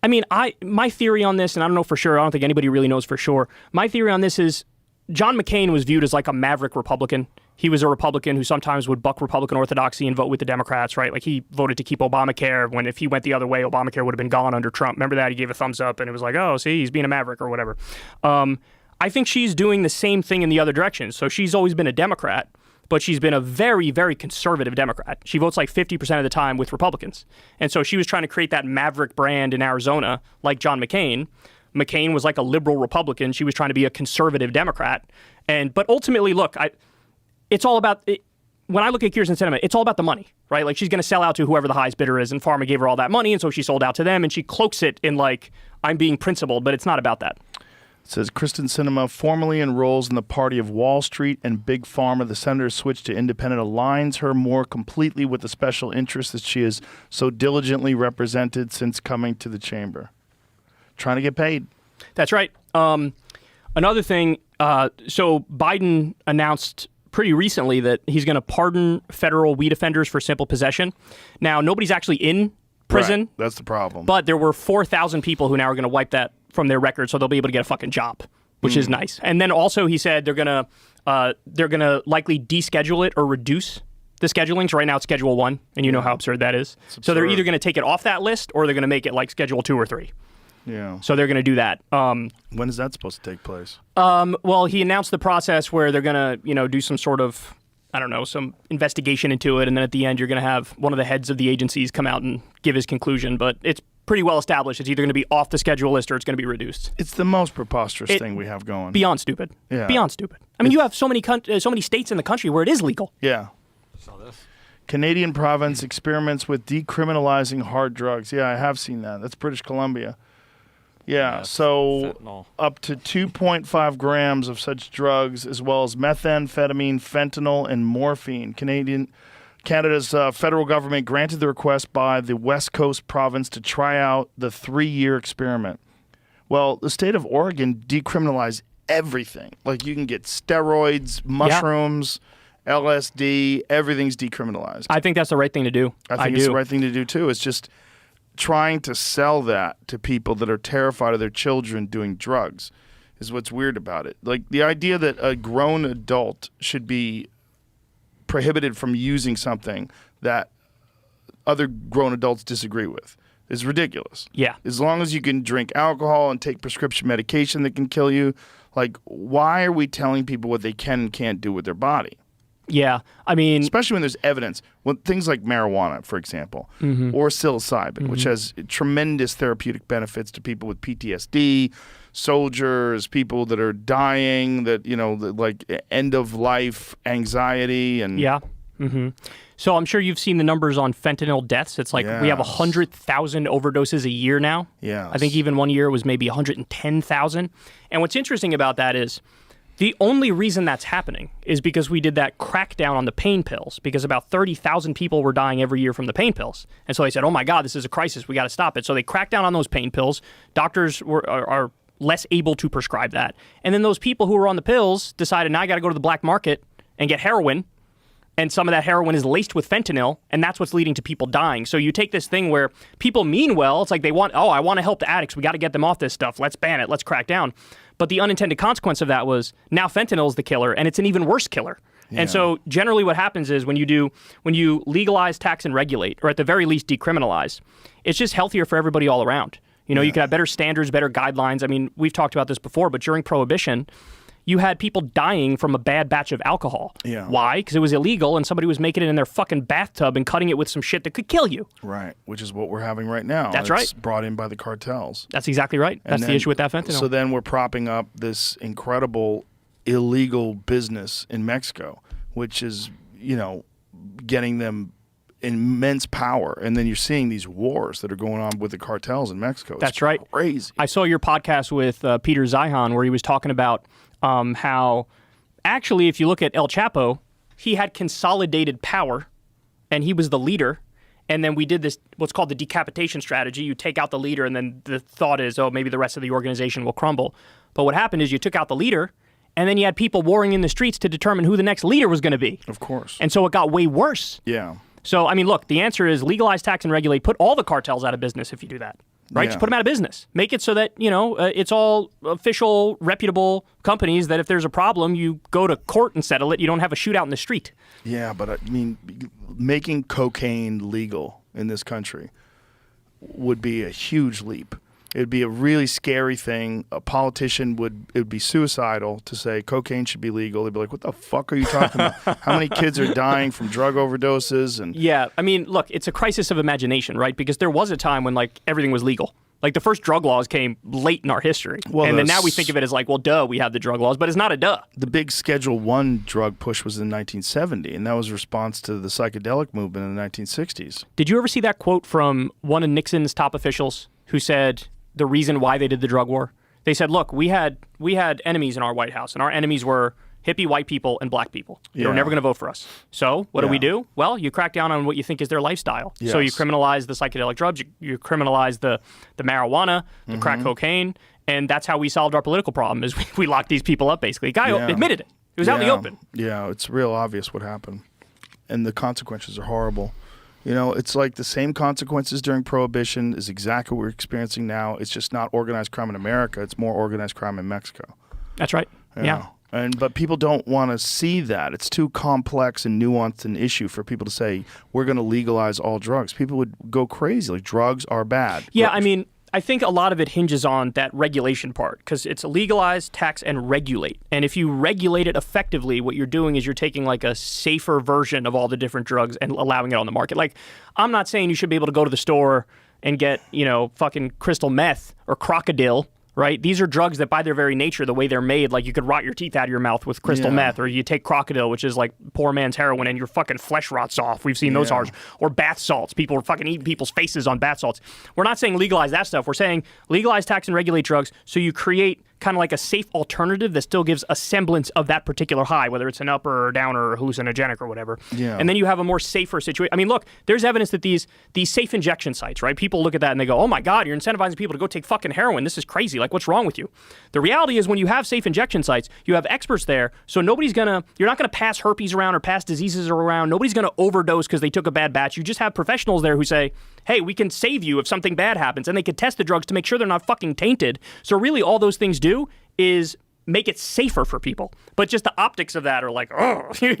I mean, my theory on this, and I don't know for sure, I don't think anybody really knows for sure. My theory on this is John McCain was viewed as like a maverick Republican. He was a Republican who sometimes would buck Republican orthodoxy and vote with the Democrats, right? Like he voted to keep Obamacare when if he went the other way, Obamacare would have been gone under Trump. Remember that? He gave a thumbs up and it was like, oh, see, he's being a maverick or whatever. I think she's doing the same thing in the other direction. So she's always been a Democrat, but she's been a very, very conservative Democrat. She votes like 50% of the time with Republicans. And so she was trying to create that maverick brand in Arizona, like John McCain. McCain was like a liberal Republican. She was trying to be a conservative Democrat. But ultimately, look, it's all about it. When I look at Kyrsten Sinema, it's all about the money, right? Like she's going to sell out to whoever the highest bidder is, and Pharma gave her all that money, and so she sold out to them, and she cloaks it in like, I'm being principled, but it's not about that. It says, Kyrsten Sinema formally enrolls in the party of Wall Street and Big Pharma. The senator's switch to independent aligns her more completely with the special interests that she has so diligently represented since coming to the chamber. Trying to get paid. That's right. Another thing, so Biden announced pretty recently that he's going to pardon federal weed offenders for simple possession. Now, nobody's actually in prison. Right. That's the problem. But there were 4,000 people who now are going to wipe that from their record, so they'll be able to get a fucking job, which is nice. And then also he said they're gonna likely deschedule it or reduce the scheduling. So right now it's Schedule 1, and you know how absurd that is. So they're either going to take it off that list or they're going to make it like Schedule 2 or 3. Yeah. So they're going to do that. When is that supposed to take place? Well, he announced the process where they're going to, do some sort of, I don't know, some investigation into it, and then at the end you're going to have one of the heads of the agencies come out and give his conclusion. But it's pretty well established. It's either going to be off the schedule list or it's going to be reduced. It's the most preposterous thing we have going. Beyond stupid. Yeah. Beyond stupid. I mean, you have so many states in the country where it is legal. Yeah. Saw this. Canadian province experiments with decriminalizing hard drugs. Yeah, I have seen that. That's British Columbia. Yeah, so fentanyl. Up to 2.5 grams of such drugs, as well as methamphetamine, fentanyl, and morphine. Canada's federal government granted the request by the West Coast province to try out the 3-year experiment. Well, the state of Oregon decriminalized everything. Like you can get steroids, mushrooms, LSD, everything's decriminalized. I think that's the right thing to do. I think it's the right thing to do, too. It's just trying to sell that to people that are terrified of their children doing drugs is what's weird about it. Like the idea that a grown adult should be prohibited from using something that other grown adults disagree with is ridiculous. Yeah. As long as you can drink alcohol and take prescription medication that can kill you, like why are we telling people what they can and can't do with their body? Yeah, I mean... Especially when there's evidence. When things like marijuana, for example, or psilocybin, which has tremendous therapeutic benefits to people with PTSD, soldiers, people that are dying, that, like end-of-life anxiety. And yeah. Mm-hmm. So I'm sure you've seen the numbers on fentanyl deaths. It's like we have 100,000 overdoses a year now. Yeah. I think even one year it was maybe 110,000. And what's interesting about that is... the only reason that's happening is because we did that crackdown on the pain pills, because about 30,000 people were dying every year from the pain pills. And so they said, oh my God, this is a crisis. We got to stop it. So they cracked down on those pain pills. Doctors are less able to prescribe that. And then those people who were on the pills decided, now I got to go to the black market and get heroin. And some of that heroin is laced with fentanyl, and that's what's leading to people dying. So you take this thing where people mean well. It's like I want to help the addicts. We got to get them off this stuff. Let's ban it. Let's crack down. But the unintended consequence of that was now fentanyl is the killer, and it's an even worse killer. Yeah. And so generally what happens is when you legalize, tax, and regulate, or at the very least decriminalize, it's just healthier for everybody all around. You can have better standards, better guidelines. I mean, we've talked about this before, but during Prohibition, you had people dying from a bad batch of alcohol. Yeah. Why? Because it was illegal and somebody was making it in their fucking bathtub and cutting it with some shit that could kill you. Right, which is what we're having right now. That's right. It's brought in by the cartels. That's exactly right. That's the issue with that fentanyl. So then we're propping up this incredible illegal business in Mexico, which is, getting them immense power. And then you're seeing these wars that are going on with the cartels in Mexico. That's right. Crazy. I saw your podcast with Peter Zeihan where he was talking about how actually, if you look at El Chapo, he had consolidated power and he was the leader. And then we did this, what's called the decapitation strategy. You take out the leader and then the thought is, oh, maybe the rest of the organization will crumble. But what happened is you took out the leader and then you had people warring in the streets to determine who the next leader was going to be. Of course. And so it got way worse. Yeah. So, I mean, look, the answer is legalize, tax, and regulate. Put all the cartels out of business if you do that, right? Yeah. Just put them out of business. Make it so that, it's all official, reputable companies that if there's a problem, you go to court and settle it. You don't have a shootout in the street. Yeah, but I mean, making cocaine legal in this country would be a huge leap. It would be a really scary thing. A politician it would be suicidal to say cocaine should be legal. They'd be like, what the fuck are you talking about? How many kids are dying from drug overdoses? And yeah, I mean, look, it's a crisis of imagination, right? Because there was a time when, everything was legal. The first drug laws came late in our history. Well, and then now we think of it as well, duh, we have the drug laws, but it's not a duh. The big Schedule I drug push was in 1970, and that was a response to the psychedelic movement in the 1960s. Did you ever see that quote from one of Nixon's top officials who said the reason why they did the drug war? They said, look, we had enemies in our White House, and our enemies were hippie white people and black people. They were never going to vote for us. So what do we do? Well, you crack down on what you think is their lifestyle. Yes. So you criminalize the psychedelic drugs, you criminalize the marijuana, the crack cocaine, and that's how we solved our political problem, is we locked these people up, basically. The guy admitted it. It was out in the open. Yeah, it's real obvious what happened. And the consequences are horrible. It's like the same consequences during Prohibition is exactly what we're experiencing now. It's just not organized crime in America. It's more organized crime in Mexico. That's right. Yeah. But people don't want to see that. It's too complex and nuanced an issue for people to say, we're going to legalize all drugs. People would go crazy. Like, drugs are bad. Yeah, I mean, I think a lot of it hinges on that regulation part, because it's legalize, tax, and regulate. And if you regulate it effectively, what you're doing is you're taking a safer version of all the different drugs and allowing it on the market. I'm not saying you should be able to go to the store and get, fucking crystal meth or crocodile, right? These are drugs that by their very nature, the way they're made, you could rot your teeth out of your mouth with crystal meth, or you take crocodile, which is poor man's heroin, and your fucking flesh rots off. We've seen those horrors. Or bath salts. People are fucking eating people's faces on bath salts. We're not saying legalize that stuff. We're saying legalize, tax, and regulate drugs so you create kind of a safe alternative that still gives a semblance of that particular high, whether it's an upper or downer or hallucinogenic or whatever. Yeah. And then you have a more safer situation. I mean, look, there's evidence that these safe injection sites, right? People look at that and they go, oh my God, you're incentivizing people to go take fucking heroin. This is crazy. What's wrong with you? The reality is when you have safe injection sites, you have experts there, so you're not gonna pass herpes around or pass diseases around. Nobody's gonna overdose because they took a bad batch. You just have professionals there who say, hey, we can save you if something bad happens, and they can test the drugs to make sure they're not fucking tainted. So really all those things do is make it safer for people. But just the optics of that are it seems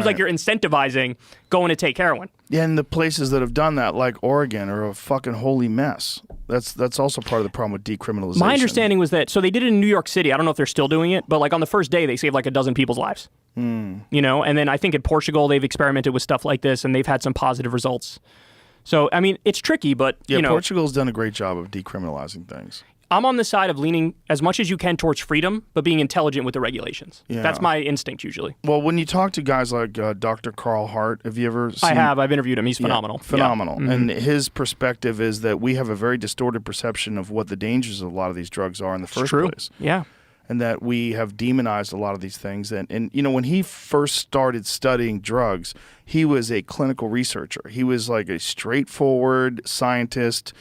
like you're incentivizing going to take heroin. Yeah, and the places that have done that, like Oregon, are a fucking holy mess. That's also part of the problem with decriminalization. My understanding was that, so they did it in New York City. I don't know if they're still doing it, but on the first day, they saved a dozen people's lives. And then I think in Portugal, they've experimented with stuff like this, and they've had some positive results. So, I mean, it's tricky, but, Portugal's done a great job of decriminalizing things. I'm on the side of leaning as much as you can towards freedom, but being intelligent with the regulations. Yeah. That's my instinct usually. Well, when you talk to guys like Dr. Carl Hart, have you ever seen... I have. I've interviewed him. He's phenomenal. Phenomenal. Yeah. And his perspective is that we have a very distorted perception of what the dangers of a lot of these drugs are in the first place. Yeah. And that we have demonized a lot of these things. And when he first started studying drugs, he was a clinical researcher. He was a straightforward scientist,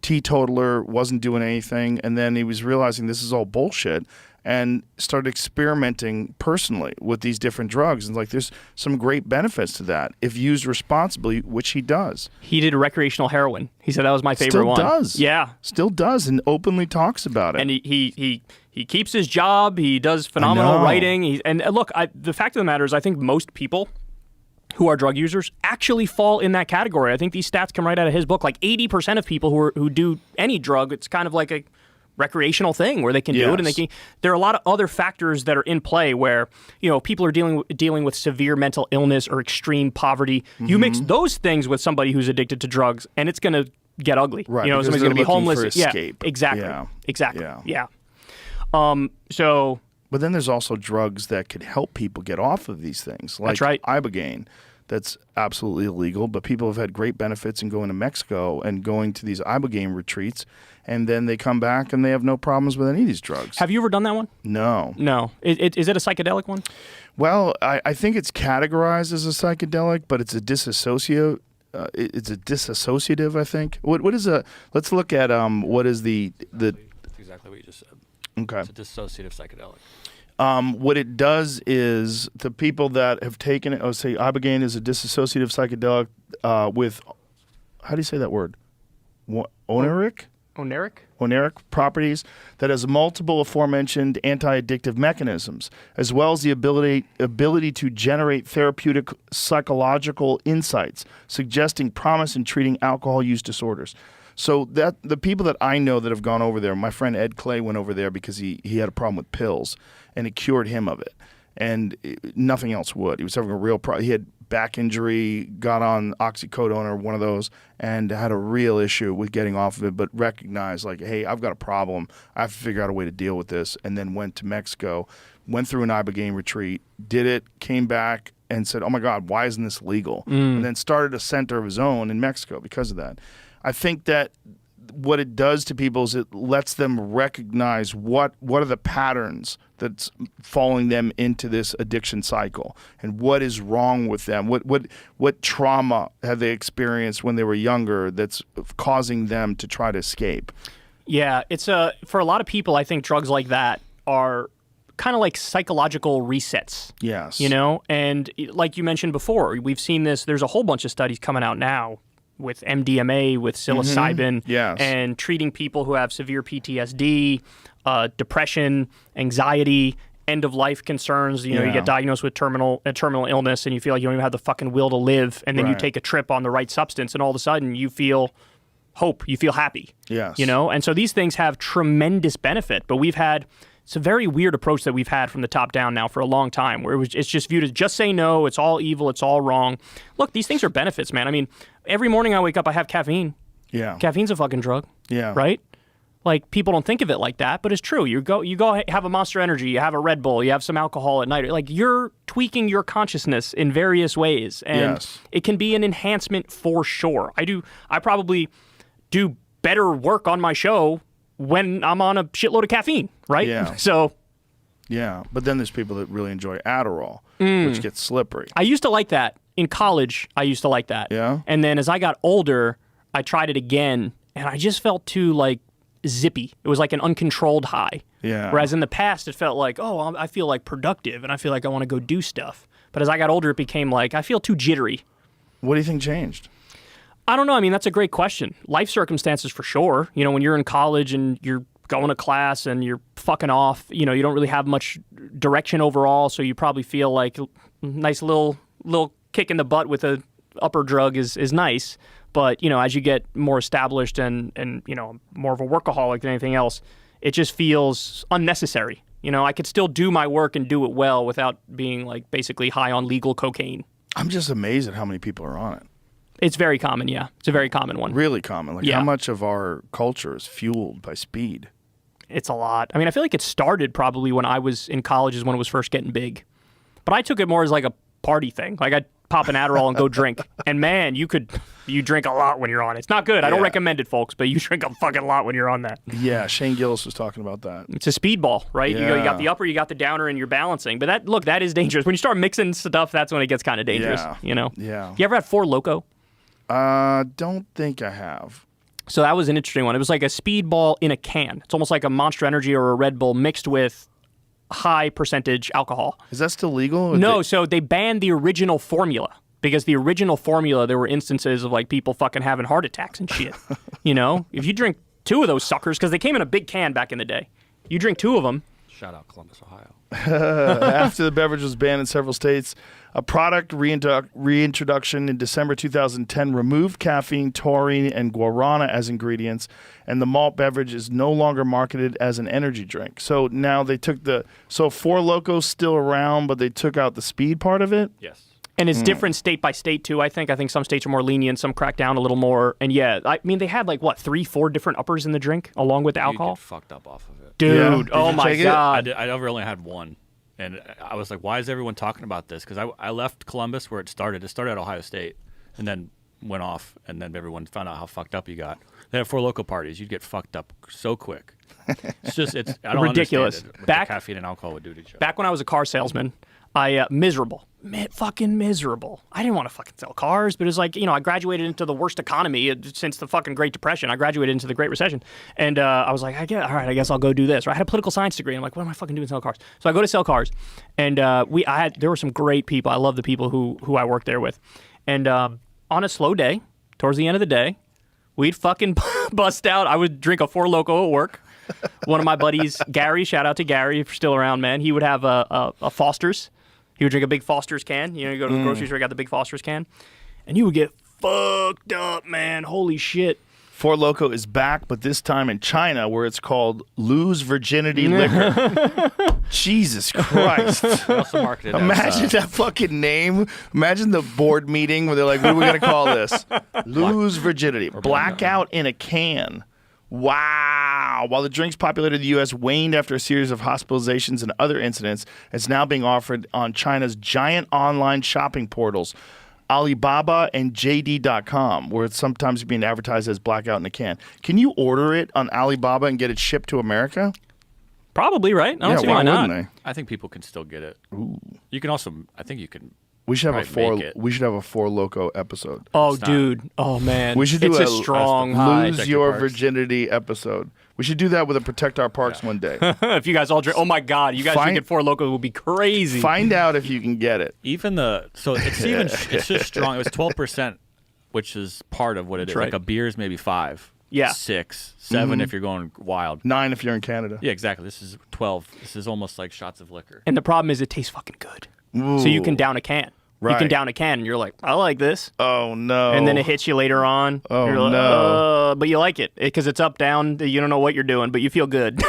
teetotaler, wasn't doing anything, and then he was realizing this is all bullshit and started experimenting personally with these different drugs. And there's some great benefits to that if used responsibly, which he does. He did recreational heroin. He said that was my favorite one. Still does. Yeah. Still does, and openly talks about it. And he keeps his job. He does phenomenal writing. The fact of the matter is I think most people who are drug users actually fall in that category. I think these stats come right out of his book. 80% of people who do any drug, it's kind of like a recreational thing where they can do it, and there are a lot of other factors that are in play where people are dealing with severe mental illness or extreme poverty. You mix those things with somebody who's addicted to drugs, and it's going to get ugly. Right, somebody's going to be homeless. For escape. Exactly. Yeah. Exactly. Yeah. So But then there's also drugs that could help people get off of these things, like That's right. Ibogaine. That's absolutely illegal, but people have had great benefits in going to Mexico and going to these Ibogaine retreats, and then they come back and they have no problems with any of these drugs. Have you ever done that one? No. No. Is it a psychedelic one? Well, I think it's categorized as a psychedelic, but it's a dissociative. It's a dissociative, I think. What is a? Let's look at what is the. That's exactly what you just said. Okay. It's a dissociative psychedelic. What it does is the people that have taken it, say Ibogaine is a dissociative psychedelic with, how do you say that word? Oneric? Oneric properties that has multiple aforementioned anti-addictive mechanisms, as well as the ability to generate therapeutic psychological insights, suggesting promise in treating alcohol use disorders. So that the people that I know that have gone over there, my friend Ed Clay went over there because he had a problem with pills, and it cured him of it, and nothing else would. He was having a real problem. He had back injury, got on oxycodone or one of those, and had a real issue with getting off of it, but recognized, like, hey, I've got a problem. I have to figure out a way to deal with this, and then went to Mexico, went through an Ibogaine retreat, did it, came back, and said, oh, my God, why isn't this legal? And then started a center of his own in Mexico because of that. I think that what it does to people is it lets them recognize what are the patterns that's falling them into this addiction cycle, and what is wrong with them. What trauma have they experienced when they were younger that's causing them to try to escape? Yeah, it's for a lot of people, I think drugs like that are kind of like psychological resets. Yes. You know, and like you mentioned before, we've seen this. There's a whole bunch of studies coming out now with MDMA, with psilocybin, Yes. and treating people who have severe PTSD, depression, anxiety, end-of-life concerns. You know, you get diagnosed with terminal illness, and you feel like you don't even have the fucking will to live, and then you take a trip on the right substance, and all of a sudden you feel hope, you feel happy. Yes. You know, and so these things have tremendous benefit, but it's a very weird approach that we've had from the top down now for a long time, where it's just viewed as just say no, it's all evil, it's all wrong. Look, these things are benefits, man. I mean, every morning I wake up, I have caffeine. Yeah. Caffeine's a fucking drug. Yeah. Right? Like, people don't think of it like that, but it's true. You go have a Monster Energy, you have a Red Bull, you have some alcohol at night. Like, you're tweaking your consciousness in various ways, and it can be an enhancement for sure. I probably do better work on my show when I'm on a shitload of caffeine, right? Yeah. So. Yeah, but then there's people that really enjoy Adderall, which gets slippery. I used to like that. In college, I used to like that. Yeah? And then as I got older, I tried it again, and I just felt too, like, zippy. It was like an uncontrolled high. Yeah. Whereas in the past, it felt like, oh, I feel like productive, and I feel like I want to go do stuff. But as I got older, it became like, I feel too jittery. What do you think changed? I don't know. I mean, that's a great question. Life circumstances for sure. You know, when you're in college and you're going to class and you're fucking off, you know, you don't really have much direction overall, so you probably feel like a nice little kick in the butt with a upper drug is nice. But, you know, as you get more established and you know, more of a workaholic than anything else, it just feels unnecessary. You know, I could still do my work and do it well without being, like, basically high on legal cocaine. I'm just amazed at how many people are on it. It's very common, yeah. It's a very common one. Really common. Like, how much of our culture is fueled by speed? It's a lot. I mean, I feel like it started probably when I was in college is when it was first getting big. But I took it more as like a party thing. Like, I'd pop an Adderall and go drink. And man, you drink a lot when you're on it. It's not good. I don't recommend it, folks, but you drink a fucking lot when you're on that. Yeah, Shane Gillis was talking about that. It's a speedball, right? Yeah. You got the upper, you got the downer, and you're balancing. But that is dangerous. When you start mixing stuff, that's when it gets kind of dangerous, you know? Yeah. You ever had Four Loko? Don't think I have. So that was an interesting one. It was like a speedball in a can. It's almost like a Monster Energy or a Red Bull mixed with high percentage alcohol. Is that still legal? No, so they banned the original formula. Because the original formula, there were instances of like people fucking having heart attacks and shit. You know? If you drink 2 of those suckers, because they came in a big can back in the day. You drink 2 of them. Shout out Columbus, Ohio. After the beverage was banned in several states, a product reintroduction in December 2010 removed caffeine, taurine, and guarana as ingredients, and the malt beverage is no longer marketed as an energy drink. So now they took Four Loko's still around, but they took out the speed part of it? Yes. And it's different state by state, too, I think. I think some states are more lenient, some crack down a little more. And yeah, I mean, they had like, what, 3-4 different uppers in the drink along with the alcohol? You get fucked up off of it. Dude, oh my God. I ever only had one. And I was like, why is everyone talking about this? Because I left Columbus where it started. It started at Ohio State and then went off. And then everyone found out how fucked up you got. They have 4 local parties. You'd get fucked up so quick. It's I don't ridiculous. Understand what the caffeine and alcohol would do to each other. Back when I was a car salesman, fucking miserable. I didn't want to fucking sell cars, but it was like, I graduated into the worst economy since the fucking Great Depression. I graduated into the Great Recession. And I was like, all right, I guess I'll go do this. Or I had a political science degree. I'm like, what am I fucking doing selling cars? So I go to sell cars. And there were some great people. I love the people who I worked there with. And on a slow day, towards the end of the day, we'd fucking bust out. I would drink a 4 Loko at work. One of my buddies, Gary, shout out to Gary if you're still around, man. He would have a Foster's. He would drink a big Foster's can. You go to the grocery store, got the big Foster's can. And you would get fucked up, man. Holy shit. 4 Loko is back, but this time in China, where it's called Lose Virginity Liquor. Jesus Christ. Also marketed Imagine that fucking name. Imagine the board meeting where they're like, what are we going to call this? Lose Virginity. Blackout in a can. Wow. While the drink's popularity in the U.S. waned after a series of hospitalizations and other incidents, it's now being offered on China's giant online shopping portals, Alibaba and JD.com, where it's sometimes being advertised as blackout in a can. Can you order it on Alibaba and get it shipped to America? Probably, right? I don't see why not. I think people can still get it. Ooh. You can also, I think you can. We should have a 4 Loko episode. Oh, dude. Oh, man. We should do a strong high. Lose Your Virginity episode. We should do that with a Protect Our Parks one day. If you guys all drink, oh my God, you guys should get 4 Loko. It would be crazy. Find out if you can get it. It's just strong. It was 12%, which is part of what it is. Right. Like a beer is maybe 5. Yeah. 6, 7 if you're going wild. 9 if you're in Canada. Yeah, exactly. This is 12. This is almost like shots of liquor. And the problem is it tastes fucking good. Ooh. So you can down a can. Right. You can down a can and you're like, I like this. Oh, no. And then it hits you later on. Oh, you're like, no. But you like it because it's up, down. You don't know what you're doing, but you feel good.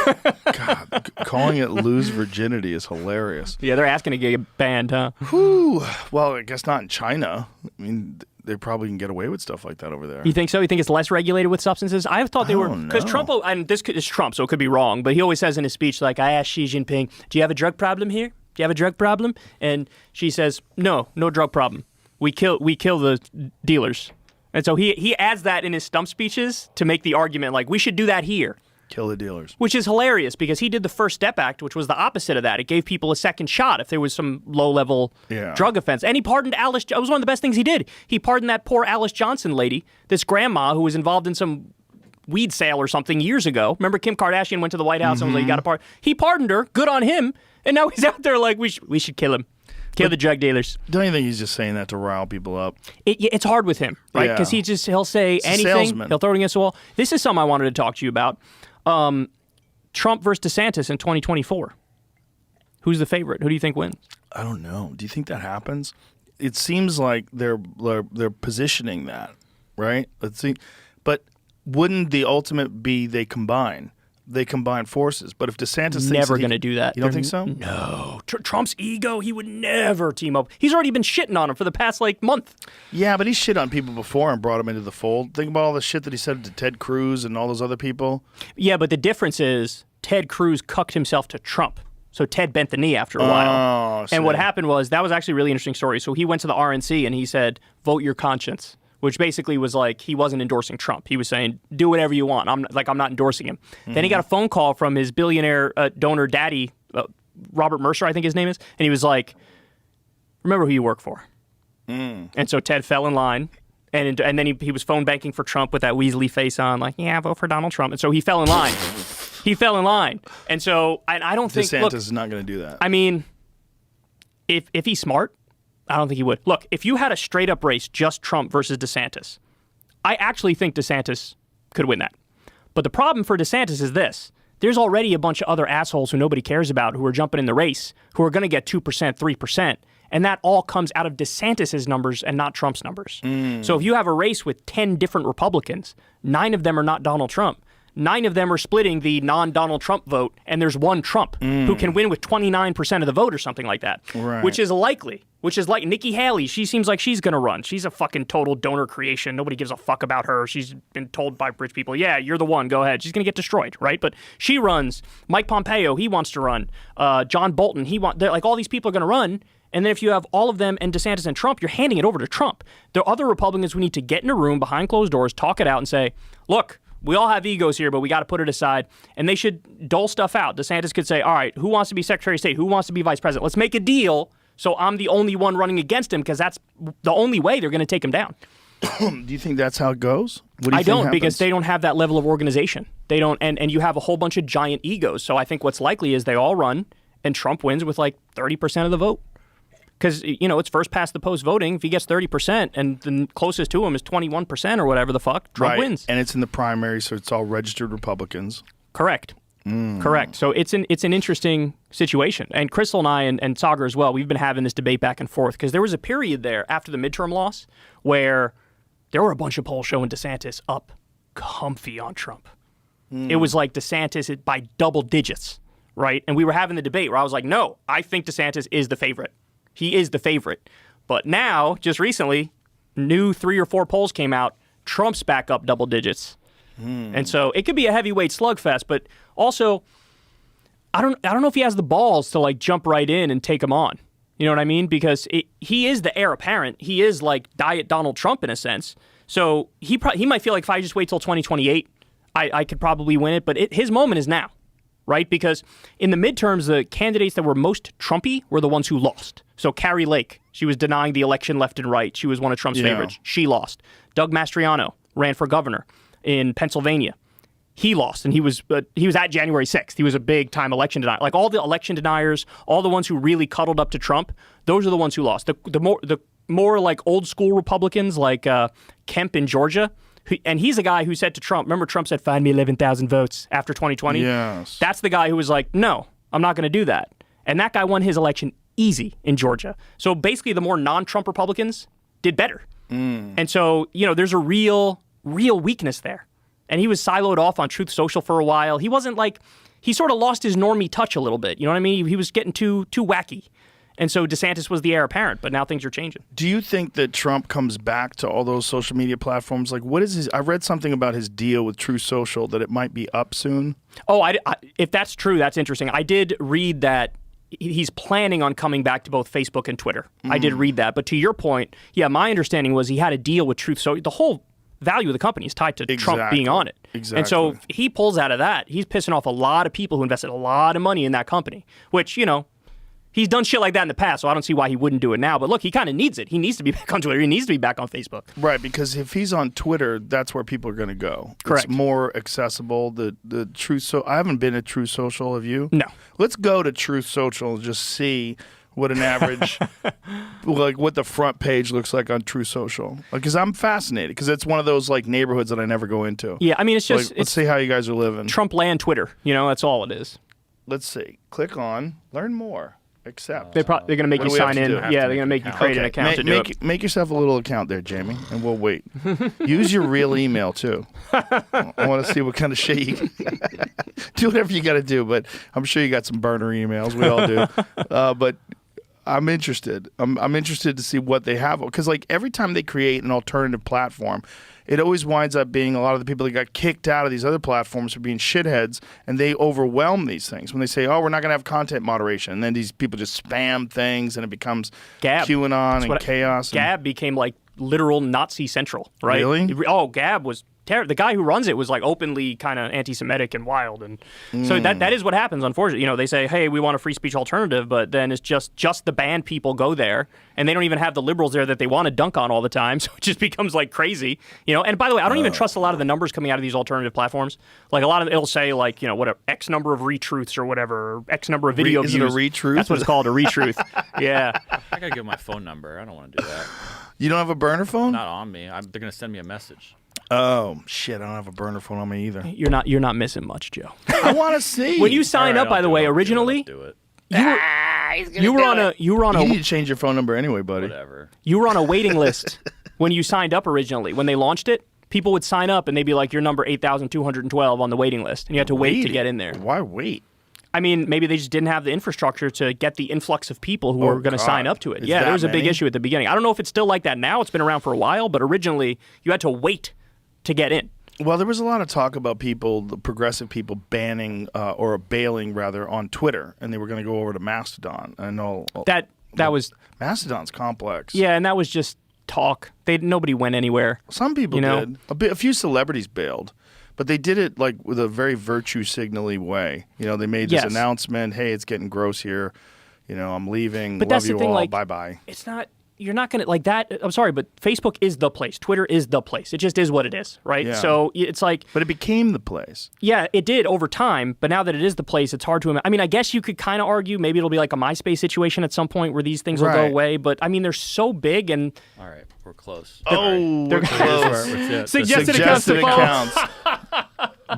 God, calling it Lose Virginity is hilarious. Yeah, they're asking to get banned, huh? Whew. Well, I guess not in China. I mean, they probably can get away with stuff like that over there. You think so? You think it's less regulated with substances? I thought they were. Because Trump, and this is Trump, so it could be wrong, but he always says in his speech, like, I asked Xi Jinping, do you have a drug problem here? Do you have a drug problem? And she says, no drug problem. We kill the dealers. And so he adds that in his stump speeches to make the argument, like, we should do that here. Kill the dealers. Which is hilarious because he did the First Step Act, which was the opposite of that. It gave people a second shot if there was some low-level drug offense. And he pardoned Alice. It was one of the best things he did. He pardoned that poor Alice Johnson lady, this grandma who was involved in some weed sale or something years ago. Remember Kim Kardashian went to the White House and was like, you got to pardon. He pardoned her. Good on him. And now he's out there like, we should kill him. Kill the drug dealers. Don't you think he's just saying that to rile people up? It's hard with him, right? Because he'll say anything. He'll throw it against the wall. This is something I wanted to talk to you about. Trump versus DeSantis in 2024. Who's the favorite? Who do you think wins? I don't know. Do you think that happens? It seems like they're positioning that, right? Let's see. But wouldn't the ultimate be they combine? They combine forces. But if DeSantis never going to do that. You don't think so? No. Trump's ego, he would never team up. He's already been shitting on him for the past month. Yeah, but he shit on people before and brought him into the fold. Think about all the shit that he said to Ted Cruz and all those other people. Yeah, but the difference is Ted Cruz cucked himself to Trump. So Ted bent the knee after a while. And what happened was, that was actually a really interesting story. So he went to the RNC and he said, vote your conscience. Which basically was like, he wasn't endorsing Trump. He was saying, do whatever you want. I'm not endorsing him. Mm-hmm. Then he got a phone call from his billionaire donor daddy, Robert Mercer, I think his name is. And he was like, remember who you work for. And so Ted fell in line. And then he was phone banking for Trump with that Weasley face on, like, yeah, vote for Donald Trump. And so he fell in line. He fell in line. And so I don't think DeSantis is not going to do that. I mean, if he's smart, I don't think he would. Look, if you had a straight-up race, just Trump versus DeSantis, I actually think DeSantis could win that. But the problem for DeSantis is this. There's already a bunch of other assholes who nobody cares about who are jumping in the race, who are going to get 2%, 3%, and that all comes out of DeSantis' numbers and not Trump's numbers. So if you have a race with 10 different Republicans, 9 of them are not Donald Trump, 9 of them are splitting the non-Donald Trump vote, and there's one Trump who can win with 29% of the vote or something like that, which is likely. Which is like Nikki Haley. She seems like she's going to run. She's a fucking total donor creation. Nobody gives a fuck about her. She's been told by rich people, yeah, you're the one. Go ahead. She's going to get destroyed, right? But she runs. Mike Pompeo, he wants to run. John Bolton, like all these people are going to run. And then if you have all of them and DeSantis and Trump, you're handing it over to Trump. There are other Republicans who need to get in a room behind closed doors, talk it out and say, look, we all have egos here, but we got to put it aside. And they should dole stuff out. DeSantis could say, all right, who wants to be Secretary of State? Who wants to be Vice President? Let's make a deal. So I'm the only one running against him because that's the only way they're going to take him down. Do you think that's how it goes? What do you I don't, because they don't have that level of organization. They don't, and you have a whole bunch of giant egos. So I think what's likely is they all run, and Trump wins with like 30% of the vote. Because, it's first past the post voting. If he gets 30% and the closest to him is 21% or whatever the fuck, Trump wins. And it's in the primary, so it's all registered Republicans. Correct. Correct. So it's an interesting situation. And Crystal and I and Sagar as well, we've been having this debate back and forth because there was a period there after the midterm loss where there were a bunch of polls showing DeSantis up comfy on Trump. It was like DeSantis by double digits, right? And we were having the debate where I was like, no, I think DeSantis is the favorite. He is the favorite. But now, just recently, new 3 or 4 polls came out. Trump's back up double digits. And so it could be a heavyweight slugfest, but also I don't know if he has the balls to like jump right in and take him on. You know what I mean? Because he is the heir apparent. He is like Diet Donald Trump in a sense. So he might feel like if I just wait till 2028, I could probably win it. But his moment is now, right? Because in the midterms, the candidates that were most Trumpy were the ones who lost. So Carrie Lake, she was denying the election left and right. She was one of Trump's favorites. She lost. Doug Mastriano ran for governor in Pennsylvania. He lost, and he was at January 6th. He was a big-time election denier. Like all the election deniers, all the ones who really cuddled up to Trump, those are the ones who lost. The more like old-school Republicans like Kemp in Georgia, and he's a guy who said to Trump, remember Trump said, find me 11,000 votes after 2020? Yes. That's the guy who was like, no, I'm not going to do that. And that guy won his election easy in Georgia. So basically the more non-Trump Republicans did better. And so, there's a real weakness there. And he was siloed off on Truth Social for a while. He wasn't like, he sort of lost his normie touch a little bit. You know what I mean? He was getting too wacky. And so DeSantis was the heir apparent, but now things are changing. Do you think that Trump comes back to all those social media platforms? Like, what is I read something about his deal with Truth Social that it might be up soon. Oh, if that's true, that's interesting. I did read that he's planning on coming back to both Facebook and Twitter. I did read that. But to your point, yeah, my understanding was he had a deal with Truth Social. The whole value of the company is tied to Trump being on it. Exactly. And so if he pulls out of that, he's pissing off a lot of people who invested a lot of money in that company, which, he's done shit like that in the past, so I don't see why he wouldn't do it now. But look, he kind of needs it. He needs to be back on Twitter. He needs to be back on Facebook. Right, because if he's on Twitter, that's where people are going to go. Correct. It's more accessible. The Truth I haven't been at Truth Social. Have you? No. Let's go to Truth Social and just see what an average, like what the front page looks like on Truth Social. Because I'm fascinated, because it's one of those like neighborhoods that I never go into. Yeah, I mean, it's just... let's see how you guys are living. Trump land Twitter. That's all it is. Let's see. Click on Learn More. Accept. They're going to make you sign in. Yeah, they're going to make you create an account to do it. Make yourself a little account there, Jamie, and we'll wait. Use your real email, too. I want to see what kind of shit you do whatever you got to do, but I'm sure you got some burner emails. We all do. But I'm interested. I'm interested to see what they have. Because like every time they create an alternative platform, it always winds up being a lot of the people that got kicked out of these other platforms for being shitheads, and they overwhelm these things when they say, oh, we're not going to have content moderation. And then these people just spam things, and it becomes Gab. QAnon and chaos. Gab became like literal Nazi Central, right? Really? Oh, Gab was terrible. The guy who runs it was like openly kind of anti-Semitic and wild. And so that is what happens, unfortunately. They say, hey, we want a free speech alternative, but then it's just the banned people go there, and they don't even have the liberals there that they want to dunk on all the time. So it just becomes like crazy. And by the way, I don't even trust a lot of the numbers coming out of these alternative platforms. Like a lot of it'll say like, what X number of retruths or whatever, or X number of video views. Is it a retruth? That's what it's called, a retruth. Yeah. I gotta give my phone number. I don't want to do that. You don't have a burner phone? Not on me. They're gonna send me a message. Oh shit! I don't have a burner phone on me either. You're not missing much, Joe. I want to see. When you signed up, by the way, originally, do it. You were on a. You need to change your phone number anyway, buddy. Whatever. You were on a waiting list when you signed up originally. When they launched it, People would sign up and they'd be like, "You're number 8,212 on the waiting list," and you had to wait to get in there. Why wait? I mean, maybe they just didn't have the infrastructure to get the influx of people who were going to sign up to it. Yeah, there was a big issue at the beginning. I don't know if it's still like that now. It's been around for a while, but originally you had to wait to get in. Well, there was a lot of talk about people, the progressive people, banning or bailing rather on Twitter, and they were going to go over to Mastodon. I know that was Mastodon's complex. Yeah, and that was just talk. Nobody went anywhere. Some people did. A few celebrities bailed. But they did it like with a very virtue signally way. They made this announcement, hey, it's getting gross here. I'm leaving. But Love that's you the thing, all. like, bye-bye. It's not, you're not going to, like that, I'm sorry, but Facebook is the place. Twitter is the place. It just is what it is, right? Yeah. So it's like. But it became the place. Yeah, it did over time. But now that it is the place, it's hard to imagine. I mean, I guess you could kind of argue maybe it'll be like a MySpace situation at some point where these things will go away. But I mean, they're so big and. All right, we're close. We're close. Suggested accounts to follow.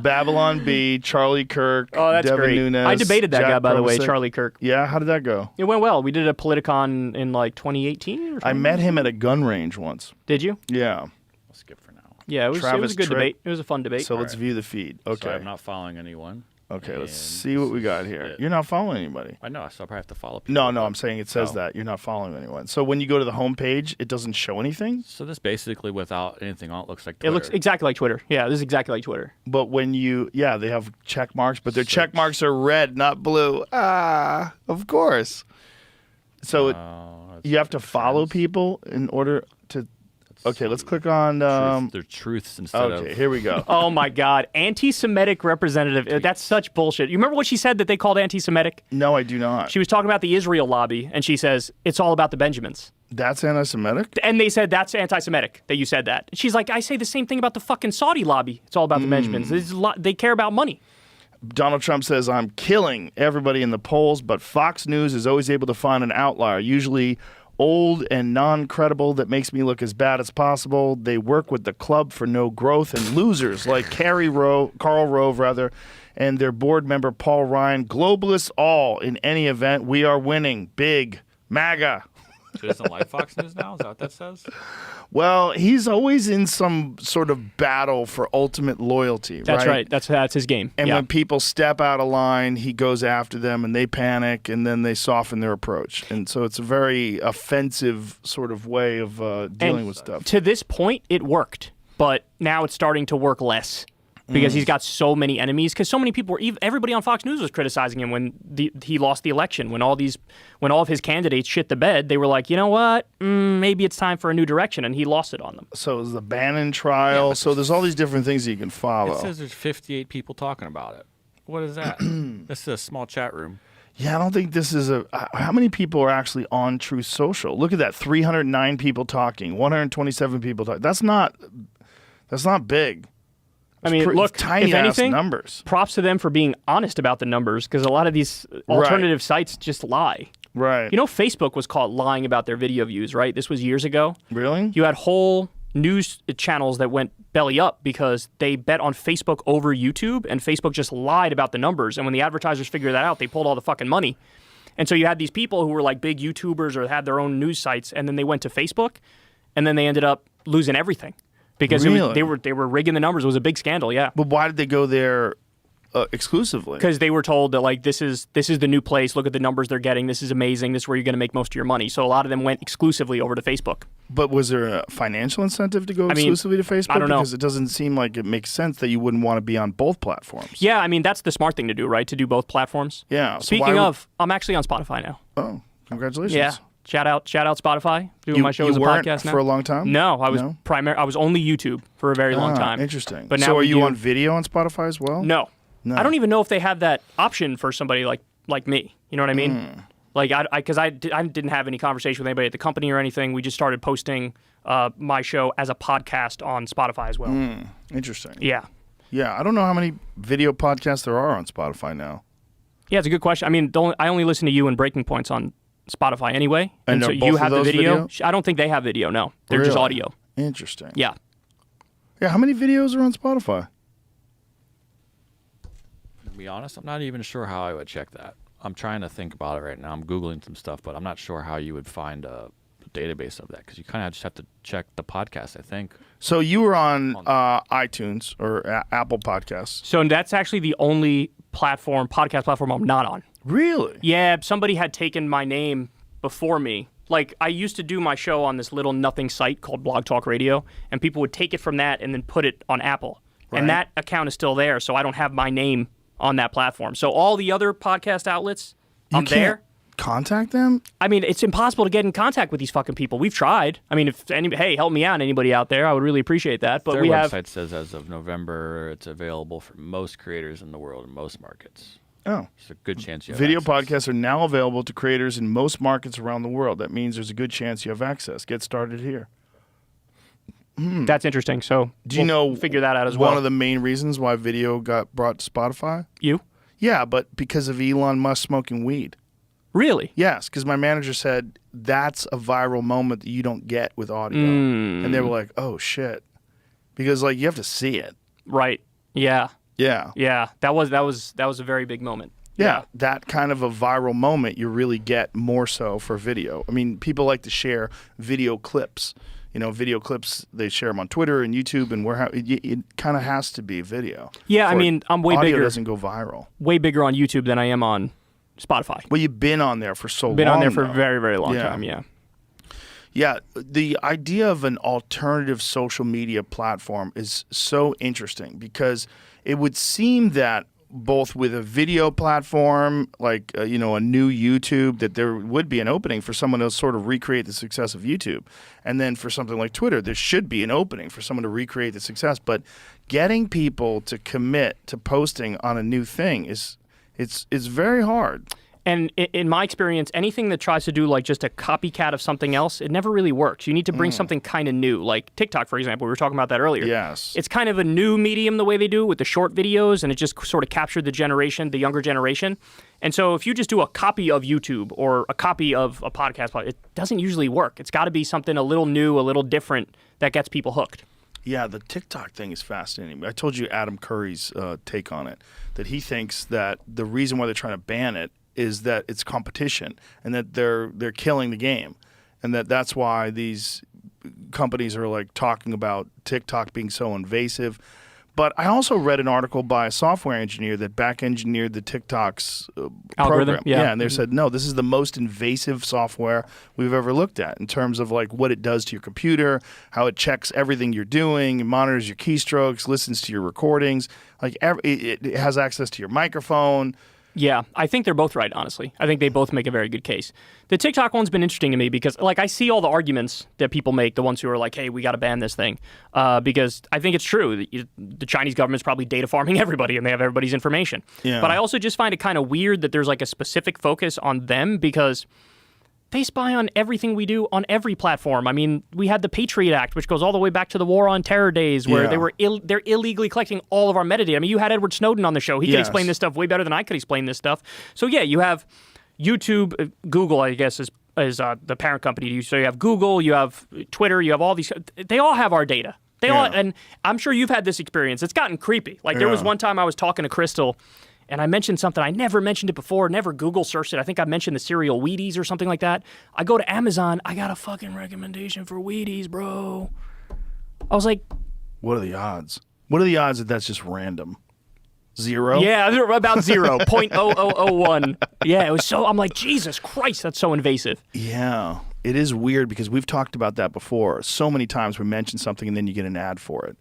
Babylon B, Charlie Kirk, that's Devin great. Nunes. I debated that Jack guy, by the way, Probasek. Charlie Kirk. Yeah, how did that go? It went well. We did a Politicon in like 2018 or something. I met him at a gun range once. Did you? Yeah. I'll skip for now. Yeah, it was a good debate. It was a fun debate. So let's view the feed. Okay. So I'm not following anyone. Okay, let's see what we got here. You're not following anybody. I know, so I probably have to follow people. No, I'm saying it says that. You're not following anyone. So when you go to the homepage, it doesn't show anything? So this basically, without anything on it, looks like Twitter. It looks exactly like Twitter. Yeah, this is exactly like Twitter. But when they have check marks, but their check marks are red, not blue. Of course. So you have to follow people in order to... Okay, let's click on... They're truths instead of... Okay, here we go. Oh, my God. Anti-Semitic representative. That's such bullshit. You remember what she said that they called anti-Semitic? No, I do not. She was talking about the Israel lobby, and she says, it's all about the Benjamins. That's anti-Semitic? And they said, that's anti-Semitic, that you said that. She's like, I say the same thing about the fucking Saudi lobby. It's all about the Benjamins. They care about money. Donald Trump says, I'm killing everybody in the polls, but Fox News is always able to find an outlier, usually old and non-credible, that makes me look as bad as possible. They work with the club for no growth and losers like Karl Rove, and their board member Paul Ryan. Globalists all. In any event, we are winning. Big. MAGA. She doesn't like Fox News now? Is that what that says? Well, he's always in some sort of battle for ultimate loyalty, That's right. That's his game. And when people step out of line, he goes after them, and they panic, and then they soften their approach. And so it's a very offensive sort of way of dealing with stuff. To this point, it worked, but now it's starting to work less. Because he's got so many enemies. Because so many people everybody on Fox News was criticizing him when he lost the election. When all of his candidates shit the bed, they were like, you know what? Maybe it's time for a new direction, and he lost it on them. So it was the Bannon trial. So there's all these different things that you can follow. It says there's 58 people talking about it. What is that? This is a small chat room. Yeah, I don't think this is how many people are actually on Truth Social? Look at that, 309 people talking, 127 people talking. That's not big. I mean, look, tiny if anything, numbers. Props to them for being honest about the numbers, because a lot of these alternative sites just lie. Right. Facebook was caught lying about their video views, right? This was years ago. Really? You had whole news channels that went belly up because they bet on Facebook over YouTube, and Facebook just lied about the numbers. And when the advertisers figured that out, they pulled all the fucking money. And so you had these people who were like big YouTubers or had their own news sites, and then they went to Facebook, and then they ended up losing everything. Because they were rigging the numbers. It was a big scandal, yeah. But why did they go there exclusively? Because they were told that like this is the new place. Look at the numbers they're getting. This is amazing. This is where you're going to make most of your money. So a lot of them went exclusively over to Facebook. But was there a financial incentive to go exclusively to Facebook? I don't know. Because it doesn't seem like it makes sense that you wouldn't want to be on both platforms. Yeah, I mean that's the smart thing to do, right? To do both platforms. Yeah. Speaking of, I'm actually on Spotify now. Oh, congratulations. Yeah. Shout out Spotify. Doing my show as a podcast now. For a long time? No, I was I was only YouTube for a very long time. Interesting. But now so are you on video on Spotify as well? No. I don't even know if they have that option for somebody like me. You know what I mean? Like because I didn't have any conversation with anybody at the company or anything. We just started posting my show as a podcast on Spotify as well. Interesting. Yeah. Yeah, I don't know how many video podcasts there are on Spotify now. Yeah, it's a good question. I mean, I only listen to you and Breaking Points on Spotify anyway. And so you have the video. I don't think they have video. No, they're just audio. Interesting. Yeah. Yeah. How many videos are on Spotify? To be honest, I'm not even sure how I would check that. I'm trying to think about it right now. I'm Googling some stuff, but I'm not sure how you would find a database of that because you kind of just have to check the podcast, I think. So you were on iTunes or Apple Podcasts. So that's actually the only podcast platform I'm not on. Really? Yeah, somebody had taken my name before me. Like, I used to do my show on this little nothing site called Blog Talk Radio, and people would take it from that and then put it on Apple. Right. And that account is still there, so I don't have my name on that platform. So all the other podcast outlets, I'm there. Contact them? I mean, it's impossible to get in contact with these fucking people. We've tried. I mean, hey, help me out, anybody out there. I would really appreciate that. But their website says as of November, it's available for most creators in the world in most markets. Oh. There's a good chance you have Video access. podcasts are now available to creators in most markets around the world. That means there's a good chance you have access. Get started here. That's interesting. So do you know figure that out as well? One of the main reasons why video got brought to Spotify? You? Yeah, but because of Elon Musk smoking weed. Really? Yes, because my manager said that's a viral moment that you don't get with audio. And they were like, oh, shit. Because, like, you have to see it. Right. Yeah. Yeah. Yeah. That was a very big moment. Yeah. That kind of a viral moment you really get more so for video. I mean, people like to share video clips. You know, video clips, they share them on Twitter and YouTube, and it kind of has to be video. Yeah, I mean, I'm way bigger. Audio doesn't go viral. Way bigger on YouTube than I am on Spotify. Well, you've been on there for so long. Been on there for a very, very long time, yeah. Yeah, the idea of an alternative social media platform is so interesting because it would seem that both with a video platform, like, a new YouTube, that there would be an opening for someone to sort of recreate the success of YouTube. And then for something like Twitter, there should be an opening for someone to recreate the success. But getting people to commit to posting on a new thing is very hard. And in my experience, anything that tries to do like just a copycat of something else, it never really works. You need to bring something kind of new. Like TikTok, for example, we were talking about that earlier. Yes. It's kind of a new medium the way they do with the short videos, and it just sort of captured the younger generation. And so if you just do a copy of YouTube or a copy of a podcast, it doesn't usually work. It's got to be something a little new, a little different that gets people hooked. Yeah, the TikTok thing is fascinating. I told you Adam Curry's take on it, that he thinks that the reason why they're trying to ban it is that it's competition and that they're killing the game, and that's why these companies are like talking about TikTok being so invasive. But I also read an article by a software engineer that back engineered the TikTok's algorithm. program. Yeah, and they said, no, this is the most invasive software we've ever looked at in terms of like what it does to your computer, how it checks everything you're doing, it monitors your keystrokes, listens to your recordings, like it has access to your microphone. Yeah, I think they're both right, honestly. I think they both make a very good case. The TikTok one's been interesting to me because, like, I see all the arguments that people make, the ones who are like, hey, we got to ban this thing, because I think it's true. The Chinese government's probably data farming everybody, and they have everybody's information. Yeah. But I also just find it kind of weird that there's, like, a specific focus on them because they spy on everything we do on every platform. I mean, we had the Patriot Act, which goes all the way back to the War on Terror days, where they're illegally collecting all of our metadata. I mean, you had Edward Snowden on the show. He could explain this stuff way better than I could explain this stuff. So yeah, you have YouTube, Google, I guess, is the parent company to you. So you have Google, you have Twitter, you have all these. They all have our data. They all, and I'm sure you've had this experience. It's gotten creepy. Like there was one time I was talking to Crystal, and I mentioned something. I never mentioned it before, never Google searched it. I think I mentioned the cereal Wheaties or something like that. I go to Amazon. I got a fucking recommendation for Wheaties, bro. I was like, what are the odds? What are the odds that that's just random? Zero? Yeah, they're about 0.0001. Yeah, it was so, I'm like, Jesus Christ, that's so invasive. Yeah, it is weird because we've talked about that before. So many times we mention something and then you get an ad for it.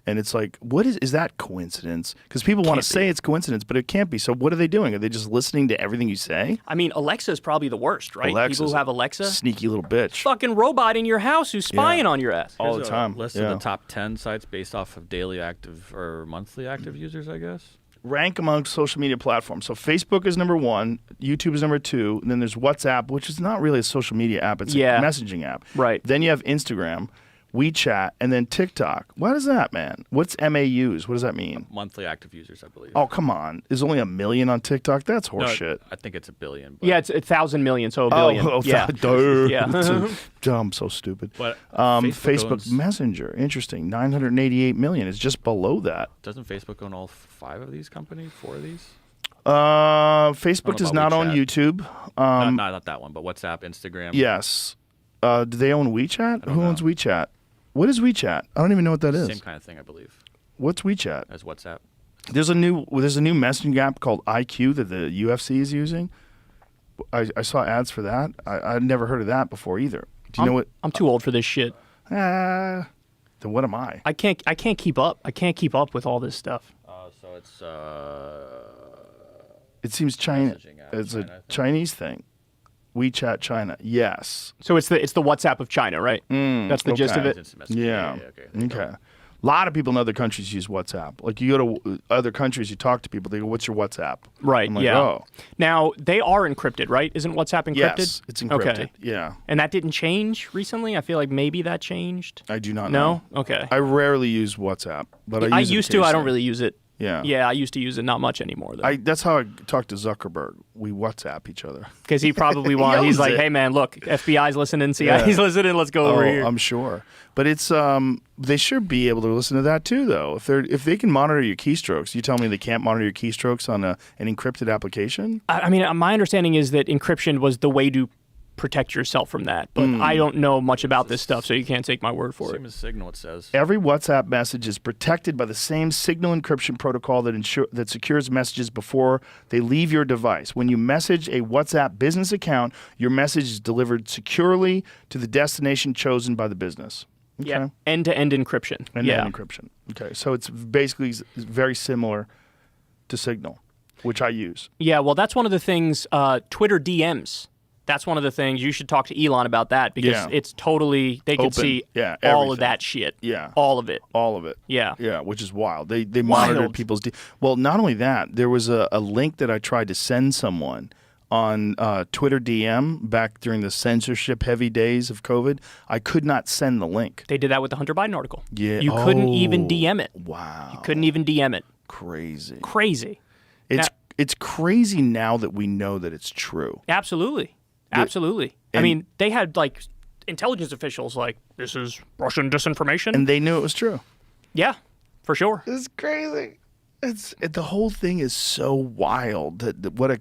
And it's like, what is that coincidence? Because people want to say it's coincidence, but it can't be. So what are they doing? Are they just listening to everything you say? I mean, Alexa is probably the worst, right? Alexa's people who have Alexa. Sneaky little bitch. Fucking robot in your house who's spying on your ass. All the time. List of the top 10 sites based off of daily active or monthly active users, I guess. Rank among social media platforms. So Facebook is number 1, YouTube is number 2, and then there's WhatsApp, which is not really a social media app, it's a messaging app. Right. Then you have Instagram, WeChat, and then TikTok. What is that, man? What's MAUs? What does that mean? Monthly active users, I believe. Oh, come on. There's only 1 million on TikTok? That's horseshit. I think it's 1 billion. Yeah, it's 1,000 million, so 1 billion. Yeah. I'm so stupid. But Facebook Messenger, interesting. 988 million is just below that. Doesn't Facebook own all 5 of these companies? 4 of these? Facebook does not own YouTube. Not that one, but WhatsApp, Instagram. Yes. Do they own WeChat? Who owns WeChat? What is WeChat? I don't even know what that is. Same kind of thing, I believe, What's WeChat? as WhatsApp. There's a new messaging app called IQ that the UFC is using. I saw ads for that. I'd never heard of that before either. Do you know what? I'm too old for this shit. Then what am I? I can't keep up. I can't keep up with all this stuff. So it's It seems China. Messaging app, It's China, I a think. Chinese thing. WeChat China. Yes. So it's the WhatsApp of China, right? That's the gist of okay. it. Instant messaging. Yeah. Okay. Okay. A lot of people in other countries use WhatsApp. Like you go to other countries, you talk to people. They go, "What's your WhatsApp?" Right. I'm like, yeah. "Oh, Now they are encrypted, right? Isn't WhatsApp encrypted? yes, it's encrypted." Okay. Yeah, And that didn't change recently. I feel like maybe that changed. I do not know. No. Okay. I rarely use WhatsApp, but I use it used to. I don't occasionally. really use it. Yeah. Yeah, I used to use it. Not much anymore though. That's how I talk to Zuckerberg. We WhatsApp each other. Because he probably wants. He's owns like, it. hey man, look, FBI's listening, CIA's listening. Let's go over here. I'm sure. But it's they should be able to listen to that too, though. If they can monitor your keystrokes, you tell me they can't monitor your keystrokes on an encrypted application? I mean, my understanding is that encryption was the way to protect yourself from that. But I don't know much about this stuff, so you can't take my word for it. Same as Signal, it says. Every WhatsApp message is protected by the same signal encryption protocol that secures messages before they leave your device. When you message a WhatsApp business account, your message is delivered securely to the destination chosen by the business. Okay. Yeah, end-to-end encryption. End-to-end encryption. Okay, so it's basically very similar to Signal, which I use. Yeah, well, that's one of the things, Twitter DMs. That's one of the things you should talk to Elon about that because it's totally, they can Open. see Yeah, all everything. of that shit. Yeah. All of it. All of it. Yeah. Yeah, which is wild. They monitored Wild. people's... Well, not only that, there was a link that I tried to send someone on Twitter DM back during the censorship-heavy days of COVID. I could not send the link. They did that with the Hunter Biden article. Yeah. You couldn't even DM it. Wow. You couldn't even DM it. Crazy. Crazy. It's crazy now that we know that it's true. Absolutely. Absolutely. I mean, they had like intelligence officials like, this is Russian disinformation. And they knew it was true. Yeah, for sure. It's crazy. The whole thing is so wild. What a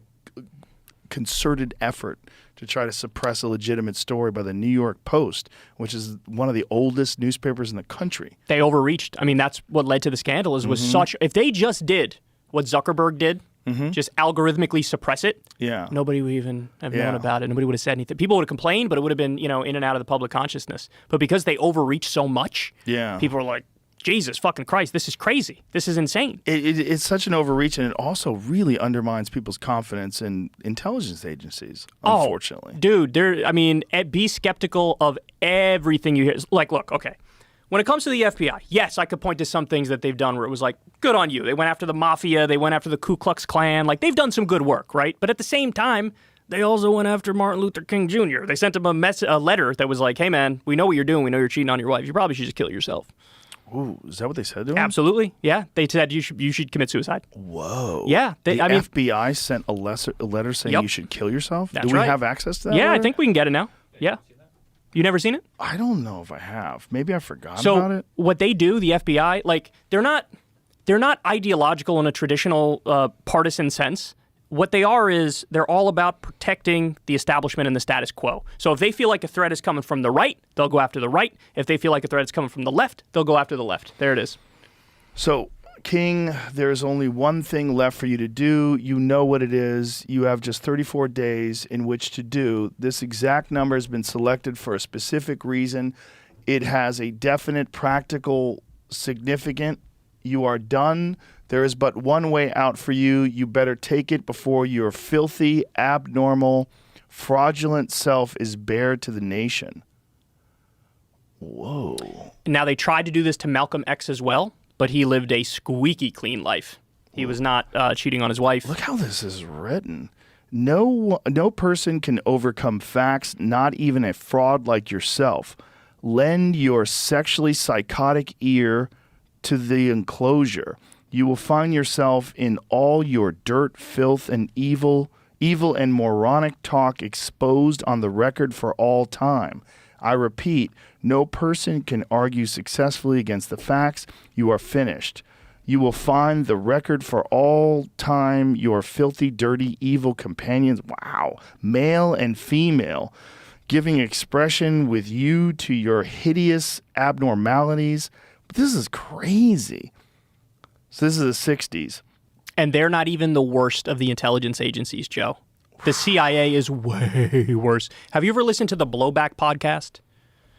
concerted effort to try to suppress a legitimate story by the New York Post, which is one of the oldest newspapers in the country. They overreached. I mean, that's what led to the scandal was such, if they just did what Zuckerberg did, just algorithmically suppress it, Yeah. nobody would even have known about it. Nobody would have said anything. People would have complained, but it would have been, in and out of the public consciousness. But because they overreached so much, people were like, Jesus fucking Christ, this is crazy. This is insane. It's such an overreach, and it also really undermines people's confidence in intelligence agencies, unfortunately. Dude, be skeptical of everything you hear. Like, look, okay. When it comes to the FBI, yes, I could point to some things that they've done where it was like, good on you. They went after the mafia. They went after the Ku Klux Klan. Like, they've done some good work, right? But at the same time, they also went after Martin Luther King Jr. They sent him a letter that was like, hey, man, we know what you're doing. We know you're cheating on your wife. You probably should just kill yourself. Ooh, is that what they said to him? Absolutely. Yeah. They said you should commit suicide. Whoa. Yeah. The FBI sent a letter saying you should kill yourself? That's Do we right. have access to that? Yeah, letter? I think we can get it now. Yeah. You never seen it? I don't know if I have. Maybe I forgot about it. What they do, the FBI, like they're not ideological in a traditional partisan sense. What they are is they're all about protecting the establishment and the status quo. So if they feel like a threat is coming from the right, they'll go after the right. If they feel like a threat is coming from the left, they'll go after the left. There it is. So, King, there's only one thing left for you to do. You know what it is. You have just 34 days in which to do. This exact number has been selected for a specific reason. It has a definite practical significance. You are done. There is but one way out for you. You better take it before your filthy, abnormal, fraudulent self is bared to the nation. Whoa. Now, they tried to do this to Malcolm X as well, but he lived a squeaky clean life. He was not cheating on his wife. Look how this is written. No person can overcome facts, not even a fraud like yourself. Lend your sexually psychotic ear to the enclosure. You will find yourself in all your dirt, filth, and evil and moronic talk exposed on the record for all time. I repeat, no person can argue successfully against the facts. You are finished. You will find the record for all time, your filthy, dirty, evil companions, wow, male and female, giving expression with you to your hideous abnormalities. But this is crazy. So this is the 60s. And they're not even the worst of the intelligence agencies, Joe. The CIA is way worse. Have you ever listened to the Blowback podcast?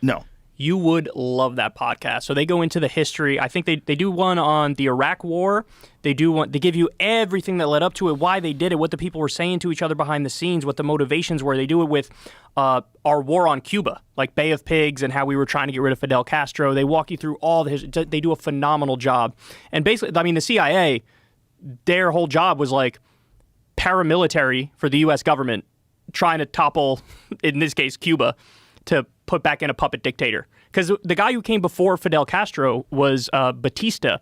No. You would love that podcast. So they go into the history. I think they do one on the Iraq War. They give you everything that led up to it, why they did it, what the people were saying to each other behind the scenes, what the motivations were. They do it with our war on Cuba, like Bay of Pigs and how we were trying to get rid of Fidel Castro. They walk you through all the history. They do a phenomenal job. And basically, I mean, the CIA, their whole job was like paramilitary for the U.S. government, trying to topple, in this case, Cuba, to put back in a puppet dictator. Because the guy who came before Fidel Castro was Batista,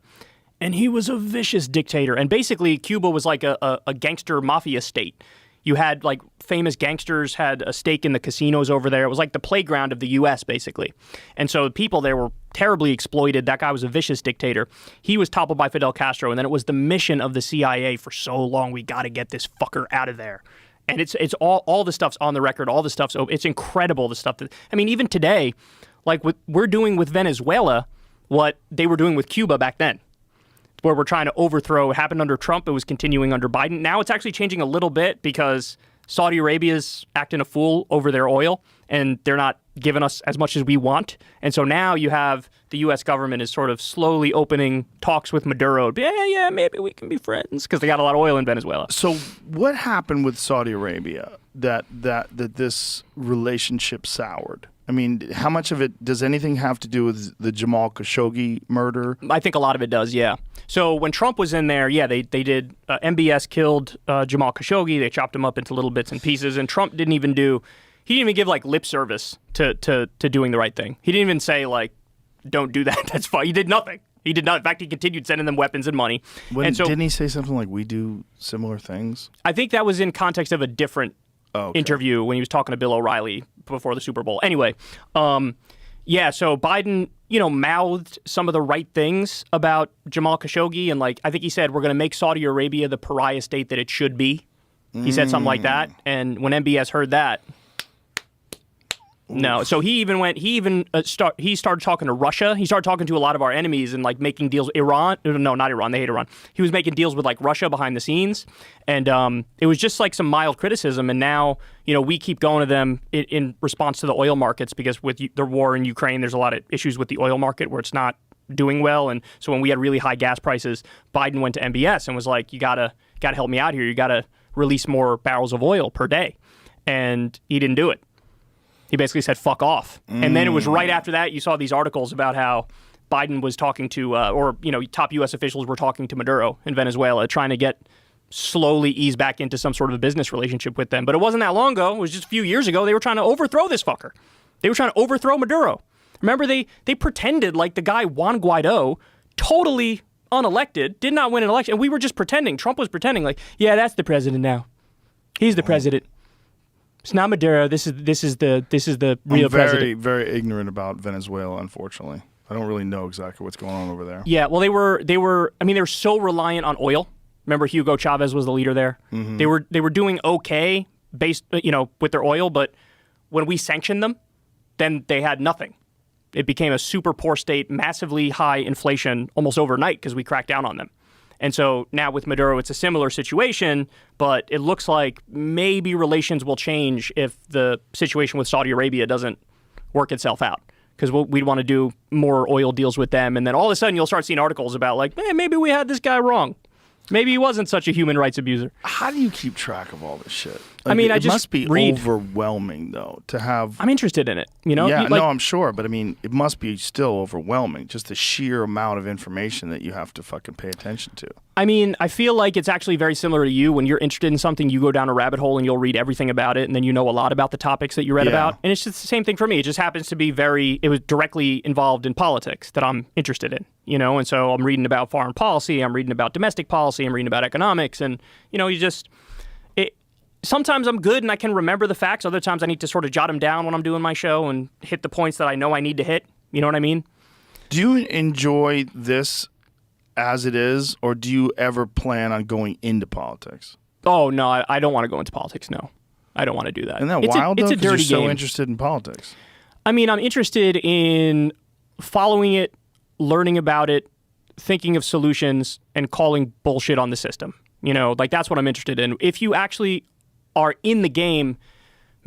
and he was a vicious dictator. And basically, Cuba was like a gangster mafia state. You had, like, famous gangsters had a stake in the casinos over there. It was like the playground of the U.S., basically. And so people there were terribly exploited. That guy was a vicious dictator. He was toppled by Fidel Castro, and then it was the mission of the CIA for so long, we got to get this fucker out of there. And it's all the stuff's on the record. All the stuff's it's incredible. The stuff that, I mean, even today, like what we're doing with Venezuela, what they were doing with Cuba back then, where we're trying to overthrow. It happened under Trump. It was continuing under Biden. Now it's actually changing a little bit because Saudi Arabia's acting a fool over their oil, and they're not giving us as much as we want. And so now you have the U.S. government is sort of slowly opening talks with Maduro. Yeah, maybe we can be friends because they got a lot of oil in Venezuela. So what happened with Saudi Arabia that this relationship soured? I mean, how much of it does anything have to do with the Jamal Khashoggi murder? I think a lot of it does, yeah. So when Trump was in there, yeah, they did. MBS killed Jamal Khashoggi. They chopped him up into little bits and pieces, and Trump didn't even give like lip service to doing the right thing. He didn't even say like, don't do that. That's fine. He did nothing. He did not. In fact, he continued sending them weapons and money. Didn't he say something like, we do similar things? I think that was in context of a different interview when he was talking to Bill O'Reilly before the Super Bowl. Anyway, yeah, so Biden, mouthed some of the right things about Jamal Khashoggi. And like, I think he said, we're going to make Saudi Arabia the pariah state that it should be. He said something like that. And when MBS heard that, no. So he started talking to Russia. He started talking to a lot of our enemies and like making deals with Iran. No, not Iran. They hate Iran. He was making deals with like Russia behind the scenes. And it was just like some mild criticism. And now, we keep going to them in response to the oil markets because with the war in Ukraine, there's a lot of issues with the oil market where it's not doing well. And so when we had really high gas prices, Biden went to MBS and was like, you gotta help me out here. You gotta release more barrels of oil per day. And he didn't do it. He basically said, fuck off. And then it was right after that, you saw these articles about how Biden was talking to, top U.S. officials were talking to Maduro in Venezuela, trying to slowly ease back into some sort of a business relationship with them. But it wasn't that long ago. It was just a few years ago. They were trying to overthrow this fucker. They were trying to overthrow Maduro. Remember, they pretended like the guy Juan Guaido, totally unelected, did not win an election. And we were just pretending. Trump was pretending like, yeah, that's the president now. He's the president. It's not Maduro. This is the real president. I'm very ignorant about Venezuela, unfortunately. I don't really know exactly what's going on over there. Yeah, well, they were so reliant on oil. Remember, Hugo Chavez was the leader there. Mm-hmm. They were doing okay based, with their oil, but when we sanctioned them, then they had nothing. It became a super poor state, massively high inflation almost overnight because we cracked down on them. And so now with Maduro, it's a similar situation, but it looks like maybe relations will change if the situation with Saudi Arabia doesn't work itself out. Because we'd want to do more oil deals with them. And then all of a sudden you'll start seeing articles about like, maybe we had this guy wrong. Maybe he wasn't such a human rights abuser. How do you keep track of all this shit? Like, it just must be overwhelming, though, to have... I'm interested in it, Yeah, I'm sure, but it must be still overwhelming, just the sheer amount of information that you have to fucking pay attention to. I feel like it's actually very similar to you. When you're interested in something, you go down a rabbit hole and you'll read everything about it, and then you know a lot about the topics that you read about. And it's just the same thing for me. It just happens to be it was directly involved in politics that I'm interested in, and so I'm reading about foreign policy, I'm reading about domestic policy, I'm reading about economics, and, sometimes I'm good and I can remember the facts. Other times I need to sort of jot them down when I'm doing my show and hit the points that I know I need to hit. You know what I mean? Do you enjoy this as it is, or do you ever plan on going into politics? Oh, no, I don't want to go into politics, no. I don't want to do that. Isn't that it's wild, it's though? a dirty you're game. so interested in politics. I mean, I'm interested in following it, learning about it, thinking of solutions, and calling bullshit on the system. Like that's what I'm interested in. If you actually are in the game,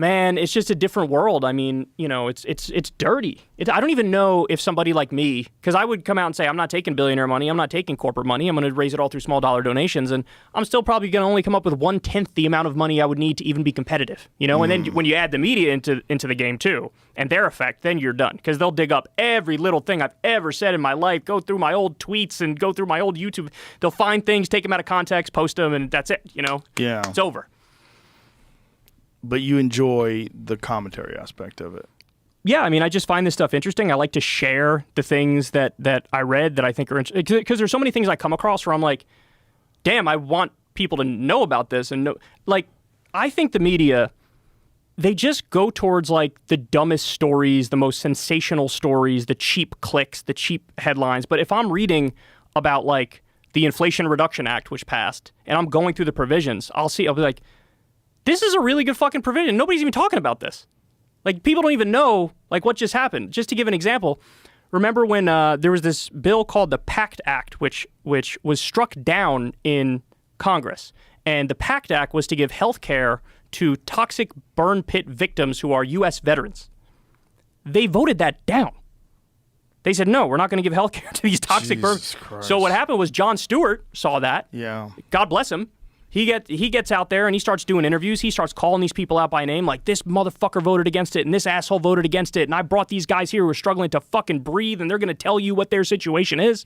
man, it's just a different world. I mean, it's dirty. I don't even know if somebody like me, because I would come out and say, I'm not taking billionaire money, I'm not taking corporate money, I'm going to raise it all through small dollar donations, and I'm still probably going to only come up with 1/10 the amount of money I would need to even be competitive. And then when you add the media into the game too, and their effect, then you're done, because they'll dig up every little thing I've ever said in my life, go through my old tweets and go through my old YouTube. They'll find things, take them out of context, post them, and that's it. Yeah. It's over. But you enjoy the commentary aspect of it. Yeah, I mean, I just find this stuff interesting. I like to share the things that I read that I think are interesting. Because there's so many things I come across where I'm like, damn, I want people to know about this. And I think the media, they just go towards like the dumbest stories, the most sensational stories, the cheap clicks, the cheap headlines. But if I'm reading about like the Inflation Reduction Act, which passed, and I'm going through the provisions, I'll be like, this is a really good fucking provision. Nobody's even talking about this. Like, people don't even know, like, what just happened. Just to give an example, remember when there was this bill called the PACT Act, which was struck down in Congress. And the PACT Act was to give health care to toxic burn pit victims who are U.S. veterans. They voted that down. They said, no, we're not going to give health care to these toxic burn. So what happened was Jon Stewart saw that. Yeah. God bless him. He gets out there and he starts doing interviews. He starts calling these people out by name, like, this motherfucker voted against it and this asshole voted against it. And I brought these guys here who are struggling to fucking breathe and they're going to tell you what their situation is.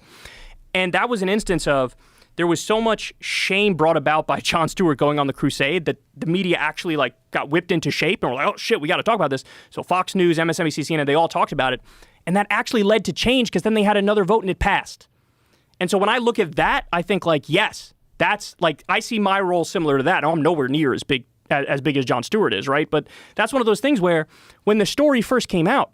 And that was an instance of, there was so much shame brought about by Jon Stewart going on the crusade that the media actually like got whipped into shape and were like, oh shit, we got to talk about this. So Fox News, MSNBC, CNN, they all talked about it. And that actually led to change because then they had another vote and it passed. And so when I look at that, I think like, yes, that's like, I see my role similar to that. I'm nowhere near as big as Jon Stewart is, right? But that's one of those things where when the story first came out,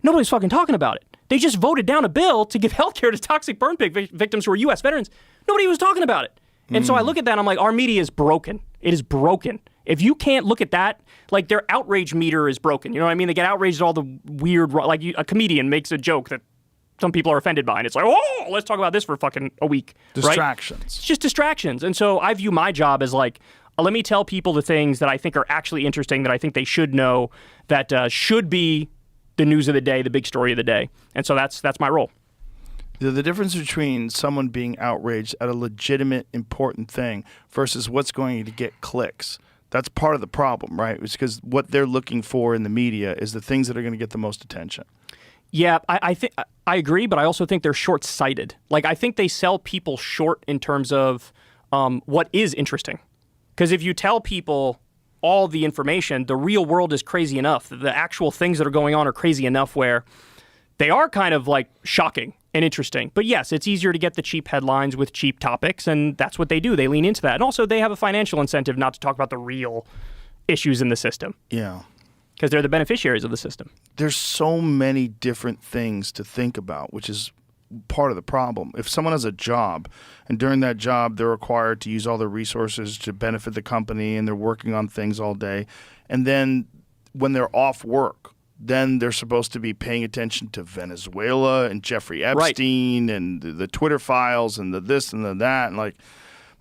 nobody's fucking talking about it. They just voted down a bill to give health care to toxic burn pit victims who are U.S. veterans. Nobody was talking about it. And so I look at that and I'm like, our media is broken. It is broken. If you can't look at that, like their outrage meter is broken. You know what I mean? They get outraged at all the weird, like a comedian makes a joke that some people are offended by, and it's like, oh, let's talk about this for fucking a week. Distractions. Right? It's just distractions. And so I view my job as like, let me tell people the things that I think are actually interesting, that I think they should know, that should be the news of the day, the big story of the day. And so that's my role. The difference between someone being outraged at a legitimate, important thing versus what's going to get clicks. That's part of the problem, right? It's because what they're looking for in the media is the things that are going to get the most attention. Yeah, I think I agree, but I also think they're short-sighted. Like, I think they sell people short in terms of what is interesting. Because if you tell people all the information, the real world is crazy enough. The actual things that are going on are crazy enough where they are kind of like shocking and interesting. But yes, it's easier to get the cheap headlines with cheap topics, and that's what they do. They lean into that. And also, they have a financial incentive not to talk about the real issues in the system. Yeah. Because they're the beneficiaries of the system. There's so many different things to think about, which is part of the problem. If someone has a job, and during that job they're required to use all their resources to benefit the company, and they're working on things all day, and then when they're off work, then they're supposed to be paying attention to Venezuela and Jeffrey Epstein and the Twitter files and the this and the that, and like,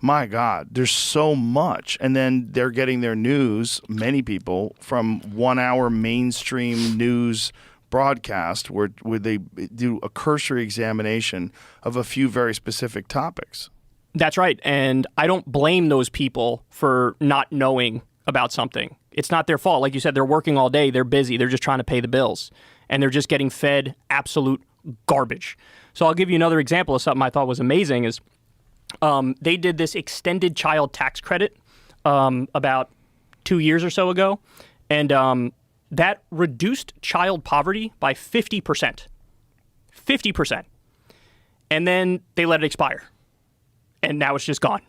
my God, there's so much. And then they're getting their news, many people, from 1 hour mainstream news broadcast where they do a cursory examination of a few very specific topics. That's right. And I don't blame those people for not knowing about something. It's not their fault. Like you said, they're working all day. They're busy. They're just trying to pay the bills. And they're just getting fed absolute garbage. So I'll give you another example of something I thought was amazing is they did this extended child tax credit about 2 years or so ago. And that reduced child poverty by 50%. 50%. And then they let it expire. And now it's just gone.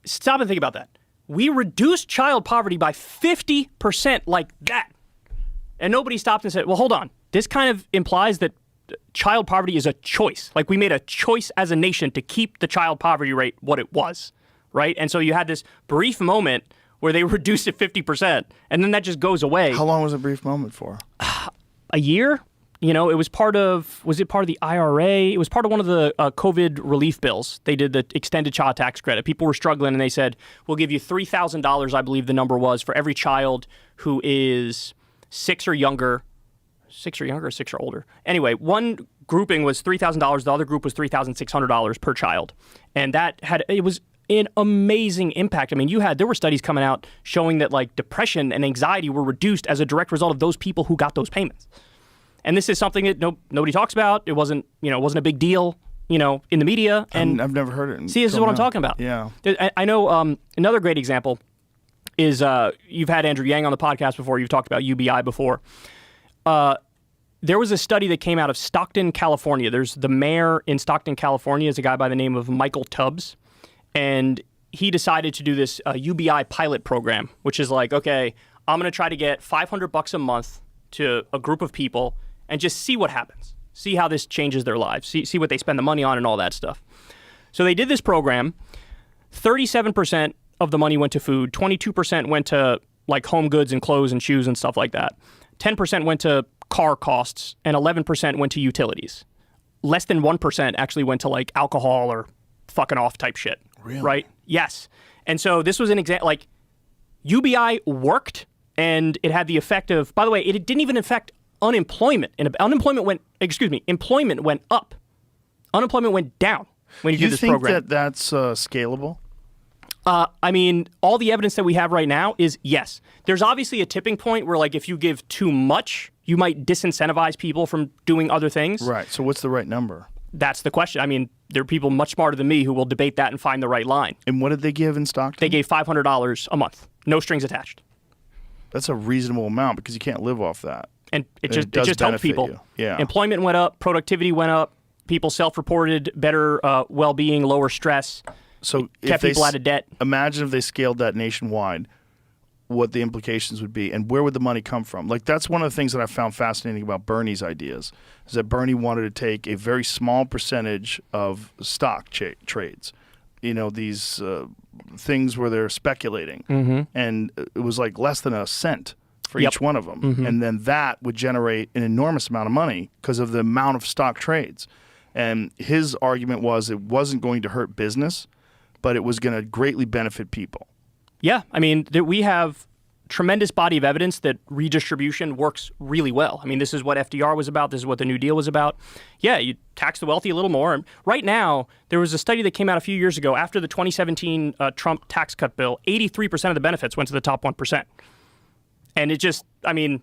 Stop and think about that. We reduced child poverty by 50% like that. And nobody stopped and said, well, hold on. This kind of implies that child poverty is a choice. Like, we made a choice as a nation to keep the child poverty rate what it was, right? And so you had this brief moment where they reduced it 50%, and then that just goes away. How long was a brief moment for? A year? You know, it was part of, was it part of the IRA? It was part of one of the COVID relief bills. They did the extended child tax credit. People were struggling, and they said, we'll give you $3,000, I believe the number was, for every child who is 6 or younger. 6 or younger or 6 or older. Anyway, one grouping was $3,000. The other group was $3,600 per child. And it was an amazing impact. I mean, there were studies coming out showing that like depression and anxiety were reduced as a direct result of those people who got those payments. And this is something that nobody talks about. It wasn't a big deal, in the media. And I've never heard it. See, this is what I'm talking about. Yeah. I know another great example is you've had Andrew Yang on the podcast before. You've talked about UBI before. There was a study that came out of Stockton, California. There's the mayor in Stockton, California is a guy by the name of Michael Tubbs. And he decided to do this UBI pilot program, which is like, okay, I'm going to try to get $500 a month to a group of people and just see what happens. See how this changes their lives. See what they spend the money on and all that stuff. So they did this program. 37% of the money went to food. 22% went to like home goods and clothes and shoes and stuff like that. 10% went to car costs and 11% went to utilities. Less than 1% actually went to like alcohol or fucking off type shit. Really? Right? Yes. And so this was an example, like UBI worked and it had the effect of, by the way, it didn't even affect unemployment. And employment went up. Unemployment went down when you do this program. Do you think that that's scalable? I mean, all the evidence that we have right now is yes. There's obviously a tipping point where, like, if you give too much, you might disincentivize people from doing other things. Right. So what's the right number? That's the question. I mean, there are people much smarter than me who will debate that and find the right line. And what did they give in Stockton? They gave $500 a month. No strings attached. That's a reasonable amount because you can't live off that. And it just helped people. You. Yeah. Employment went up. Productivity went up. People self-reported better well-being, lower stress. So kept people out of debt. Imagine if they scaled that nationwide, what the implications would be, and where would the money come from? Like, that's one of the things that I found fascinating about Bernie's ideas, is that Bernie wanted to take a very small percentage of stock trades. These things where they're speculating. Mm-hmm. And it was like less than a cent for each one of them. Mm-hmm. And then that would generate an enormous amount of money because of the amount of stock trades. And his argument was it wasn't going to hurt business, but it was going to greatly benefit people. Yeah. I mean, we have tremendous body of evidence that redistribution works really well. I mean, this is what FDR was about. This is what the New Deal was about. Yeah, you tax the wealthy a little more. And right now, there was a study that came out a few years ago after the 2017 Trump tax cut bill. 83% of the benefits went to the top 1%. And it just, I mean,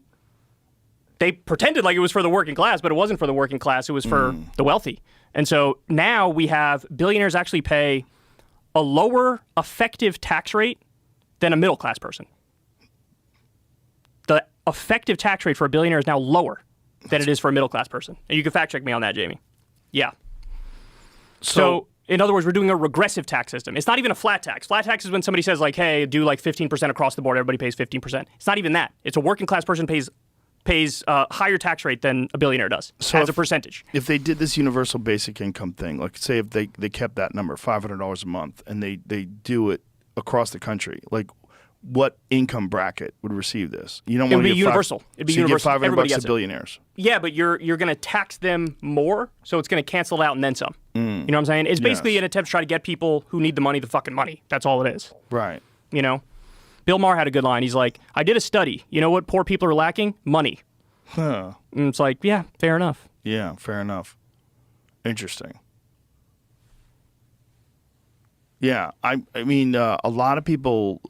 they pretended like it was for the working class, but it wasn't for the working class. It was for the wealthy. And so now we have billionaires actually pay a lower effective tax rate than a middle class person. The effective tax rate for a billionaire is now lower than it is for a middle class person. And you can fact check me on that, Jamie. Yeah. So in other words, we're doing a regressive tax system. It's not even a flat tax. Flat tax is when somebody says like, hey, do like 15% across the board. Everybody pays 15%. It's not even that. It's a working class person pays a higher tax rate than a billionaire does as a percentage. If they did this universal basic income thing, like say if they kept that number, $500 a month, and they do it across the country, like what income bracket would receive this? You don't want to be universal. It'd be universal. You give $500 to billionaires. Yeah, but you're going to tax them more, so it's going to cancel it out and then some. You know what I'm saying? It's basically an attempt to try to get people who need the money the fucking money. That's all it is. Right. Bill Maher had a good line. He's like, I did a study. You know what poor people are lacking? Money. Huh. And it's like, yeah, fair enough. Yeah, fair enough. Interesting. Yeah, I mean, a lot of people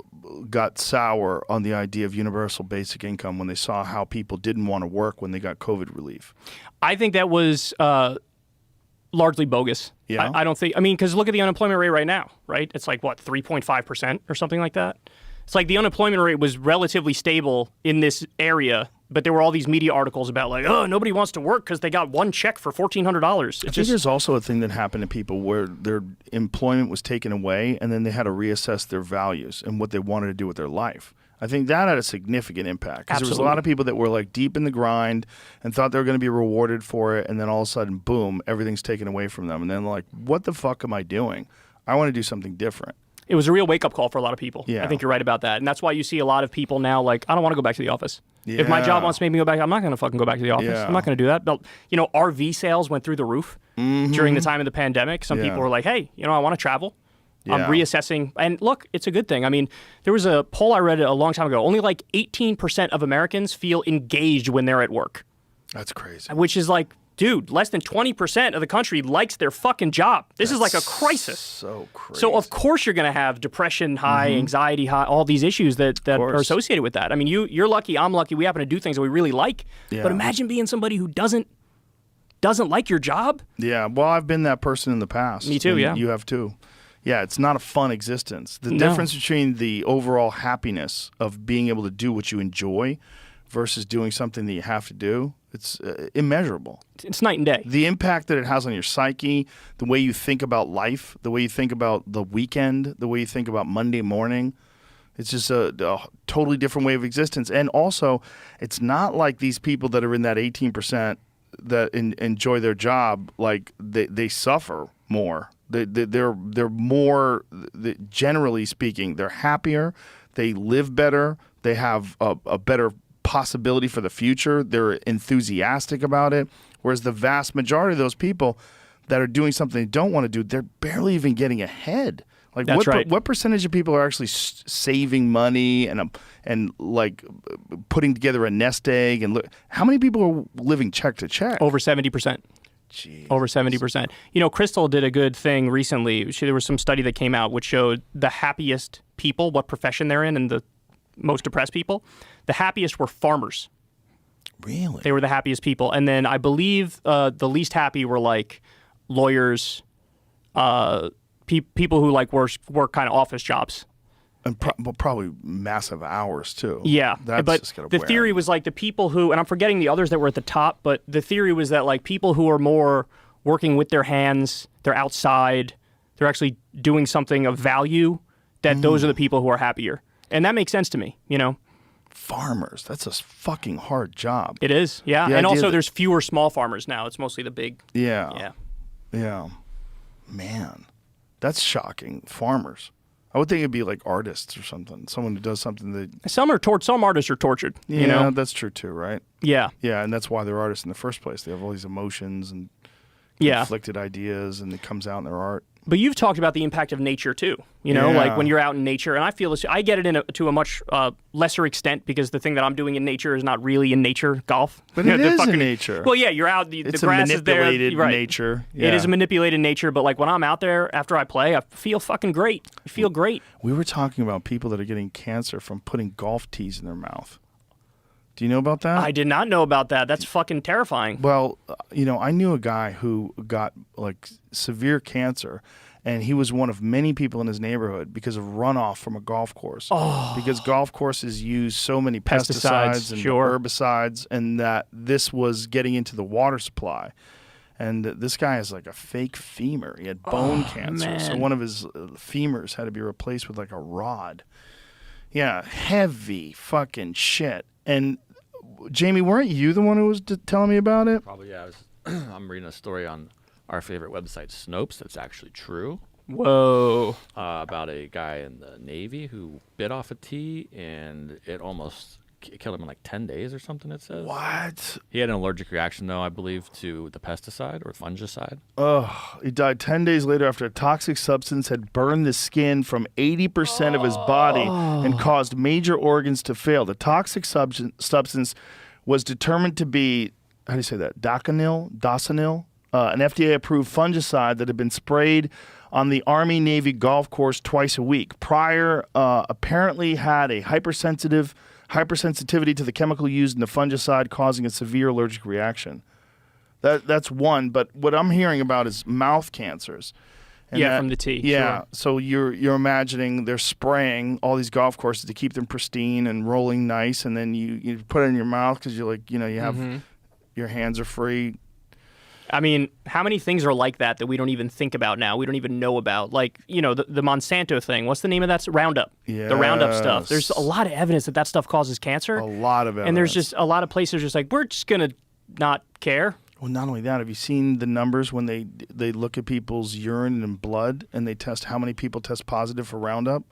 got sour on the idea of universal basic income when they saw how people didn't want to work when they got COVID relief. I think that was largely bogus. Yeah. I don't think, because look at the unemployment rate right now, right? It's like, what, 3.5% or something like that? It's like the unemployment rate was relatively stable in this area, but there were all these media articles about like, oh, nobody wants to work because they got one check for $1,400. I think there's also a thing that happened to people where their employment was taken away and then they had to reassess their values and what they wanted to do with their life. I think that had a significant impact because there was a lot of people that were like deep in the grind and thought they were going to be rewarded for it, and then all of a sudden, boom, everything's taken away from them. And then like, what the fuck am I doing? I want to do something different. It was a real wake-up call for a lot of people. Yeah. I think you're right about that. And that's why you see a lot of people now like, I don't want to go back to the office. Yeah. If my job wants to make me go back, I'm not going to fucking go back to the office. I'm not going to do that. But, you know, RV sales went through the roof during the time of the pandemic. Some people were like, hey, you know, I want to travel. I'm reassessing. And look, it's a good thing. I mean, there was a poll I read a long time ago. Only like 18% of Americans feel engaged when they're at work. That's crazy. Which is like, dude, less than 20% of the country likes their fucking job. This is like a crisis. So crazy. So of course you're going to have depression high, anxiety high, all these issues that are associated with that. I mean, you're lucky, I'm lucky. We happen to do things that we really like. Yeah. But imagine being somebody who doesn't like your job. Yeah, well, I've been that person in the past. Me too, yeah. You have too. Yeah, it's not a fun existence. The difference between the overall happiness of being able to do what you enjoy versus doing something that you have to do, it's immeasurable. It's night and day. The impact that it has on your psyche, the way you think about life, the way you think about the weekend, the way you think about Monday morning, it's just a totally different way of existence. And also, it's not like these people that are in that 18% that enjoy their job, like they suffer more. They're more, generally speaking, they're happier, they live better, they have a better possibility for the future, they're enthusiastic about it, whereas the vast majority of those people that are doing something they don't want to do, they're barely even getting ahead. Like That's right. What percentage of people are actually saving money and like putting together a nest egg, and how many people are living check to check? Over 70%. Jeez. Over 70%. You know, Crystal did a good thing recently. There was some study that came out which showed the happiest people, what profession they're in, and the most depressed people. The happiest were farmers. Really? They were the happiest people. And then I believe the least happy were like lawyers, people who like work kind of office jobs. And probably massive hours too. Yeah, That's but just gonna the wear theory was like the people who, and I'm forgetting the others that were at the top, but the theory was that like people who are more working with their hands, they're outside, they're actually doing something of value, that those are the people who are happier. And that makes sense to me, you know? Farmers, that's a fucking hard job. It is, yeah. And also there's fewer small farmers now. It's mostly the big. Yeah. Man, that's shocking. Farmers. I would think it'd be like artists or something. Someone who does something that... Some artists are tortured, you know? That's true too, right? Yeah. Yeah, and that's why they're artists in the first place. They have all these emotions and conflicted ideas, and it comes out in their art. But you've talked about the impact of nature too, you know, like when you're out in nature, and I feel this, I get it to a much lesser extent because the thing that I'm doing in nature is not really in nature, golf. But it is in nature. Well, yeah, you're out, the grass is there. It's a manipulated nature. Yeah. It is a manipulated nature, but like when I'm out there after I play, I feel fucking great. I feel great. We were talking about people that are getting cancer from putting golf tees in their mouth. Do you know about that? I did not know about that. That's fucking terrifying. Well, you know, I knew a guy who got like severe cancer, and he was one of many people in his neighborhood because of runoff from a golf course. Oh. Because golf courses use so many pesticides and herbicides, and that this was getting into the water supply. And this guy has like a fake femur. He had bone cancer, man. so one of his femurs had to be replaced with like a rod. Yeah, heavy fucking shit. And Jamie, weren't you the one who was telling me about it? Probably, yeah. I'm reading a story on our favorite website, Snopes, that's actually true. Whoa. About a guy in the Navy who bit off a tee, and it almost killed him in like 10 days or something, it says. What? He had an allergic reaction, though, I believe, to the pesticide or fungicide. He died 10 days later after a toxic substance had burned the skin from 80% of his body and caused major organs to fail. The toxic substance was determined to be, how do you say that, dosanil, an FDA-approved fungicide that had been sprayed on the Army-Navy golf course twice a week. Prior, apparently had a hypersensitivity to the chemical used in the fungicide, causing a severe allergic reaction. That's one, but what I'm hearing about is mouth cancers. And from the tea. Yeah, sure. So you're imagining they're spraying all these golf courses to keep them pristine and rolling nice, and then you put it in your mouth because you're like, you know, you have your hands are free. I mean, how many things are like that we don't even think about now? We don't even know about. Like, you know, the Monsanto thing. What's the name of that? Roundup. Yes. The Roundup stuff. There's a lot of evidence that stuff causes cancer. A lot of evidence. And there's just a lot of places just like, we're just going to not care. Well, not only that, have you seen the numbers when they look at people's urine and blood and they test how many people test positive for Roundup?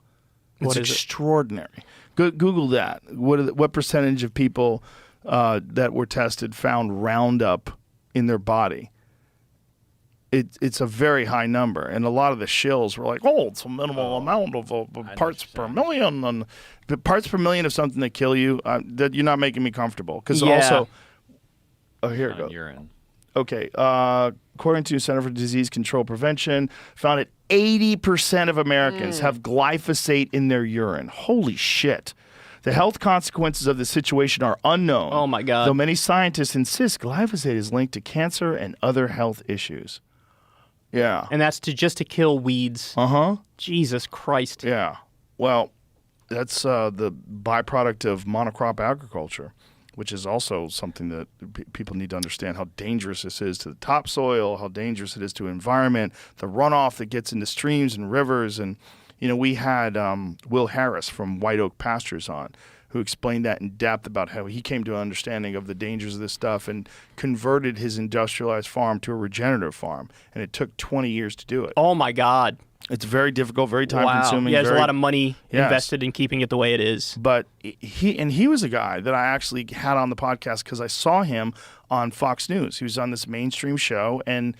It's extraordinary. Google that. What percentage of people that were tested found Roundup in their body? It's a very high number, and a lot of the shills were like, "Oh, it's a minimal amount of parts per million." And the parts per million of something that kill you, that you're not making me comfortable. Because also, here it goes. Urine. Okay, according to Center for Disease Control Prevention, found that 80% of Americans have glyphosate in their urine. Holy shit. The health consequences of the situation are unknown. Oh, my God. Though many scientists insist glyphosate is linked to cancer and other health issues. Yeah. And that's just to kill weeds. Uh-huh. Jesus Christ. Yeah. Well, that's the byproduct of monocrop agriculture, which is also something that people need to understand how dangerous this is to the topsoil, how dangerous it is to the environment, the runoff that gets into streams and rivers. And, we had Will Harris from White Oak Pastures on, who explained that in depth about how he came to an understanding of the dangers of this stuff and converted his industrialized farm to a regenerative farm. And it took 20 years to do it. Oh, my God. It's very difficult, very time-consuming. Yeah, there's a lot of money invested in keeping it the way it is. But he was a guy that I actually had on the podcast because I saw him on Fox News. He was on this mainstream show, and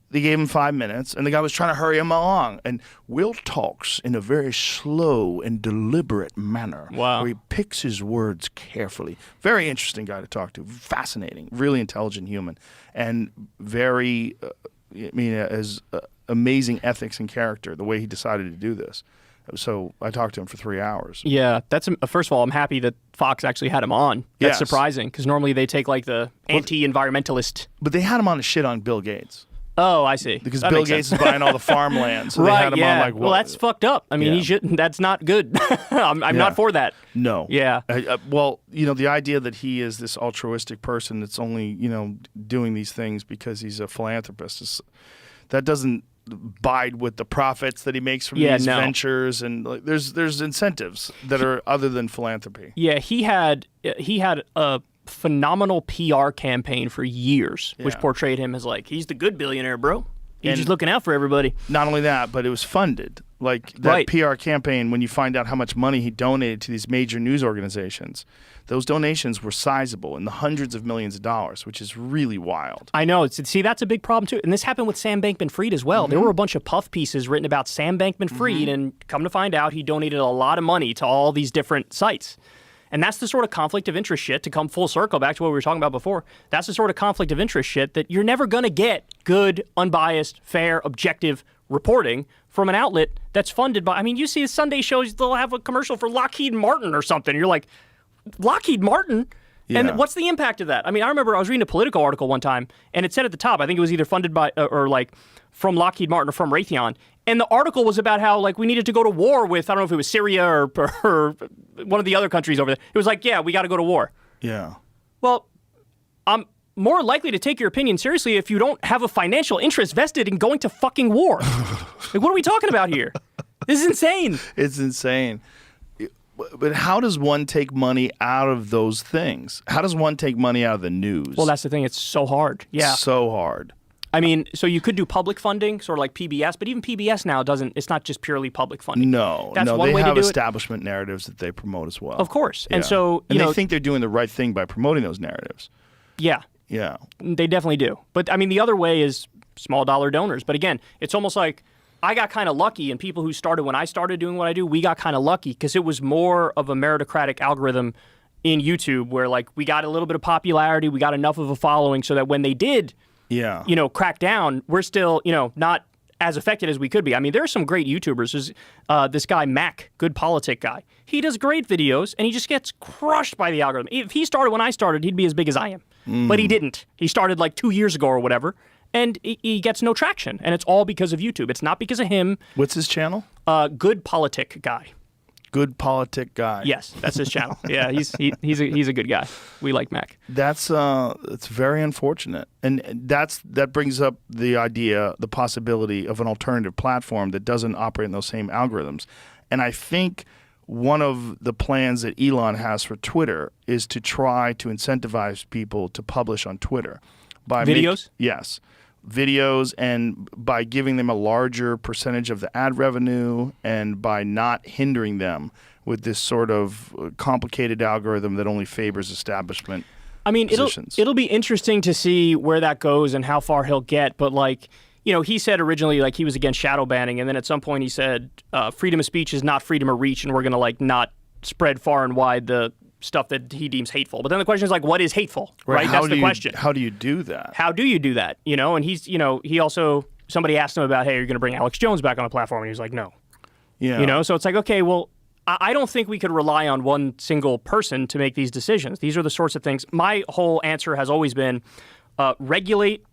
they gave him 5 minutes, and the guy was trying to hurry him along. And Will talks in a very slow and deliberate manner. Wow. Where he picks his words carefully. Very interesting guy to talk to. Fascinating. Really intelligent human. And very, amazing ethics and character, the way he decided to do this. So I talked to him for 3 hours. Yeah, that's first of all, I'm happy that Fox actually had him on. That's surprising, because normally they take like the anti-environmentalist. But they had him on to shit on Bill Gates. Oh, I see. Because Bill Gates is buying all the farmland, so they had him on like, well, that's fucked up. I mean, he shouldn't. That's not good. I'm not for that. No. Yeah. Well, the idea that he is this altruistic person that's only, doing these things because he's a philanthropist, that doesn't bide with the profits that he makes from these ventures, and there's incentives that are other than philanthropy. Yeah, he had a phenomenal PR campaign for years, which portrayed him as like, he's the good billionaire, bro. He's just looking out for everybody. Not only that, but it was funded. Like that PR campaign, when you find out how much money he donated to these major news organizations, those donations were sizable in the hundreds of millions of dollars, which is really wild. I know. See, that's a big problem too. And this happened with Sam Bankman-Fried as well. There were a bunch of puff pieces written about Sam Bankman-Fried, and come to find out, he donated a lot of money to all these different sites. And that's the sort of conflict of interest shit, to come full circle back to what we were talking about before. That's the sort of conflict of interest shit that you're never going to get good, unbiased, fair, objective reporting from an outlet that's funded by, you see the Sunday shows, they'll have a commercial for Lockheed Martin or something. You're like, Lockheed Martin? Yeah. And what's the impact of that? I remember I was reading a Politico article one time, and it said at the top, I think it was either funded by, or like from Lockheed Martin or from Raytheon. And the article was about how, like, we needed to go to war with, I don't know if it was Syria or one of the other countries over there. It was like, yeah, we got to go to war. Yeah. Well, I'm more likely to take your opinion seriously if you don't have a financial interest vested in going to fucking war. Like, what are we talking about here? This is insane. It's insane. But how does one take money out of those things? How does one take money out of the news? Well, that's the thing. It's so hard. Yeah. So hard. So you could do public funding, sort of like PBS, but even PBS now it's not just purely public funding. No, That's one they way have to do establishment narratives that they promote as well. Of course. Yeah. And so, they think they're doing the right thing by promoting those narratives. Yeah. Yeah. They definitely do. But the other way is small dollar donors. But again, it's almost like I got kind of lucky, and people who started when I started doing what I do, we got kind of lucky because it was more of a meritocratic algorithm in YouTube where, like, we got a little bit of popularity, we got enough of a following so that when they did crack down, we're still, not as affected as we could be. There are some great YouTubers. There's this guy, Mac, Good Politic guy. He does great videos, and he just gets crushed by the algorithm. If he started when I started, he'd be as big as I am. But he didn't. He started like 2 years ago or whatever, and he gets no traction. And it's all because of YouTube. It's not because of him. What's his channel? Good Politic guy. Good Politic guy. Yes, that's his channel. Yeah, he's a good guy. We like Mac. That's it's very unfortunate, and that brings up the possibility of an alternative platform that doesn't operate in those same algorithms. And I think one of the plans that Elon has for Twitter is to try to incentivize people to publish on Twitter. by videos. Yes. Videos, and by giving them a larger percentage of the ad revenue, and by not hindering them with this sort of complicated algorithm that only favors establishment positions. It'll be interesting to see where that goes and how far he'll get. But like, he said originally like he was against shadow banning, and then at some point he said freedom of speech is not freedom of reach, and we're going to like not spread far and wide the stuff that he deems hateful. But then the question is like, what is hateful? Right? That's the question. How do you do that? How do you do that? And he's, he also, somebody asked him about, hey, are you going to bring Alex Jones back on the platform? And he was like, no. Yeah. So it's like, okay, well, I don't think we could rely on one single person to make these decisions. These are the sorts of things. My whole answer has always been regulate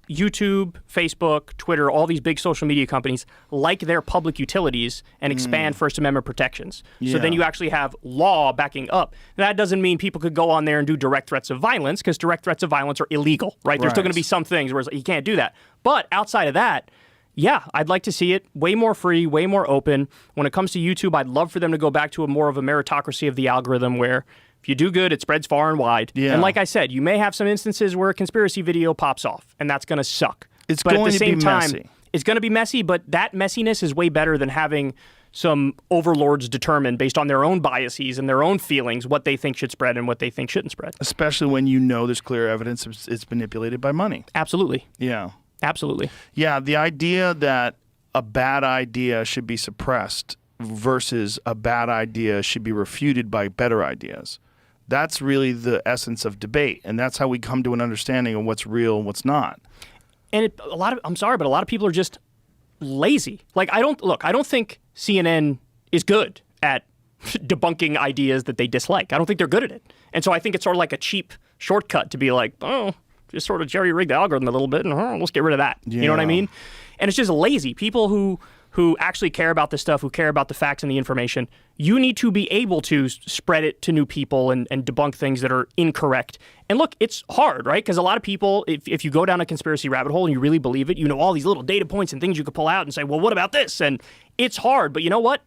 YouTube, Facebook, Twitter, all these big social media companies like their public utilities and expand First Amendment protections. Yeah. So then you actually have law backing up. That doesn't mean people could go on there and do direct threats of violence, because direct threats of violence are illegal, right? There's still going to be some things where it's like, you can't do that. But outside of that, yeah, I'd like to see it way more free, way more open. When it comes to YouTube, I'd love for them to go back to more of a meritocracy of the algorithm where if you do good, it spreads far and wide. Yeah. And like I said, you may have some instances where a conspiracy video pops off, and that's going to suck. It's but going at the to same be time, messy. It's going to be messy, but that messiness is way better than having some overlords determine based on their own biases and their own feelings what they think should spread and what they think shouldn't spread. Especially when there's clear evidence it's manipulated by money. Absolutely. Yeah. Absolutely. Yeah, the idea that a bad idea should be suppressed versus a bad idea should be refuted by better ideas. That's really the essence of debate, and that's how we come to an understanding of what's real and what's not. And I'm sorry, but a lot of people are just lazy. Like, I don't think CNN is good at debunking ideas that they dislike. I don't think they're good at it. And so I think it's sort of like a cheap shortcut to be like, oh, just sort of jerry-rig the algorithm a little bit and let's get rid of that. Yeah. You know what I mean? And it's just lazy. People who actually care about this stuff, who care about the facts and the information, you need to be able to spread it to new people and debunk things that are incorrect. And look, it's hard, right? Because a lot of people, if you go down a conspiracy rabbit hole and you really believe it, you know all these little data points and things you could pull out and say, well, what about this? And it's hard, but you know what?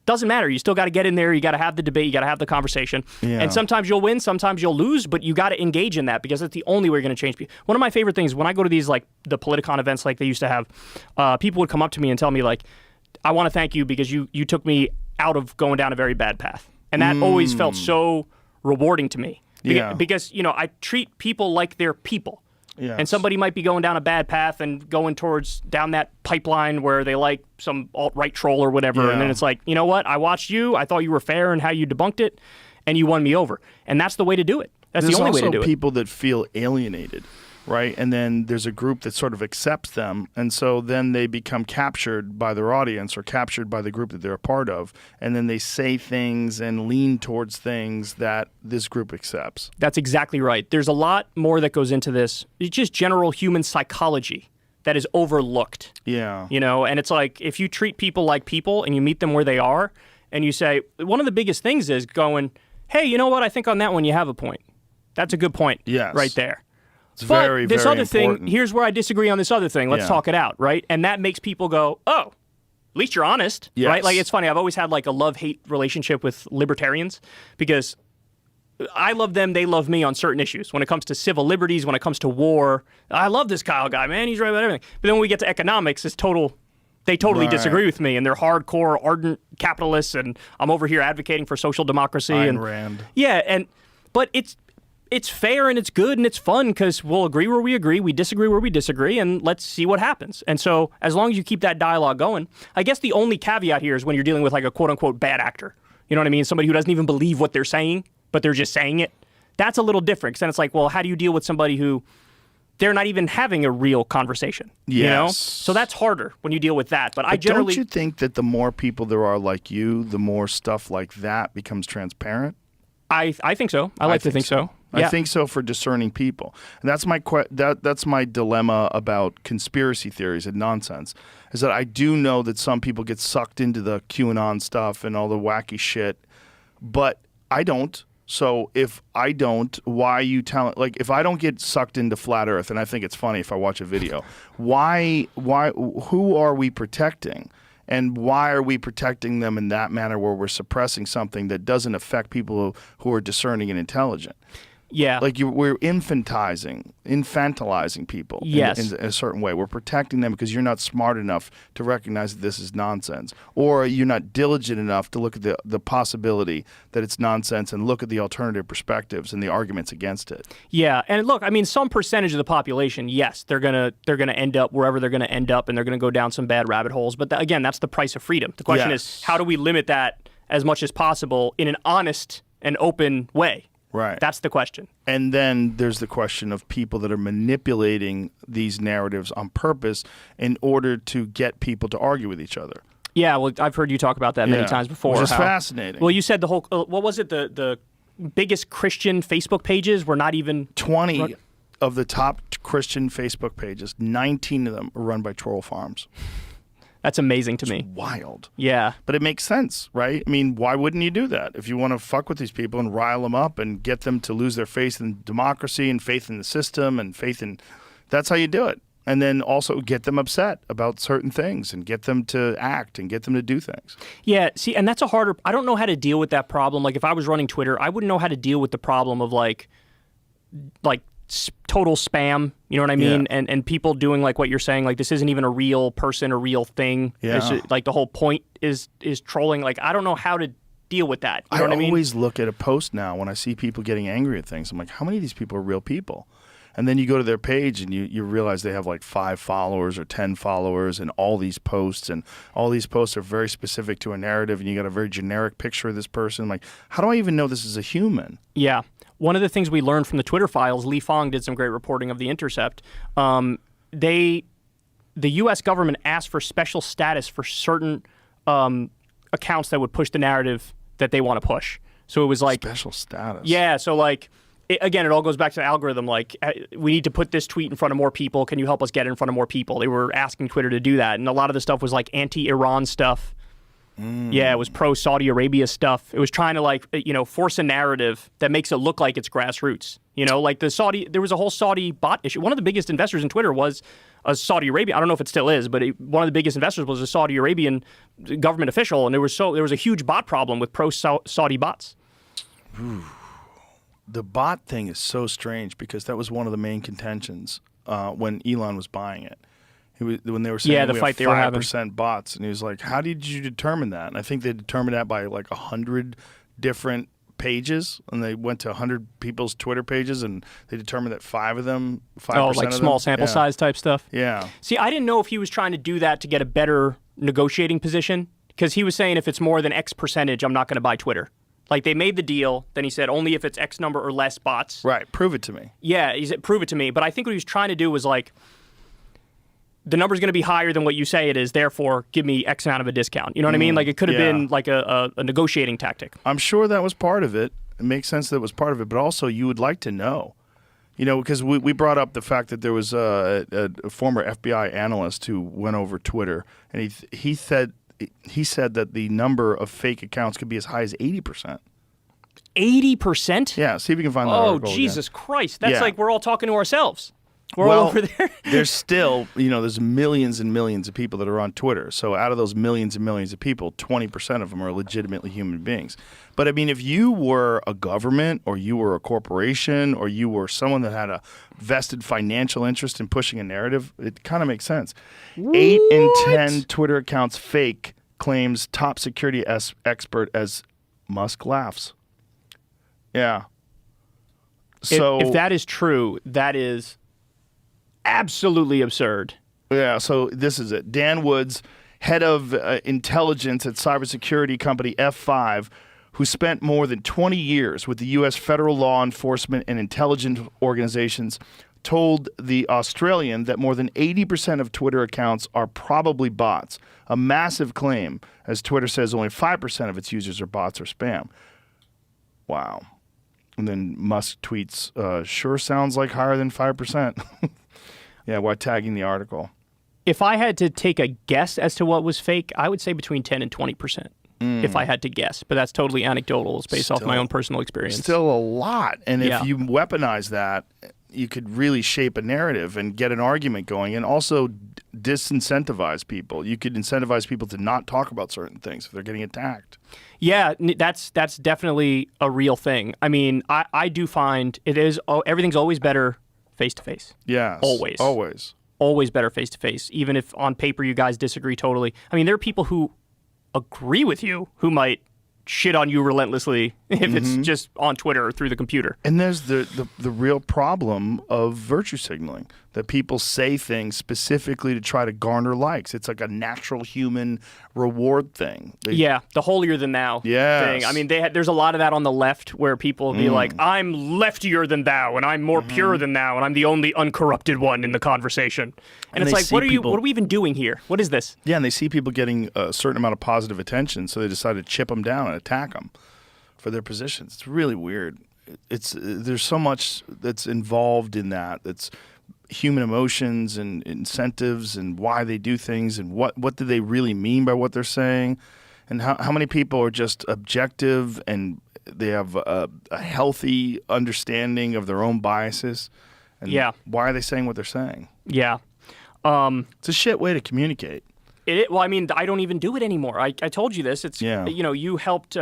Doesn't matter. You still got to get in there. You got to have the debate. You got to have the conversation. Yeah. And sometimes you'll win, sometimes you'll lose, but you got to engage in that because that's the only way you're going to change people. One of my favorite things when I go to these like the Politicon events like they used to have, people would come up to me and tell me like, I want to thank you because you took me out of going down a very bad path. And that always felt so rewarding to me. Yeah. Because, I treat people like they're people. Yes. And somebody might be going down a bad path and going down that pipeline where they like some alt-right troll or whatever. Yeah. And then it's like, you know what? I watched you. I thought you were fair in how you debunked it, and you won me over. And that's the way to do it. That's the only way to do it. There's also people that feel alienated, right? And then there's a group that sort of accepts them. And so then they become captured by their audience or captured by the group that they're a part of. And then they say things and lean towards things that this group accepts. That's exactly right. There's a lot more that goes into this. It's just general human psychology that is overlooked. Yeah. And it's like if you treat people like people and you meet them where they are and you say, one of the biggest things is going, hey, you know what? I think on that one you have a point. That's a good point. Yes. Right there. It's but very, this very other important. thing, here's where I disagree on this other thing. Let's talk it out, right? And that makes people go, oh, at least you're honest, Yes. right? Like, it's funny. I've always had like a love-hate relationship with libertarians because I love them, they love me on certain issues. When it comes to civil liberties, when it comes to war, I love this Kyle guy, man. He's right about everything. But then when we get to economics, they totally disagree with me, and they're hardcore, ardent capitalists, and I'm over here advocating for social democracy. Ayn and Rand. Yeah, but it's fair and it's good and it's fun because we'll agree where we agree, we disagree where we disagree, and let's see what happens. And so as long as you keep that dialogue going, I guess the only caveat here is when you're dealing with like a quote-unquote bad actor. You know what I mean? Somebody who doesn't even believe what they're saying, but they're just saying it. That's a little different because then it's like, well, how do you deal with somebody who they're not even having a real conversation? Yes. So that's harder when you deal with that. But don't you think that the more people there are like you, the more stuff like that becomes transparent? I think so. I like to think so. Yeah. I think so for discerning people. And that's that's my dilemma about conspiracy theories and nonsense, is that I do know that some people get sucked into the QAnon stuff and all the wacky shit, but I don't. So if I don't, why are you telling? Like, if I don't get sucked into flat Earth, and I think it's funny if I watch a video, who are we protecting? And why are we protecting them in that manner where we're suppressing something that doesn't affect people who are discerning and intelligent? Yeah. Like we're infantilizing people yes. in a certain way. We're protecting them because you're not smart enough to recognize that this is nonsense. Or you're not diligent enough to look at the possibility that it's nonsense and look at the alternative perspectives and the arguments against it. Yeah, and look, I mean, some percentage of the population, yes, they're gonna end up wherever they're gonna end up, and they're gonna go down some bad rabbit holes. But again, that's the price of freedom. The question is, how do we limit that as much as possible in an honest and open way? Right. That's the question. And then there's the question of people that are manipulating these narratives on purpose in order to get people to argue with each other. Yeah, well, I've heard you talk about that many times before. Which is fascinating. Well, you said the whole, what was it, the biggest Christian Facebook pages were not even... 20 of the top Christian Facebook pages, 19 of them are run by troll farms. That's amazing to me. Wild. Yeah. But it makes sense, right? I mean, why wouldn't you do that? If you want to fuck with these people and rile them up and get them to lose their faith in democracy and faith in the system and faith in... That's how you do it. And then also get them upset about certain things and get them to act and get them to do things. Yeah, see, and that's a harder... I don't know how to deal with that problem. Like, if I was running Twitter, I wouldn't know how to deal with the problem of, like total spam, you know what I mean? Yeah. And people doing like what you're saying, like this isn't even a real person, a real thing. Yeah. It's just, like the whole point is trolling. Like I don't know how to deal with that. You know what I mean? I always look at a post now when I see people getting angry at things. I'm like, how many of these people are real people? And then you go to their page and you realize they have like 5 followers or 10 followers and all these posts are very specific to a narrative and you got a very generic picture of this person. Like, how do I even know this is a human? Yeah. One of the things we learned from the Twitter files, Lee Fong did some great reporting of The Intercept. The U.S. government asked for special status for certain accounts that would push the narrative that they want to push. So it was like... Special status? Yeah, so like... Again, it all goes back to the algorithm. Like, we need to put this tweet in front of more people. Can you help us get it in front of more people? They were asking Twitter to do that. And a lot of the stuff was like anti-Iran stuff. Yeah, it was pro-Saudi Arabia stuff. It was trying to like, force a narrative that makes it look like it's grassroots. Like there was a whole Saudi bot issue. One of the biggest investors in Twitter was a Saudi Arabian. I don't know if it still is, but one of the biggest investors was a Saudi Arabian government official. And there was a huge bot problem with pro-Saudi bots. Ooh. The bot thing is so strange because that was one of the main contentions when Elon was buying it. When they were saying the fight they were having 5% bots, and he was like, "How did you determine that?" And I think they determined that by like 100 different pages, and they went to 100 people's Twitter pages, and they determined that 5 of them, 5%. Oh, like small sample size type stuff. Yeah. See, I didn't know if he was trying to do that to get a better negotiating position because he was saying if it's more than X percentage, I'm not going to buy Twitter. Like, they made the deal, then he said, only if it's X number or less bots. Right, prove it to me. Yeah, he said, prove it to me. But I think what he was trying to do was, like, the number's going to be higher than what you say it is, therefore, give me X amount of a discount. You know what I mean? Like, it could have been, like, a negotiating tactic. I'm sure that was part of it. It makes sense that it was part of it, but also you would like to know. Because we brought up the fact that there was a former FBI analyst who went over Twitter, and he said that the number of fake accounts could be as high as 80%. 80%? Yeah, see if you can find that article. Oh, Jesus again. Christ. That's like we're all talking to ourselves. We're all over there. There's still, there's millions and millions of people that are on Twitter. So out of those millions and millions of people, 20% of them are legitimately human beings. But I mean, if you were a government or you were a corporation or you were someone that had a vested financial interest in pushing a narrative, it kind of makes sense. What? 8 in 10 Twitter accounts fake, claims top security expert as Musk laughs. Yeah. So if that is true, that is absolutely absurd. Yeah, so this is it. Dan Woods, head of intelligence at cybersecurity company F5, who spent more than 20 years with the U.S. federal law enforcement and intelligence organizations, told The Australian that more than 80% of Twitter accounts are probably bots, a massive claim, as Twitter says only 5% of its users are bots or spam. Wow. And then Musk tweets, sure sounds like higher than 5%. Yeah, while tagging the article. If I had to take a guess as to what was fake, I would say between 10 and 20%. If I had to guess. But that's totally anecdotal. It's based off my own personal experience. Still a lot. And if you weaponize that, you could really shape a narrative and get an argument going, and also disincentivize people. You could incentivize people to not talk about certain things if they're getting attacked. Yeah, that's definitely a real thing. I mean, I do find everything's always better face to face. Yes. Always better face to face, even if on paper you guys disagree totally. I mean, there are people who agree with you who might shit on you relentlessly if it's just on Twitter or through the computer. And there's the real problem of virtue signaling, that people say things specifically to try to garner likes. It's like a natural human reward thing. The holier than thou thing. I mean, there's a lot of that on the left where people be like, I'm leftier than thou, and I'm more pure than thou, and I'm the only uncorrupted one in the conversation. And it's like, what are we even doing here? What is this? Yeah, and they see people getting a certain amount of positive attention, so they decide to chip them down and attack them for their positions. It's really weird. There's so much that's involved in that. That's human emotions and incentives and why they do things and what do they really mean by what they're saying, and how many people are just objective and they have a healthy understanding of their own biases, and why are they saying what they're saying? Yeah. It's a shit way to communicate. Well, I mean, I don't even do it anymore. I told you this. It's you helped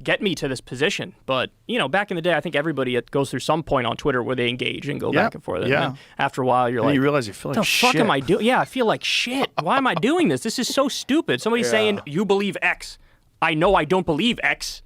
get me to this position. But back in the day, I think everybody goes through some point on Twitter where they engage and go back and forth. And then after a while, you're like, you realize you feel like shit. What the fuck am I doing? Yeah, I feel like shit. Why am I doing this? This is so stupid. Somebody's saying you believe X. I know I don't believe X.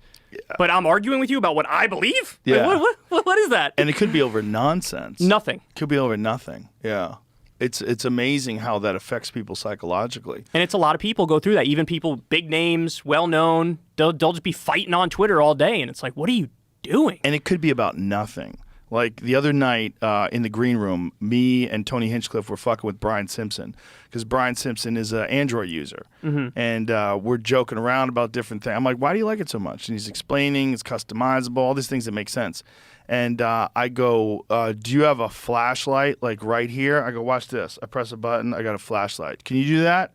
But I'm arguing with you about what I believe? Yeah. Like, what is that? And it could be over nonsense. Nothing. Could be over nothing. Yeah. It's amazing how that affects people psychologically. And it's a lot of people go through that. Even people, big names, well-known, they'll just be fighting on Twitter all day. And it's like, what are you doing? And it could be about nothing. Like the other night in the green room, me and Tony Hinchcliffe were fucking with Brian Simpson because Brian Simpson is an Android user. And we're joking around about different things. I'm like, why do you like it so much? And he's explaining it's customizable, all these things that make sense. And I go, do you have a flashlight like right here? I go, watch this. I press a button. I got a flashlight. Can you do that?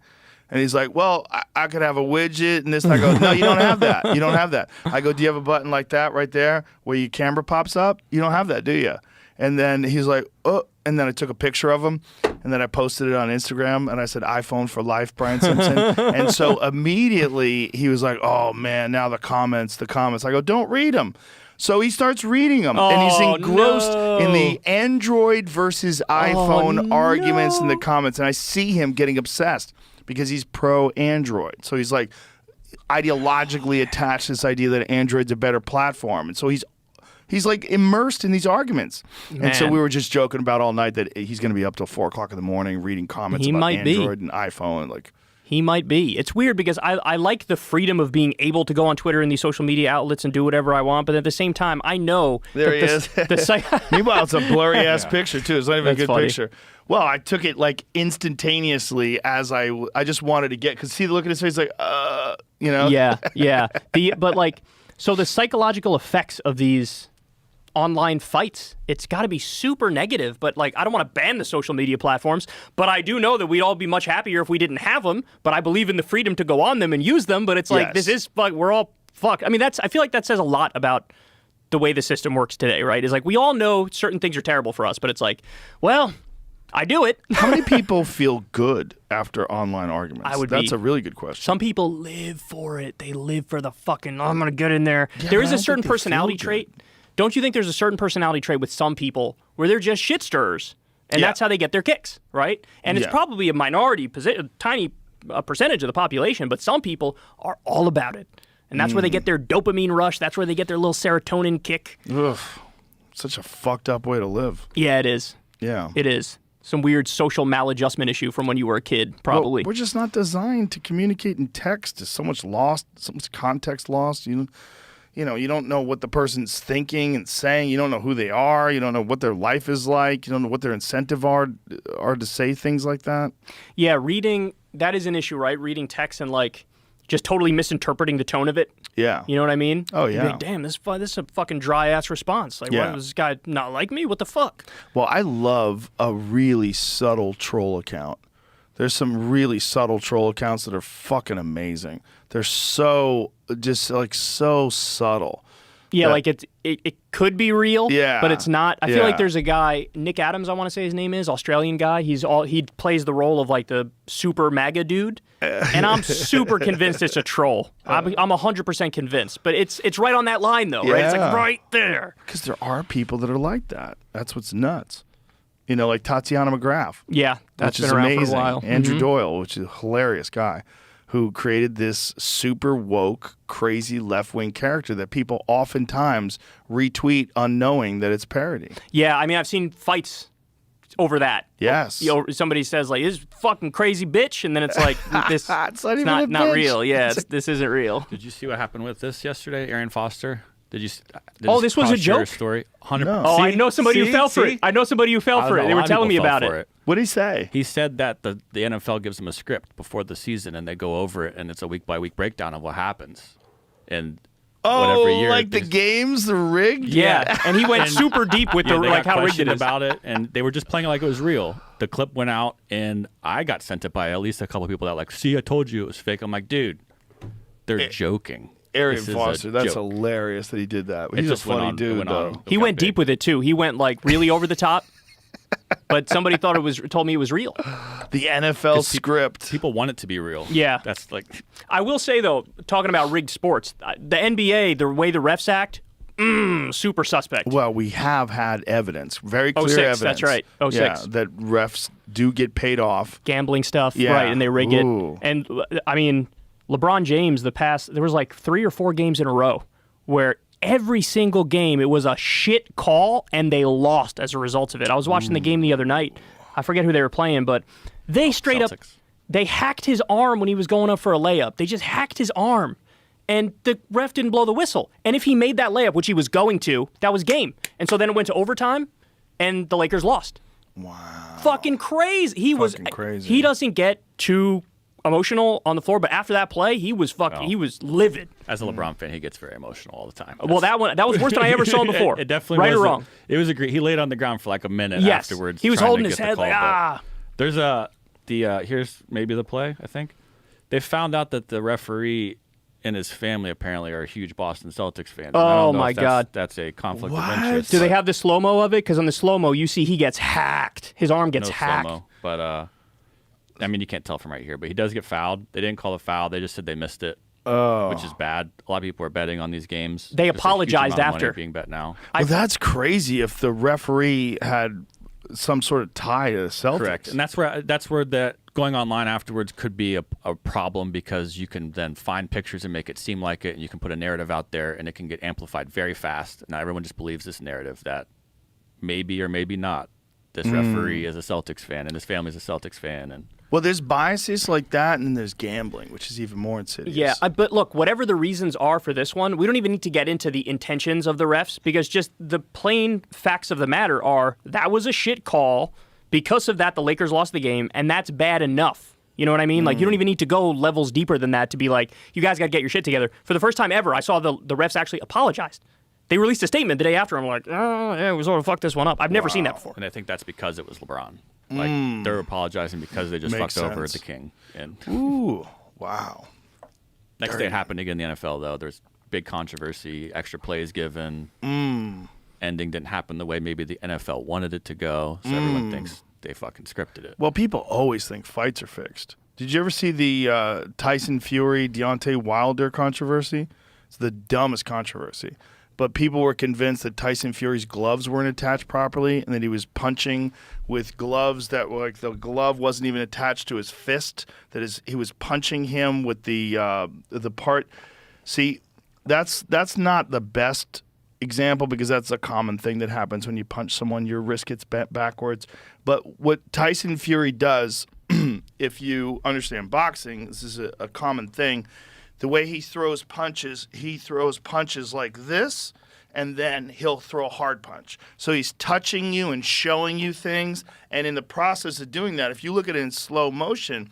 And he's like, well, I could have a widget and this. And I go, no, you don't have that. You don't have that. I go, do you have a button like that right there where your camera pops up? You don't have that, do you? And then he's like, oh. And then I took a picture of him, and then I posted it on Instagram, and I said, iPhone for life, Brian Simpson. And so immediately he was like, oh, man, now the comments. I go, don't read them. So he starts reading them, and he's engrossed in the Android versus iPhone arguments in the comments, and I see him getting obsessed because he's pro-Android. So he's like ideologically attached to this idea that Android's a better platform, and so he's like immersed in these arguments. Man. And so we were just joking about all night that he's going to be up till 4 o'clock in the morning reading comments about Android and iPhone. Like, he might be. It's weird because I like the freedom of being able to go on Twitter and these social media outlets and do whatever I want, but at the same time, I know there he is. Meanwhile, it's a blurry ass picture too. It's not even a good picture. Well, I took it like instantaneously as I just wanted to get, because see the look at his face, like, Yeah. But like, so the psychological effects of these online fights, it's got to be super negative. But like, I don't want to ban the social media platforms, but I do know that we'd all be much happier if we didn't have them. But I believe in the freedom to go on them and use them. But it's like, this is fuck. We're all fucked. I mean, I feel like that says a lot about the way the system works today, right? Is like, we all know certain things are terrible for us, but it's like, well, I do it. How many people feel good after online arguments? That's a really good question. Some people live for it. They live for the fucking, I'm going to get in there. There is a certain personality trait. Don't you think there's a certain personality trait with some people where they're just shit stirrers, and that's how they get their kicks, right? And it's probably a minority, tiny percentage of the population, but some people are all about it. And that's where they get their dopamine rush. That's where they get their little serotonin kick. Ugh. Such a fucked up way to live. Yeah, it is. Yeah. It is. Some weird social maladjustment issue from when you were a kid, probably. Well, we're just not designed to communicate in text. There's so much lost, so much context lost. You don't know what the person's thinking and saying. You don't know who they are. You don't know what their life is like. You don't know what their incentive are to say things like that. Yeah, reading, that is an issue, right? Reading text and like just totally misinterpreting the tone of it. Yeah. You know what I mean? Oh, yeah. Like, damn, this is a fucking dry-ass response. Like, what, does this guy not like me? What the fuck? Well, I love a really subtle troll account. There's some really subtle troll accounts that are fucking amazing. They're so subtle. Yeah, like it could be real, but it's not. I feel like there's a guy, Nick Adams, I want to say his name is, Australian guy. He plays the role of like the super MAGA dude, and I'm super convinced it's a troll. I'm 100% convinced, but it's right on that line though, right? It's like right there. Because there are people that are like that. That's what's nuts. You know, like Tatiana McGrath. Yeah, that's been around amazing. for a while. Andrew Doyle, which is a hilarious guy, who created this super woke, crazy left-wing character that people oftentimes retweet unknowing that it's parody. Yeah, I mean, I've seen fights over that. Yes. You know, somebody says like, "This fucking crazy bitch," and then it's like, "This it's not, not real." Yeah, this isn't real. Did you see what happened with this yesterday, Aaron Foster? Did you? This was a joke. Story. 100%. No. Oh, I know somebody who fell for it. I know somebody who fell for it. They were telling me about it. What did he say? He said that the NFL gives them a script before the season, and they go over it, and it's a week-by-week breakdown of what happens. And whatever year, like the games, the rigged? Yeah, and he went super deep with like how rigged it is. About it, and they were just playing it like it was real. The clip went out, and I got sent it by at least a couple of people that like, see, I told you it was fake. I'm like, dude, they're joking. Arian Foster, that's hilarious that he did that. He's a funny dude, though. He went deep with it, too. He went, like, really over the top. But somebody told me it was real. The NFL script. People want it to be real. Yeah. That's like... I will say, though, talking about rigged sports, the NBA, the way the refs act, super suspect. Well, we have had evidence, very clear 06, evidence. That's right, 06. Yeah, that refs do get paid off. Gambling stuff, right, and they rig it. And, I mean... LeBron James, there was like 3 or 4 games in a row where every single game it was a shit call and they lost as a result of it. I was watching the game the other night. I forget who they were playing, but they straight up, they hacked his arm when he was going up for a layup. They just hacked his arm and the ref didn't blow the whistle. And if he made that layup, which he was going to, that was game. And so then it went to overtime and the Lakers lost. Wow. Fucking crazy. He was crazy. He doesn't get too emotional on the floor, but after that play, he was he was livid. As a LeBron fan, he gets very emotional all the time. Well, that was worse than I ever saw him before. It definitely right or wrong. It was a great. He laid on the ground for like a minute afterwards. He was holding his head like There's here's maybe the play. I think they found out that the referee and his family apparently are a huge Boston Celtics fan. Oh my God, that's a conflict of interest. Do they have the slow mo of it? Because on the slow mo, you see he gets hacked. His arm gets hacked. Slow-mo, but I mean, you can't tell from right here, but he does get fouled. They didn't call a foul. They just said they missed it, which is bad. A lot of people are betting on these games. They apologized after. Being bet now. Well, that's crazy if the referee had some sort of tie to the Celtics. Correct. And that's where that going online afterwards could be a problem because you can then find pictures and make it seem like it, and you can put a narrative out there, and it can get amplified very fast. Now everyone just believes this narrative that maybe or maybe not this referee is a Celtics fan and his family's a Celtics fan. And well, there's biases like that, and there's gambling, which is even more insidious. Yeah, but look, whatever the reasons are for this one, we don't even need to get into the intentions of the refs because just the plain facts of the matter are that was a shit call. Because of that, the Lakers lost the game, and that's bad enough. You know what I mean? Like, you don't even need to go levels deeper than that to be like, you guys got to get your shit together. For the first time ever, I saw the refs actually apologized. They released a statement the day after. I'm like, oh, yeah, we sort of fucked this one up. I've never seen that before. And I think that's because it was LeBron. Like, they're apologizing because they just fucked over the king. And ooh, wow. Next day it happened again in the NFL, though. There's big controversy, extra plays given. Ending didn't happen the way maybe the NFL wanted it to go, so everyone thinks they fucking scripted it. Well, people always think fights are fixed. Did you ever see the Tyson Fury, Deontay Wilder controversy? It's the dumbest controversy. But people were convinced that Tyson Fury's gloves weren't attached properly and that he was punching with gloves that were like the glove wasn't even attached to his fist, he was punching him with the part. See, that's not the best example because that's a common thing that happens when you punch someone, your wrist gets bent backwards. But what Tyson Fury does, if you understand boxing, this is a common thing. The way he throws punches like this, and then he'll throw a hard punch. So he's touching you and showing you things, and in the process of doing that, if you look at it in slow motion,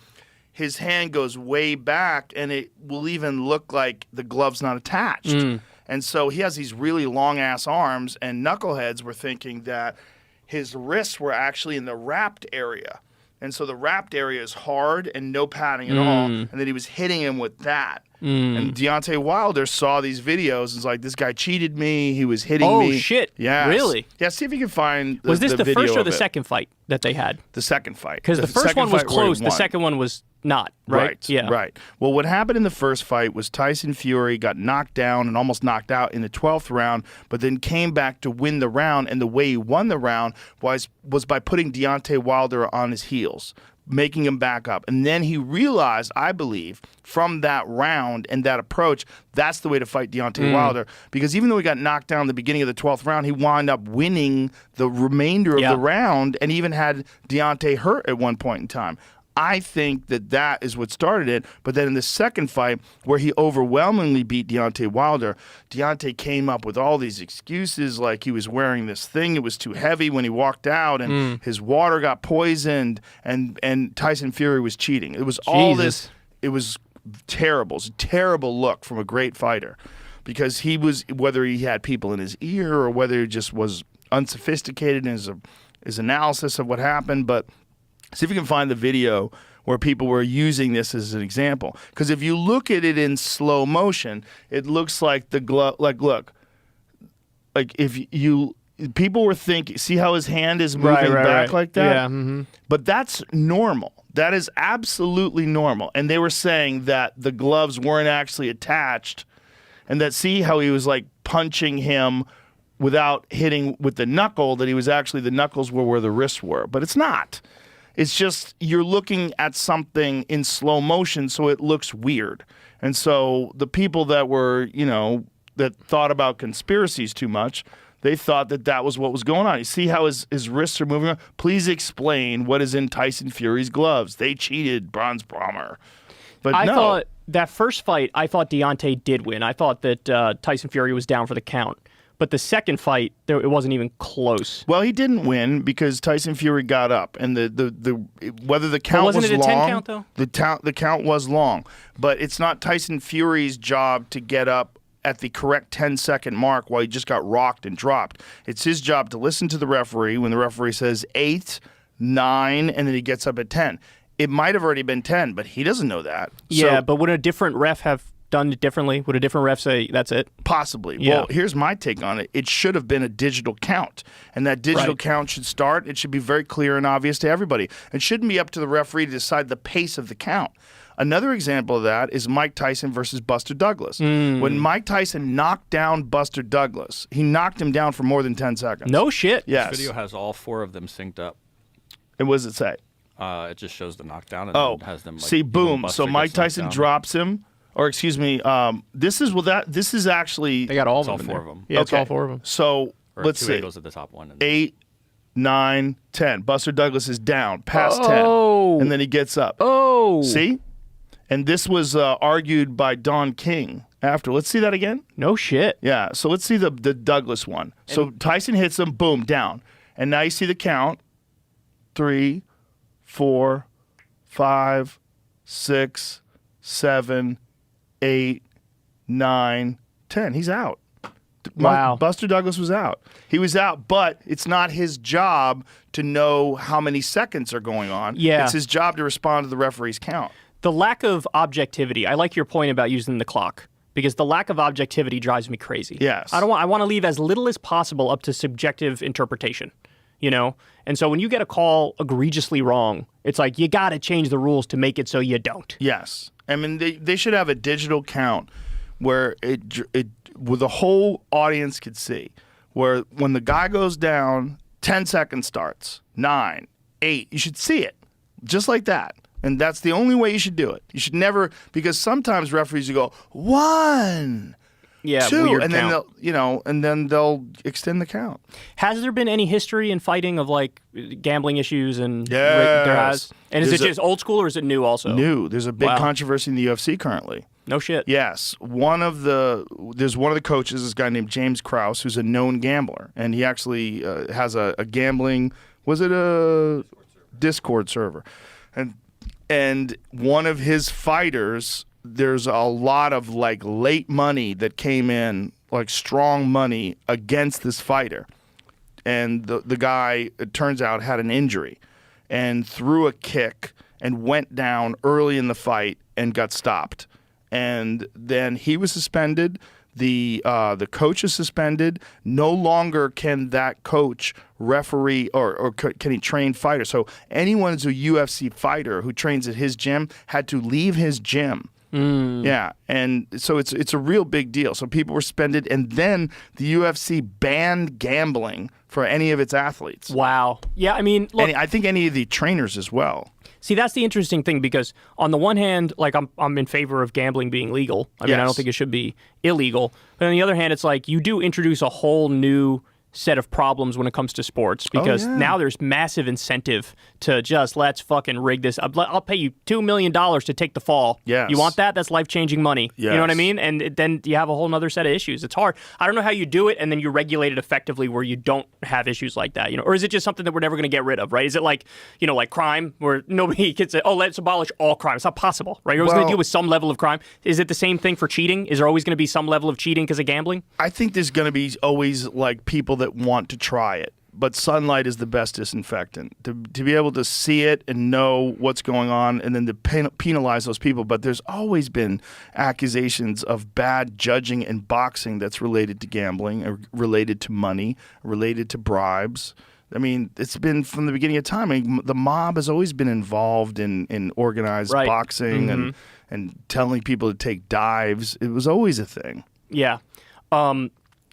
his hand goes way back, and it will even look like the glove's not attached. And so he has these really long-ass arms, and knuckleheads were thinking that his wrists were actually in the wrapped area. And so the wrapped area is hard and no padding at all, and that he was hitting him with that. And Deontay Wilder saw these videos and was like, this guy cheated me. He was hitting me. Oh, shit. Yes. Really? Yeah, see if you can find Was this the video first or the of it. second fight that they had? The second fight. Because the first one was fight where he close. The won. second one was not, right? Yeah. Right. Well, what happened in the first fight was Tyson Fury got knocked down and almost knocked out in the 12th round, but then came back to win the round. And the way he won the round was by putting Deontay Wilder on his heels, making him back up. And then he realized, I believe, from that round and that approach, that's the way to fight Deontay Wilder. Because even though he got knocked down in the beginning of the 12th round, he wound up winning the remainder of the round and even had Deontay hurt at one point in time. I think that is what started it. But then in the second fight, where he overwhelmingly beat Deontay Wilder, Deontay came up with all these excuses, like he was wearing this thing, it was too heavy when he walked out, and his water got poisoned, and Tyson Fury was cheating. It was all this. It was terrible. It was a terrible look from a great fighter, because he was, whether he had people in his ear or whether he just was unsophisticated in his analysis of what happened, but. See if you can find the video where people were using this as an example. Because if you look at it in slow motion, it looks like the glove. Like, look, like if you people were thinking, see how his hand is moving back like that? Yeah. Mm-hmm. But that's normal. That is absolutely normal. And they were saying that the gloves weren't actually attached, and that see how he was like punching him without hitting with the knuckle. That he was actually the knuckles were where the wrists were, but it's not. It's just you're looking at something in slow motion, so it looks weird. And so the people that were, that thought about conspiracies too much, they thought that was what was going on. You see how his wrists are moving around? Please explain what is in Tyson Fury's gloves. They cheated, Bronze Bomber. But I no. thought that first fight, I thought Deontay did win. I thought that Tyson Fury was down for the count. But the second fight, it wasn't even close. Well, he didn't win because Tyson Fury got up, and the whether the count wasn't was it a long. 10 count though? The count was long, but it's not Tyson Fury's job to get up at the correct 10-second mark while he just got rocked and dropped. It's his job to listen to the referee when the referee says 8, 9, and then he gets up at 10. It might have already been 10, but he doesn't know that. Yeah, but would a different ref have done it differently? Would a different ref say that's it? Possibly. Yeah. Well, here's my take on it. It should have been a digital count, and that digital count should start. It should be very clear and obvious to everybody. It shouldn't be up to the referee to decide the pace of the count. Another example of that is Mike Tyson versus Buster Douglas. When Mike Tyson knocked down Buster Douglas, he knocked him down for more than 10 seconds. No shit. Yes. This video has all 4 of them synced up. And what does it say? It just shows the knockdown and then has them. Like, see, boom. Buster So Mike gets knocked Tyson down. drops him. Or excuse me, this is actually They got all of It's all them. 4 of them. Yeah, it's all 4 of them. So Or let's 2 see. angles at the top one. And 8, 9, 10. Buster Douglas is down past 10, and then he gets up. Oh. See? And this was argued by Don King after. Let's see that again. No shit. Yeah. So let's see the Douglas one. So Tyson hits him, boom, down, and now you see the count: 3, 4, 5, 6, 7, 8, 9, 10. He's out. Wow. Buster Douglas was out. He was out, but it's not his job to know how many seconds are going on. Yeah. It's his job to respond to the referee's count. The lack of objectivity. I like your point about using the clock, because the lack of objectivity drives me crazy. Yes. I want to leave as little as possible up to subjective interpretation, And so when you get a call egregiously wrong, it's like you got to change the rules to make it so you don't. Yes. I mean, they should have a digital count where where the whole audience could see, where when the guy goes down, 10 seconds starts, 9, 8. You should see it just like that. And that's the only way you should do it. You should never, because sometimes referees will go 1, Yeah, 2, weird and then count. they'll extend the count. Has there been any history in fighting of like gambling issues and Yes. there has? And is There's it just old school or is it new also? New. There's a big Wow. controversy in the UFC currently. No shit. Yes, there's one of the coaches, this guy named James Krause, who's a known gambler, and he actually has a gambling. Was it a Discord server? And one of his fighters, there's a lot of like late money that came in, like strong money against this fighter, and the guy, it turns out, had an injury, and threw a kick and went down early in the fight and got stopped. and then he was suspended. The coach is suspended. No longer can that coach referee or can he train fighters. So anyone who's a UFC fighter who trains at his gym had to leave his gym. Yeah, and so it's a real big deal. So people were suspended, and then the UFC banned gambling for any of its athletes. Wow. Yeah, I mean, look, I think any of the trainers as well. See, that's the interesting thing, because on the one hand, like I'm in favor of gambling being legal. I mean, I don't think it should be illegal. But on the other hand, it's like you do introduce a whole new set of problems when it comes to sports, because now there's massive incentive to just let's fucking rig this. I'll pay you $2 million to take the fall. Yes. You want that? That's life-changing money. Yes. You know what I mean? And then you have a whole other set of issues. It's hard. I don't know how you do it, and then you regulate it effectively where you don't have issues like that. Or is it just something that we're never going to get rid of, right? Is it like, like crime, where nobody can say, oh, let's abolish all crime? It's not possible, right? You're always going to deal with some level of crime. Is it the same thing for cheating? Is there always going to be some level of cheating because of gambling? I think there's going to be always like people that want to try it, but sunlight is the best disinfectant. To be able to see it and know what's going on, and then to penalize those people. But there's always been accusations of bad judging in boxing that's related to gambling, or related to money, related to bribes. I mean, it's been from the beginning of time. I mean, the mob has always been involved in organized boxing and telling people to take dives. It was always a thing. Yeah.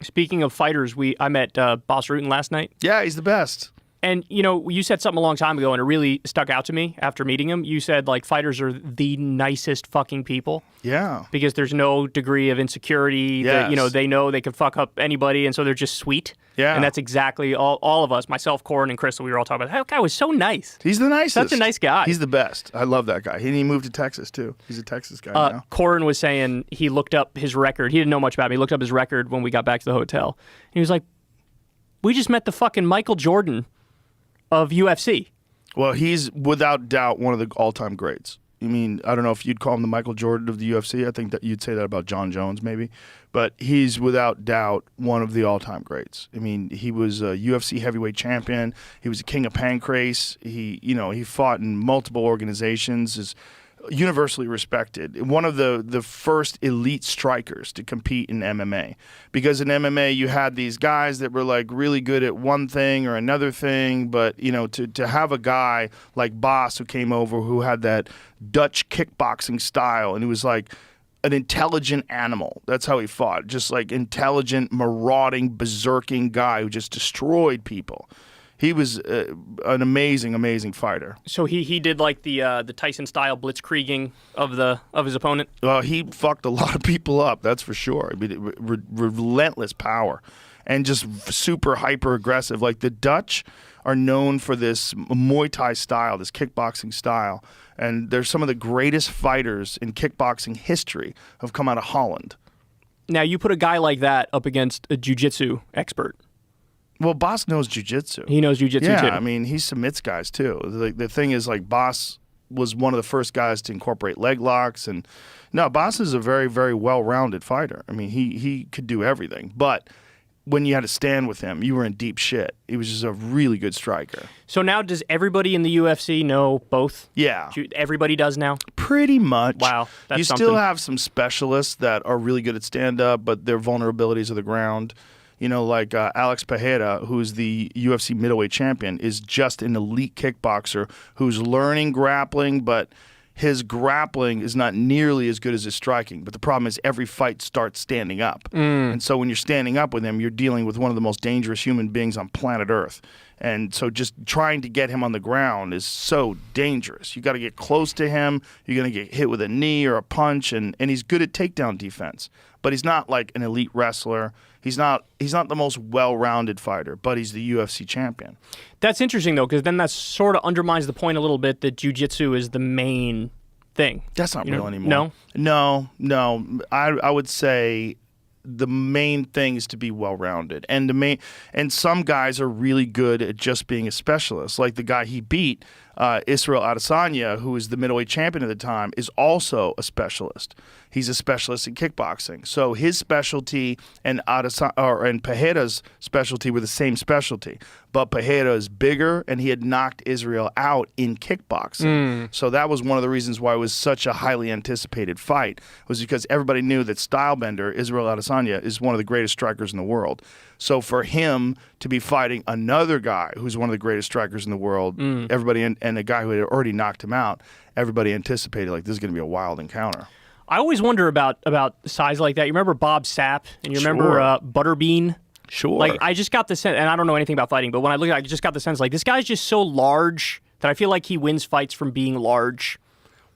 Speaking of fighters, I met Bas Rutten last night. Yeah, he's the best. And, you said something a long time ago, and it really stuck out to me after meeting him. You said, like, fighters are the nicest fucking people. Yeah. Because there's no degree of insecurity. Yes. That, they know they can fuck up anybody, and so they're just sweet. Yeah. And that's exactly all of us, myself, Corin, and Crystal, we were all talking about, that guy was so nice. He's the nicest. Such a nice guy. He's the best. I love that guy. He moved to Texas, too. He's a Texas guy now. Corin was saying he looked up his record. He didn't know much about me. He looked up his record when we got back to the hotel. And he was like, we just met the fucking Michael Jordan of UFC. Well, he's without doubt one of the all-time greats. I mean, I don't know if you'd call him the Michael Jordan of the UFC. I think that you'd say that about John Jones, maybe. But he's without doubt one of the all-time greats. I mean, he was a UFC heavyweight champion. He was a king of pancrase. He fought in multiple organizations. Is universally respected. One of the first elite strikers to compete in MMA. Because in MMA, you had these guys that were like really good at one thing or another thing, but to have a guy like Bas who came over who had that Dutch kickboxing style, and he was like an intelligent animal. That's how he fought. Just like intelligent, marauding, berserking guy who just destroyed people. He was an amazing, amazing fighter. So he did like the Tyson style blitzkrieging of his opponent. Well, he fucked a lot of people up. That's for sure. I mean, relentless power, and just super hyper aggressive. Like the Dutch are known for this Muay Thai style, this kickboxing style, and they're some of the greatest fighters in kickboxing history have come out of Holland. Now you put a guy like that up against a jiu-jitsu expert. Well, Bas knows jiu-jitsu. He knows jiu-jitsu too. Yeah, I mean, he submits guys too. The thing is, like, Bas was one of the first guys to incorporate leg locks. And no, Bas is a very, very well-rounded fighter. I mean, he could do everything. But when you had to stand with him, you were in deep shit. He was just a really good striker. So now does everybody in the UFC know both? Yeah. Everybody does now? Pretty much. Wow, that's You something. still have some specialists that are really good at stand-up, but their vulnerabilities are the ground. Like Alex Pereira, who's the UFC middleweight champion, is just an elite kickboxer who's learning grappling, but his grappling is not nearly as good as his striking. But the problem is every fight starts standing up. And so when you're standing up with him, you're dealing with one of the most dangerous human beings on planet Earth. And so just trying to get him on the ground is so dangerous. You got to get close to him. You're going to get hit with a knee or a punch, and he's good at takedown defense. But he's not like an elite wrestler. He's not the most well-rounded fighter, but he's the UFC champion. That's interesting, though, because then that sort of undermines the point a little bit that jiu-jitsu is the main thing. That's not real anymore. No. I would say the main thing is to be well-rounded. And some guys are really good at just being a specialist. Like the guy he beat, Israel Adesanya, who is the middleweight champion at the time, is also a specialist. He's a specialist in kickboxing. So his specialty and Pereira's specialty were the same specialty. But Pereira is bigger, and he had knocked Israel out in kickboxing. So that was one of the reasons why it was such a highly anticipated fight, was because everybody knew that Stylebender, Israel Adesanya, is one of the greatest strikers in the world. So for him to be fighting another guy who's one of the greatest strikers in the world, everybody, and a guy who had already knocked him out, everybody anticipated, like, this is going to be a wild encounter. I always wonder about size like that. You remember Bob Sapp, and you remember Butterbean? Sure. Like, I just got the sense, and I don't know anything about fighting, but when I look at it, I just got the sense, like, this guy's just so large that I feel like he wins fights from being large.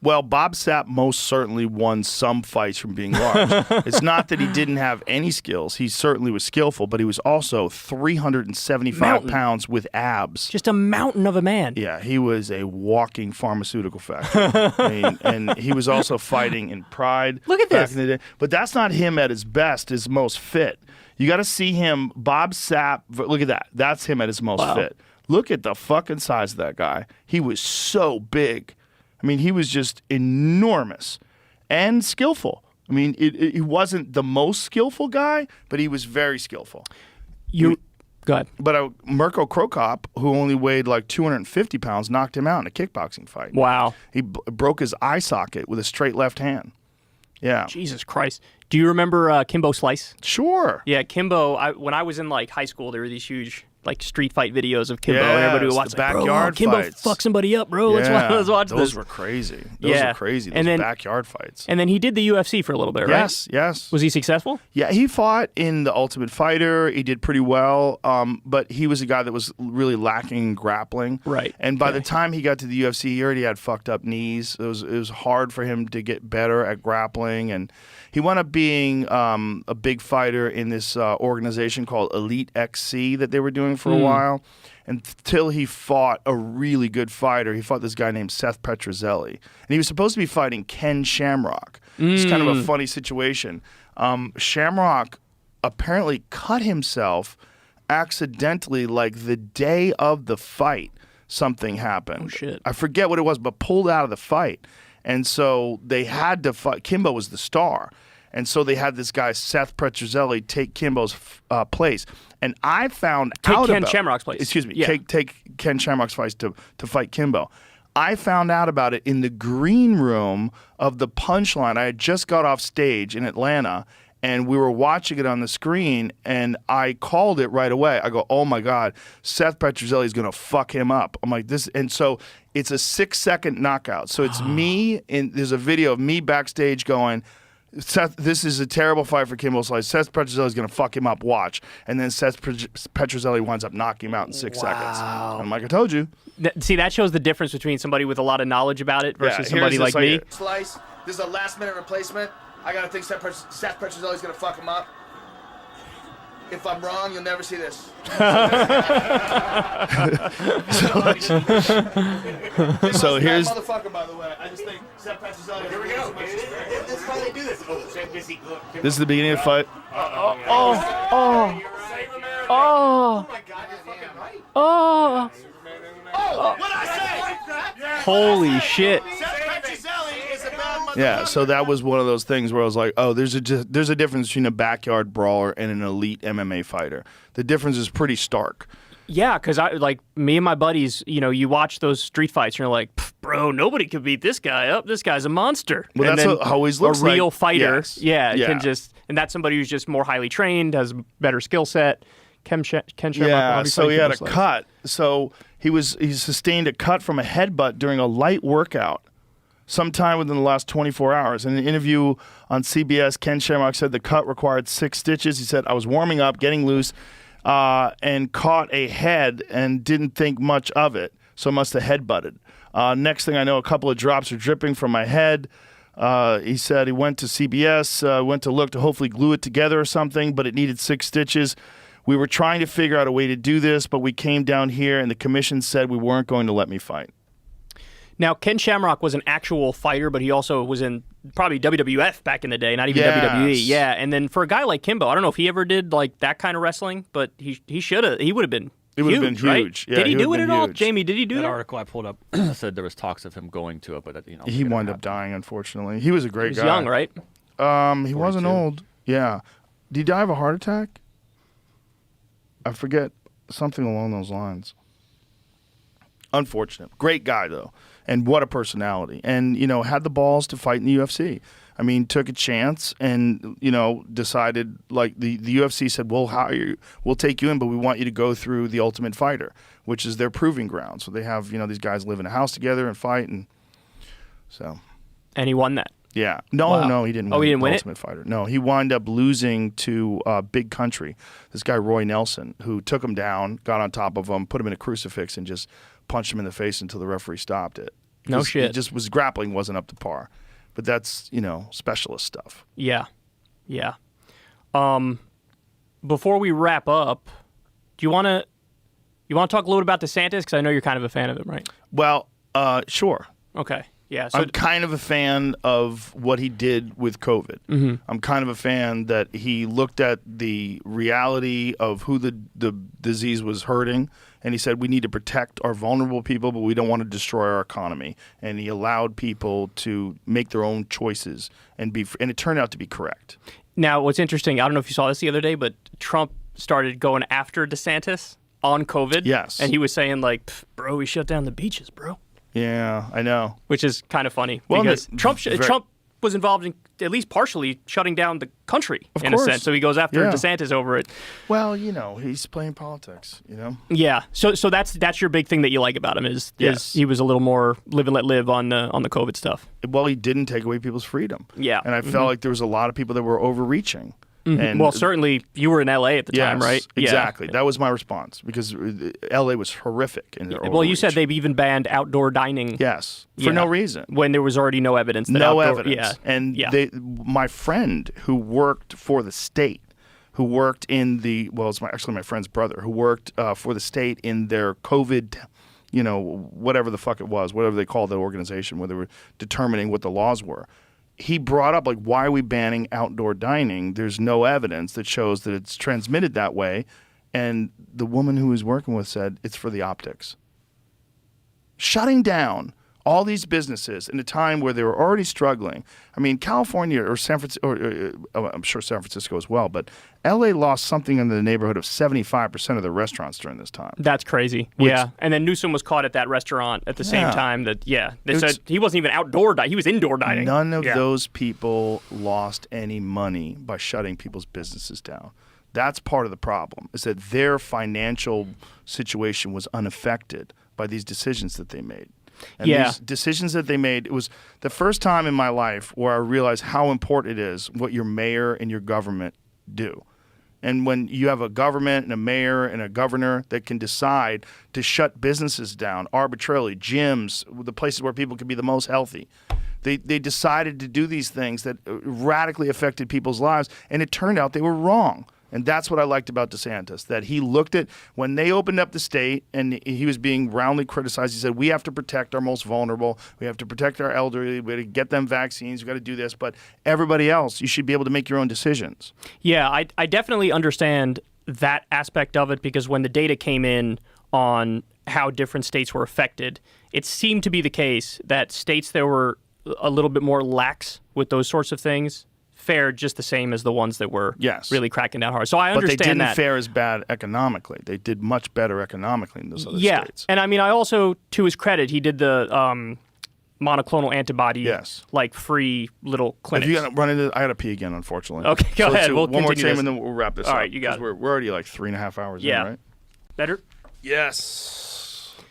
Well, Bob Sapp most certainly won some fights from being large. It's not that he didn't have any skills. He certainly was skillful, but he was also 375 pounds with abs. Just a mountain of a man. Yeah, he was a walking pharmaceutical factory. I mean, and he was also fighting in Pride. Look at back this. in the day. But that's not him at his best, his most fit. You got to see him, Bob Sapp. Look at that. That's him at his most fit. Look at the fucking size of that guy. He was so big. I mean, he was just enormous and skillful. I mean, he wasn't the most skillful guy, but he was very skillful. Go ahead. But Mirko Krokop, who only weighed like 250 pounds, knocked him out in a kickboxing fight. Wow. He broke his eye socket with a straight left hand. Yeah. Jesus Christ. Do you remember Kimbo Slice? Sure. Yeah, Kimbo, when I was in like high school, there were these huge like street fight videos of Kimbo, and everybody would watch the like, backyard Kimbo fights. fuck somebody up, bro. Let's watch this. Those were crazy. Those were crazy. Those backyard fights. And then he did the UFC for a little bit, right? Yes. Was he successful? Yeah, he fought in The Ultimate Fighter. He did pretty well, but he was a guy that was really lacking in grappling. Right. And by the time he got to the UFC, he already had fucked up knees. It was hard for him to get better at grappling, and he wound up being a big fighter in this organization called Elite XC that they were doing for a while. Until he fought a really good fighter. He fought this guy named Seth Petrozelli. And he was supposed to be fighting Ken Shamrock. It's kind of a funny situation. Shamrock apparently cut himself accidentally, like the day of the fight, something happened. Oh, shit. I forget what it was, but pulled out of the fight. And so they had to fight. Kimbo was the star. And so they had this guy, Seth Petrozelli, take Kimbo's place. And I found out Ken about... Shamrock's place. Excuse me. Yeah. Take Ken Shamrock's place to fight Kimbo. I found out about it in the green room of the Punchline. I had just got off stage in Atlanta, and we were watching it on the screen, and I called it right away. I go, oh, my God, Seth Petrozelli is going to fuck him up. I'm like, this... And so it's a 6-second knockout. So it's me, and there's a video of me backstage going... Seth, this is a terrible fight for Kimbo Slice. Seth Petrozelli is going to fuck him up. Watch. And then Seth Petrozelli winds up knocking him out in 6 seconds. And I'm like, I told you. See, that shows the difference between somebody with a lot of knowledge about it versus somebody like me. Slice, this is a last-minute replacement. I got to think Seth Petrozelli is going to fuck him up. If I'm wrong, you'll never see this. So here's... Motherfucker, by the way. I just think Seth Petrozelli... Here we go. This is how they do this. This is the beginning of the fight. Oh my God, you're fucking right. Oh, What'd I say? holy shit. Seth Petrozelli is a bad motherfucker. Yeah, so that was one of those things where I was like, oh, there's a difference between a backyard brawler and an elite MMA fighter. The difference is pretty stark. Yeah, because me and my buddies, you watch those street fights and you're like, bro, nobody could beat this guy up. This guy's a monster. Well, and that's then what always looks a real like. fighter, Yes. can just, and that's somebody who's just more highly trained, has a better skill set. Ken Shamrock. Yeah, so he had a cut. So he sustained a cut from a headbutt during a light workout sometime within the last 24 hours. In an interview on CBS, Ken Shamrock said the cut required 6 stitches. He said, I was warming up, getting loose, and caught a head and didn't think much of it, so must have headbutted. Next thing I know, a couple of drops are dripping from my head. He said he went to CBS, went to look to hopefully glue it together or something, but it needed 6 stitches. We were trying to figure out a way to do this, but we came down here and the commission said we weren't going to let me fight. Now, Ken Shamrock was an actual fighter, but he also was in probably WWF back in the day, not even WWE. Yeah, and then for a guy like Kimbo, I don't know if he ever did like that kind of wrestling, but he should have. He would have been It would have been right? huge. Yeah, did he do it at all? Huge. Jamie, did he do That that? article I pulled up said there was talks of him going to it, but He wound up dying, unfortunately. He was a great He was guy. young, right? He wasn't old. Yeah. Did he die of a heart attack? I forget. Something along those lines. Unfortunate. Great guy, though. And what a personality. And, had the balls to fight in the UFC. I mean, took a chance and, decided, like, the UFC said, we'll hire you, we'll take you in, but we want you to go through the Ultimate Fighter, which is their proving ground. So they have, these guys live in a house together and fight. And so. And he won that. Yeah. No, he didn't win. Oh, he didn't win Ultimate Fighter. No, he wound up losing to Big Country. This guy, Roy Nelson, who took him down, got on top of him, put him in a crucifix, and just punched him in the face until the referee stopped it. No shit. It just was grappling wasn't up to par. But that's, specialist stuff. Yeah. Yeah. Before we wrap up, do you want to talk a little bit about DeSantis? Because I know you're kind of a fan of him, right? Well, sure. Okay. Yeah. So I'm kind of a fan of what he did with COVID. Mm-hmm. I'm kind of a fan that he looked at the reality of who the disease was hurting, and he said we need to protect our vulnerable people, but we don't want to destroy our economy. And he allowed people to make their own choices, and it turned out to be correct. Now, what's interesting, I don't know if you saw this the other day, but Trump started going after DeSantis on COVID. Yes. And he was saying, like, bro, we shut down the beaches, bro. Yeah, I know. Which is kind of funny well, because Trump was involved in at least partially shutting down the country in a sense. So he goes after DeSantis over it. Well, he's playing politics, Yeah. So that's your big thing that you like about him is he was a little more live and let live on the COVID stuff. Well, he didn't take away people's freedom. Yeah. And I felt like there was a lot of people that were overreaching. Mm-hmm. And well, certainly you were in LA at the time, right? Exactly. Yeah. That was my response because LA was horrific in their overreach. Well, you said they've even banned outdoor dining. Yes, for no reason. When there was already no evidence. That no outdoor, evidence. Yeah. And my friend who worked for the state, who worked in it's actually my friend's brother, who worked for the state in their COVID, whatever the fuck it was, whatever they called that organization, where they were determining what the laws were. He brought up, why are we banning outdoor dining? There's no evidence that shows that it's transmitted that way. And the woman who he was working with said, it's for the optics. Shutting down all these businesses in a time where they were already struggling. I mean, California or San Francisco, I'm sure San Francisco as well, but LA lost something in the neighborhood of 75% of their restaurants during this time. That's crazy. Yeah. And then Newsom was caught at that restaurant at the same time they said he wasn't even outdoor dining. He was indoor dining. None of those people lost any money by shutting people's businesses down. That's part of the problem, is that their financial situation was unaffected by these decisions that they made. And these decisions that they made, it was the first time in my life where I realized how important it is what your mayor and your government do. And when you have a government and a mayor and a governor that can decide to shut businesses down arbitrarily, gyms, the places where people can be the most healthy, they decided to do these things that radically affected people's lives, and it turned out they were wrong. And that's what I liked about DeSantis, that he looked at when they opened up the state and he was being roundly criticized. He said, we have to protect our most vulnerable. We have to protect our elderly. We got to get them vaccines. We got to do this. But everybody else, you should be able to make your own decisions. Yeah, I definitely understand that aspect of it because when the data came in on how different states were affected, it seemed to be the case that states that were a little bit more lax with those sorts of things fared just the same as the ones that were really cracking down hard. So I understand that. But they didn't fare as bad economically. They did much better economically in those other states. And I mean, I also, to his credit, he did the monoclonal antibody, free little clinics. If you got to run into, I got to pee again, unfortunately. Okay, go ahead. We'll one more continue time and then we'll wrap this up. All right, you got it. We're already like 3.5 hours in, right? Better? Yes.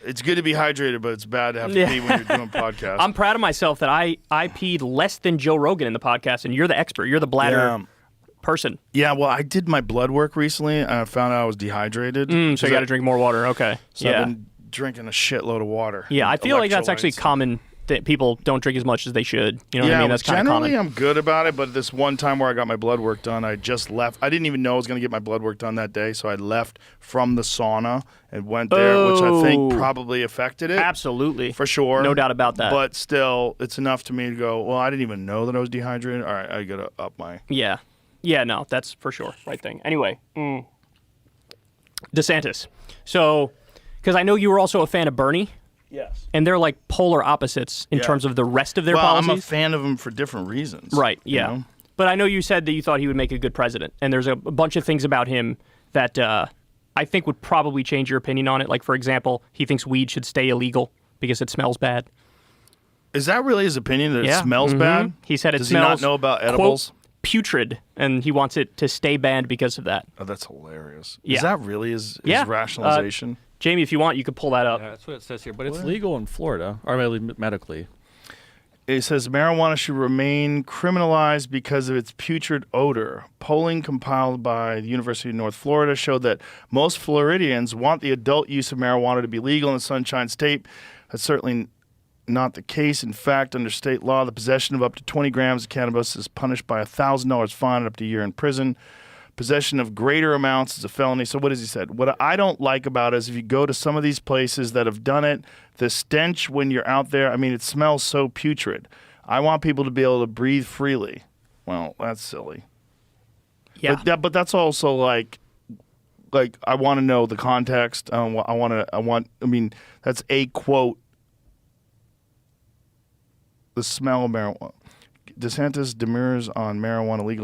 It's good to be hydrated, but it's bad to have to pee when you're doing podcasts. I'm proud of myself that I peed less than Joe Rogan in the podcast, and you're the expert. You're the bladder person. Yeah, well, I did my blood work recently, and I found out I was dehydrated. So you got to drink more water. Okay. So I've been drinking a shitload of water. Yeah, I feel like that's actually common. That people don't drink as much as they should. You know what I mean? That's kind of common. Generally, I'm good about it, but this one time where I got my blood work done, I just left. I didn't even know I was going to get my blood work done that day, so I left from the sauna and went there, which I think probably affected it. Absolutely. For sure. No doubt about that. But still, it's enough to me to go, well, I didn't even know that I was dehydrated. All right, I got to up my... Yeah. Yeah, no, that's for sure. Right thing. Anyway. DeSantis. So, because I know you were also a fan of Bernie. Yes. And they're like polar opposites in terms of the rest of their policies. I'm a fan of him for different reasons. Right, yeah. You know? But I know you said that you thought he would make a good president. And there's a bunch of things about him that I think would probably change your opinion on it. Like, for example, he thinks weed should stay illegal because it smells bad. Is that really his opinion, that it smells bad? He said it Does smells, he not know about edibles? Quote, putrid, and he wants it to stay banned because of that. Oh, that's hilarious. Yeah. Is that really his rationalization? Jamie, if you want, you could pull that up. Yeah, that's what it says here. But it's legal in Florida, or medically. It says marijuana should remain criminalized because of its putrid odor. Polling compiled by the University of North Florida showed that most Floridians want the adult use of marijuana to be legal in the Sunshine State. That's certainly not the case. In fact, under state law, the possession of up to 20 grams of cannabis is punished by a $1,000 fine and up to a year in prison. Possession of greater amounts is a felony. So what has he said? What I don't like about it is if you go to some of these places that have done it, the stench when you're out there, I mean, it smells so putrid. I want people to be able to breathe freely. Well, that's silly. Yeah. But that's also like I want to know the context. I mean, that's a quote. The smell of marijuana. DeSantis demurs on marijuana legal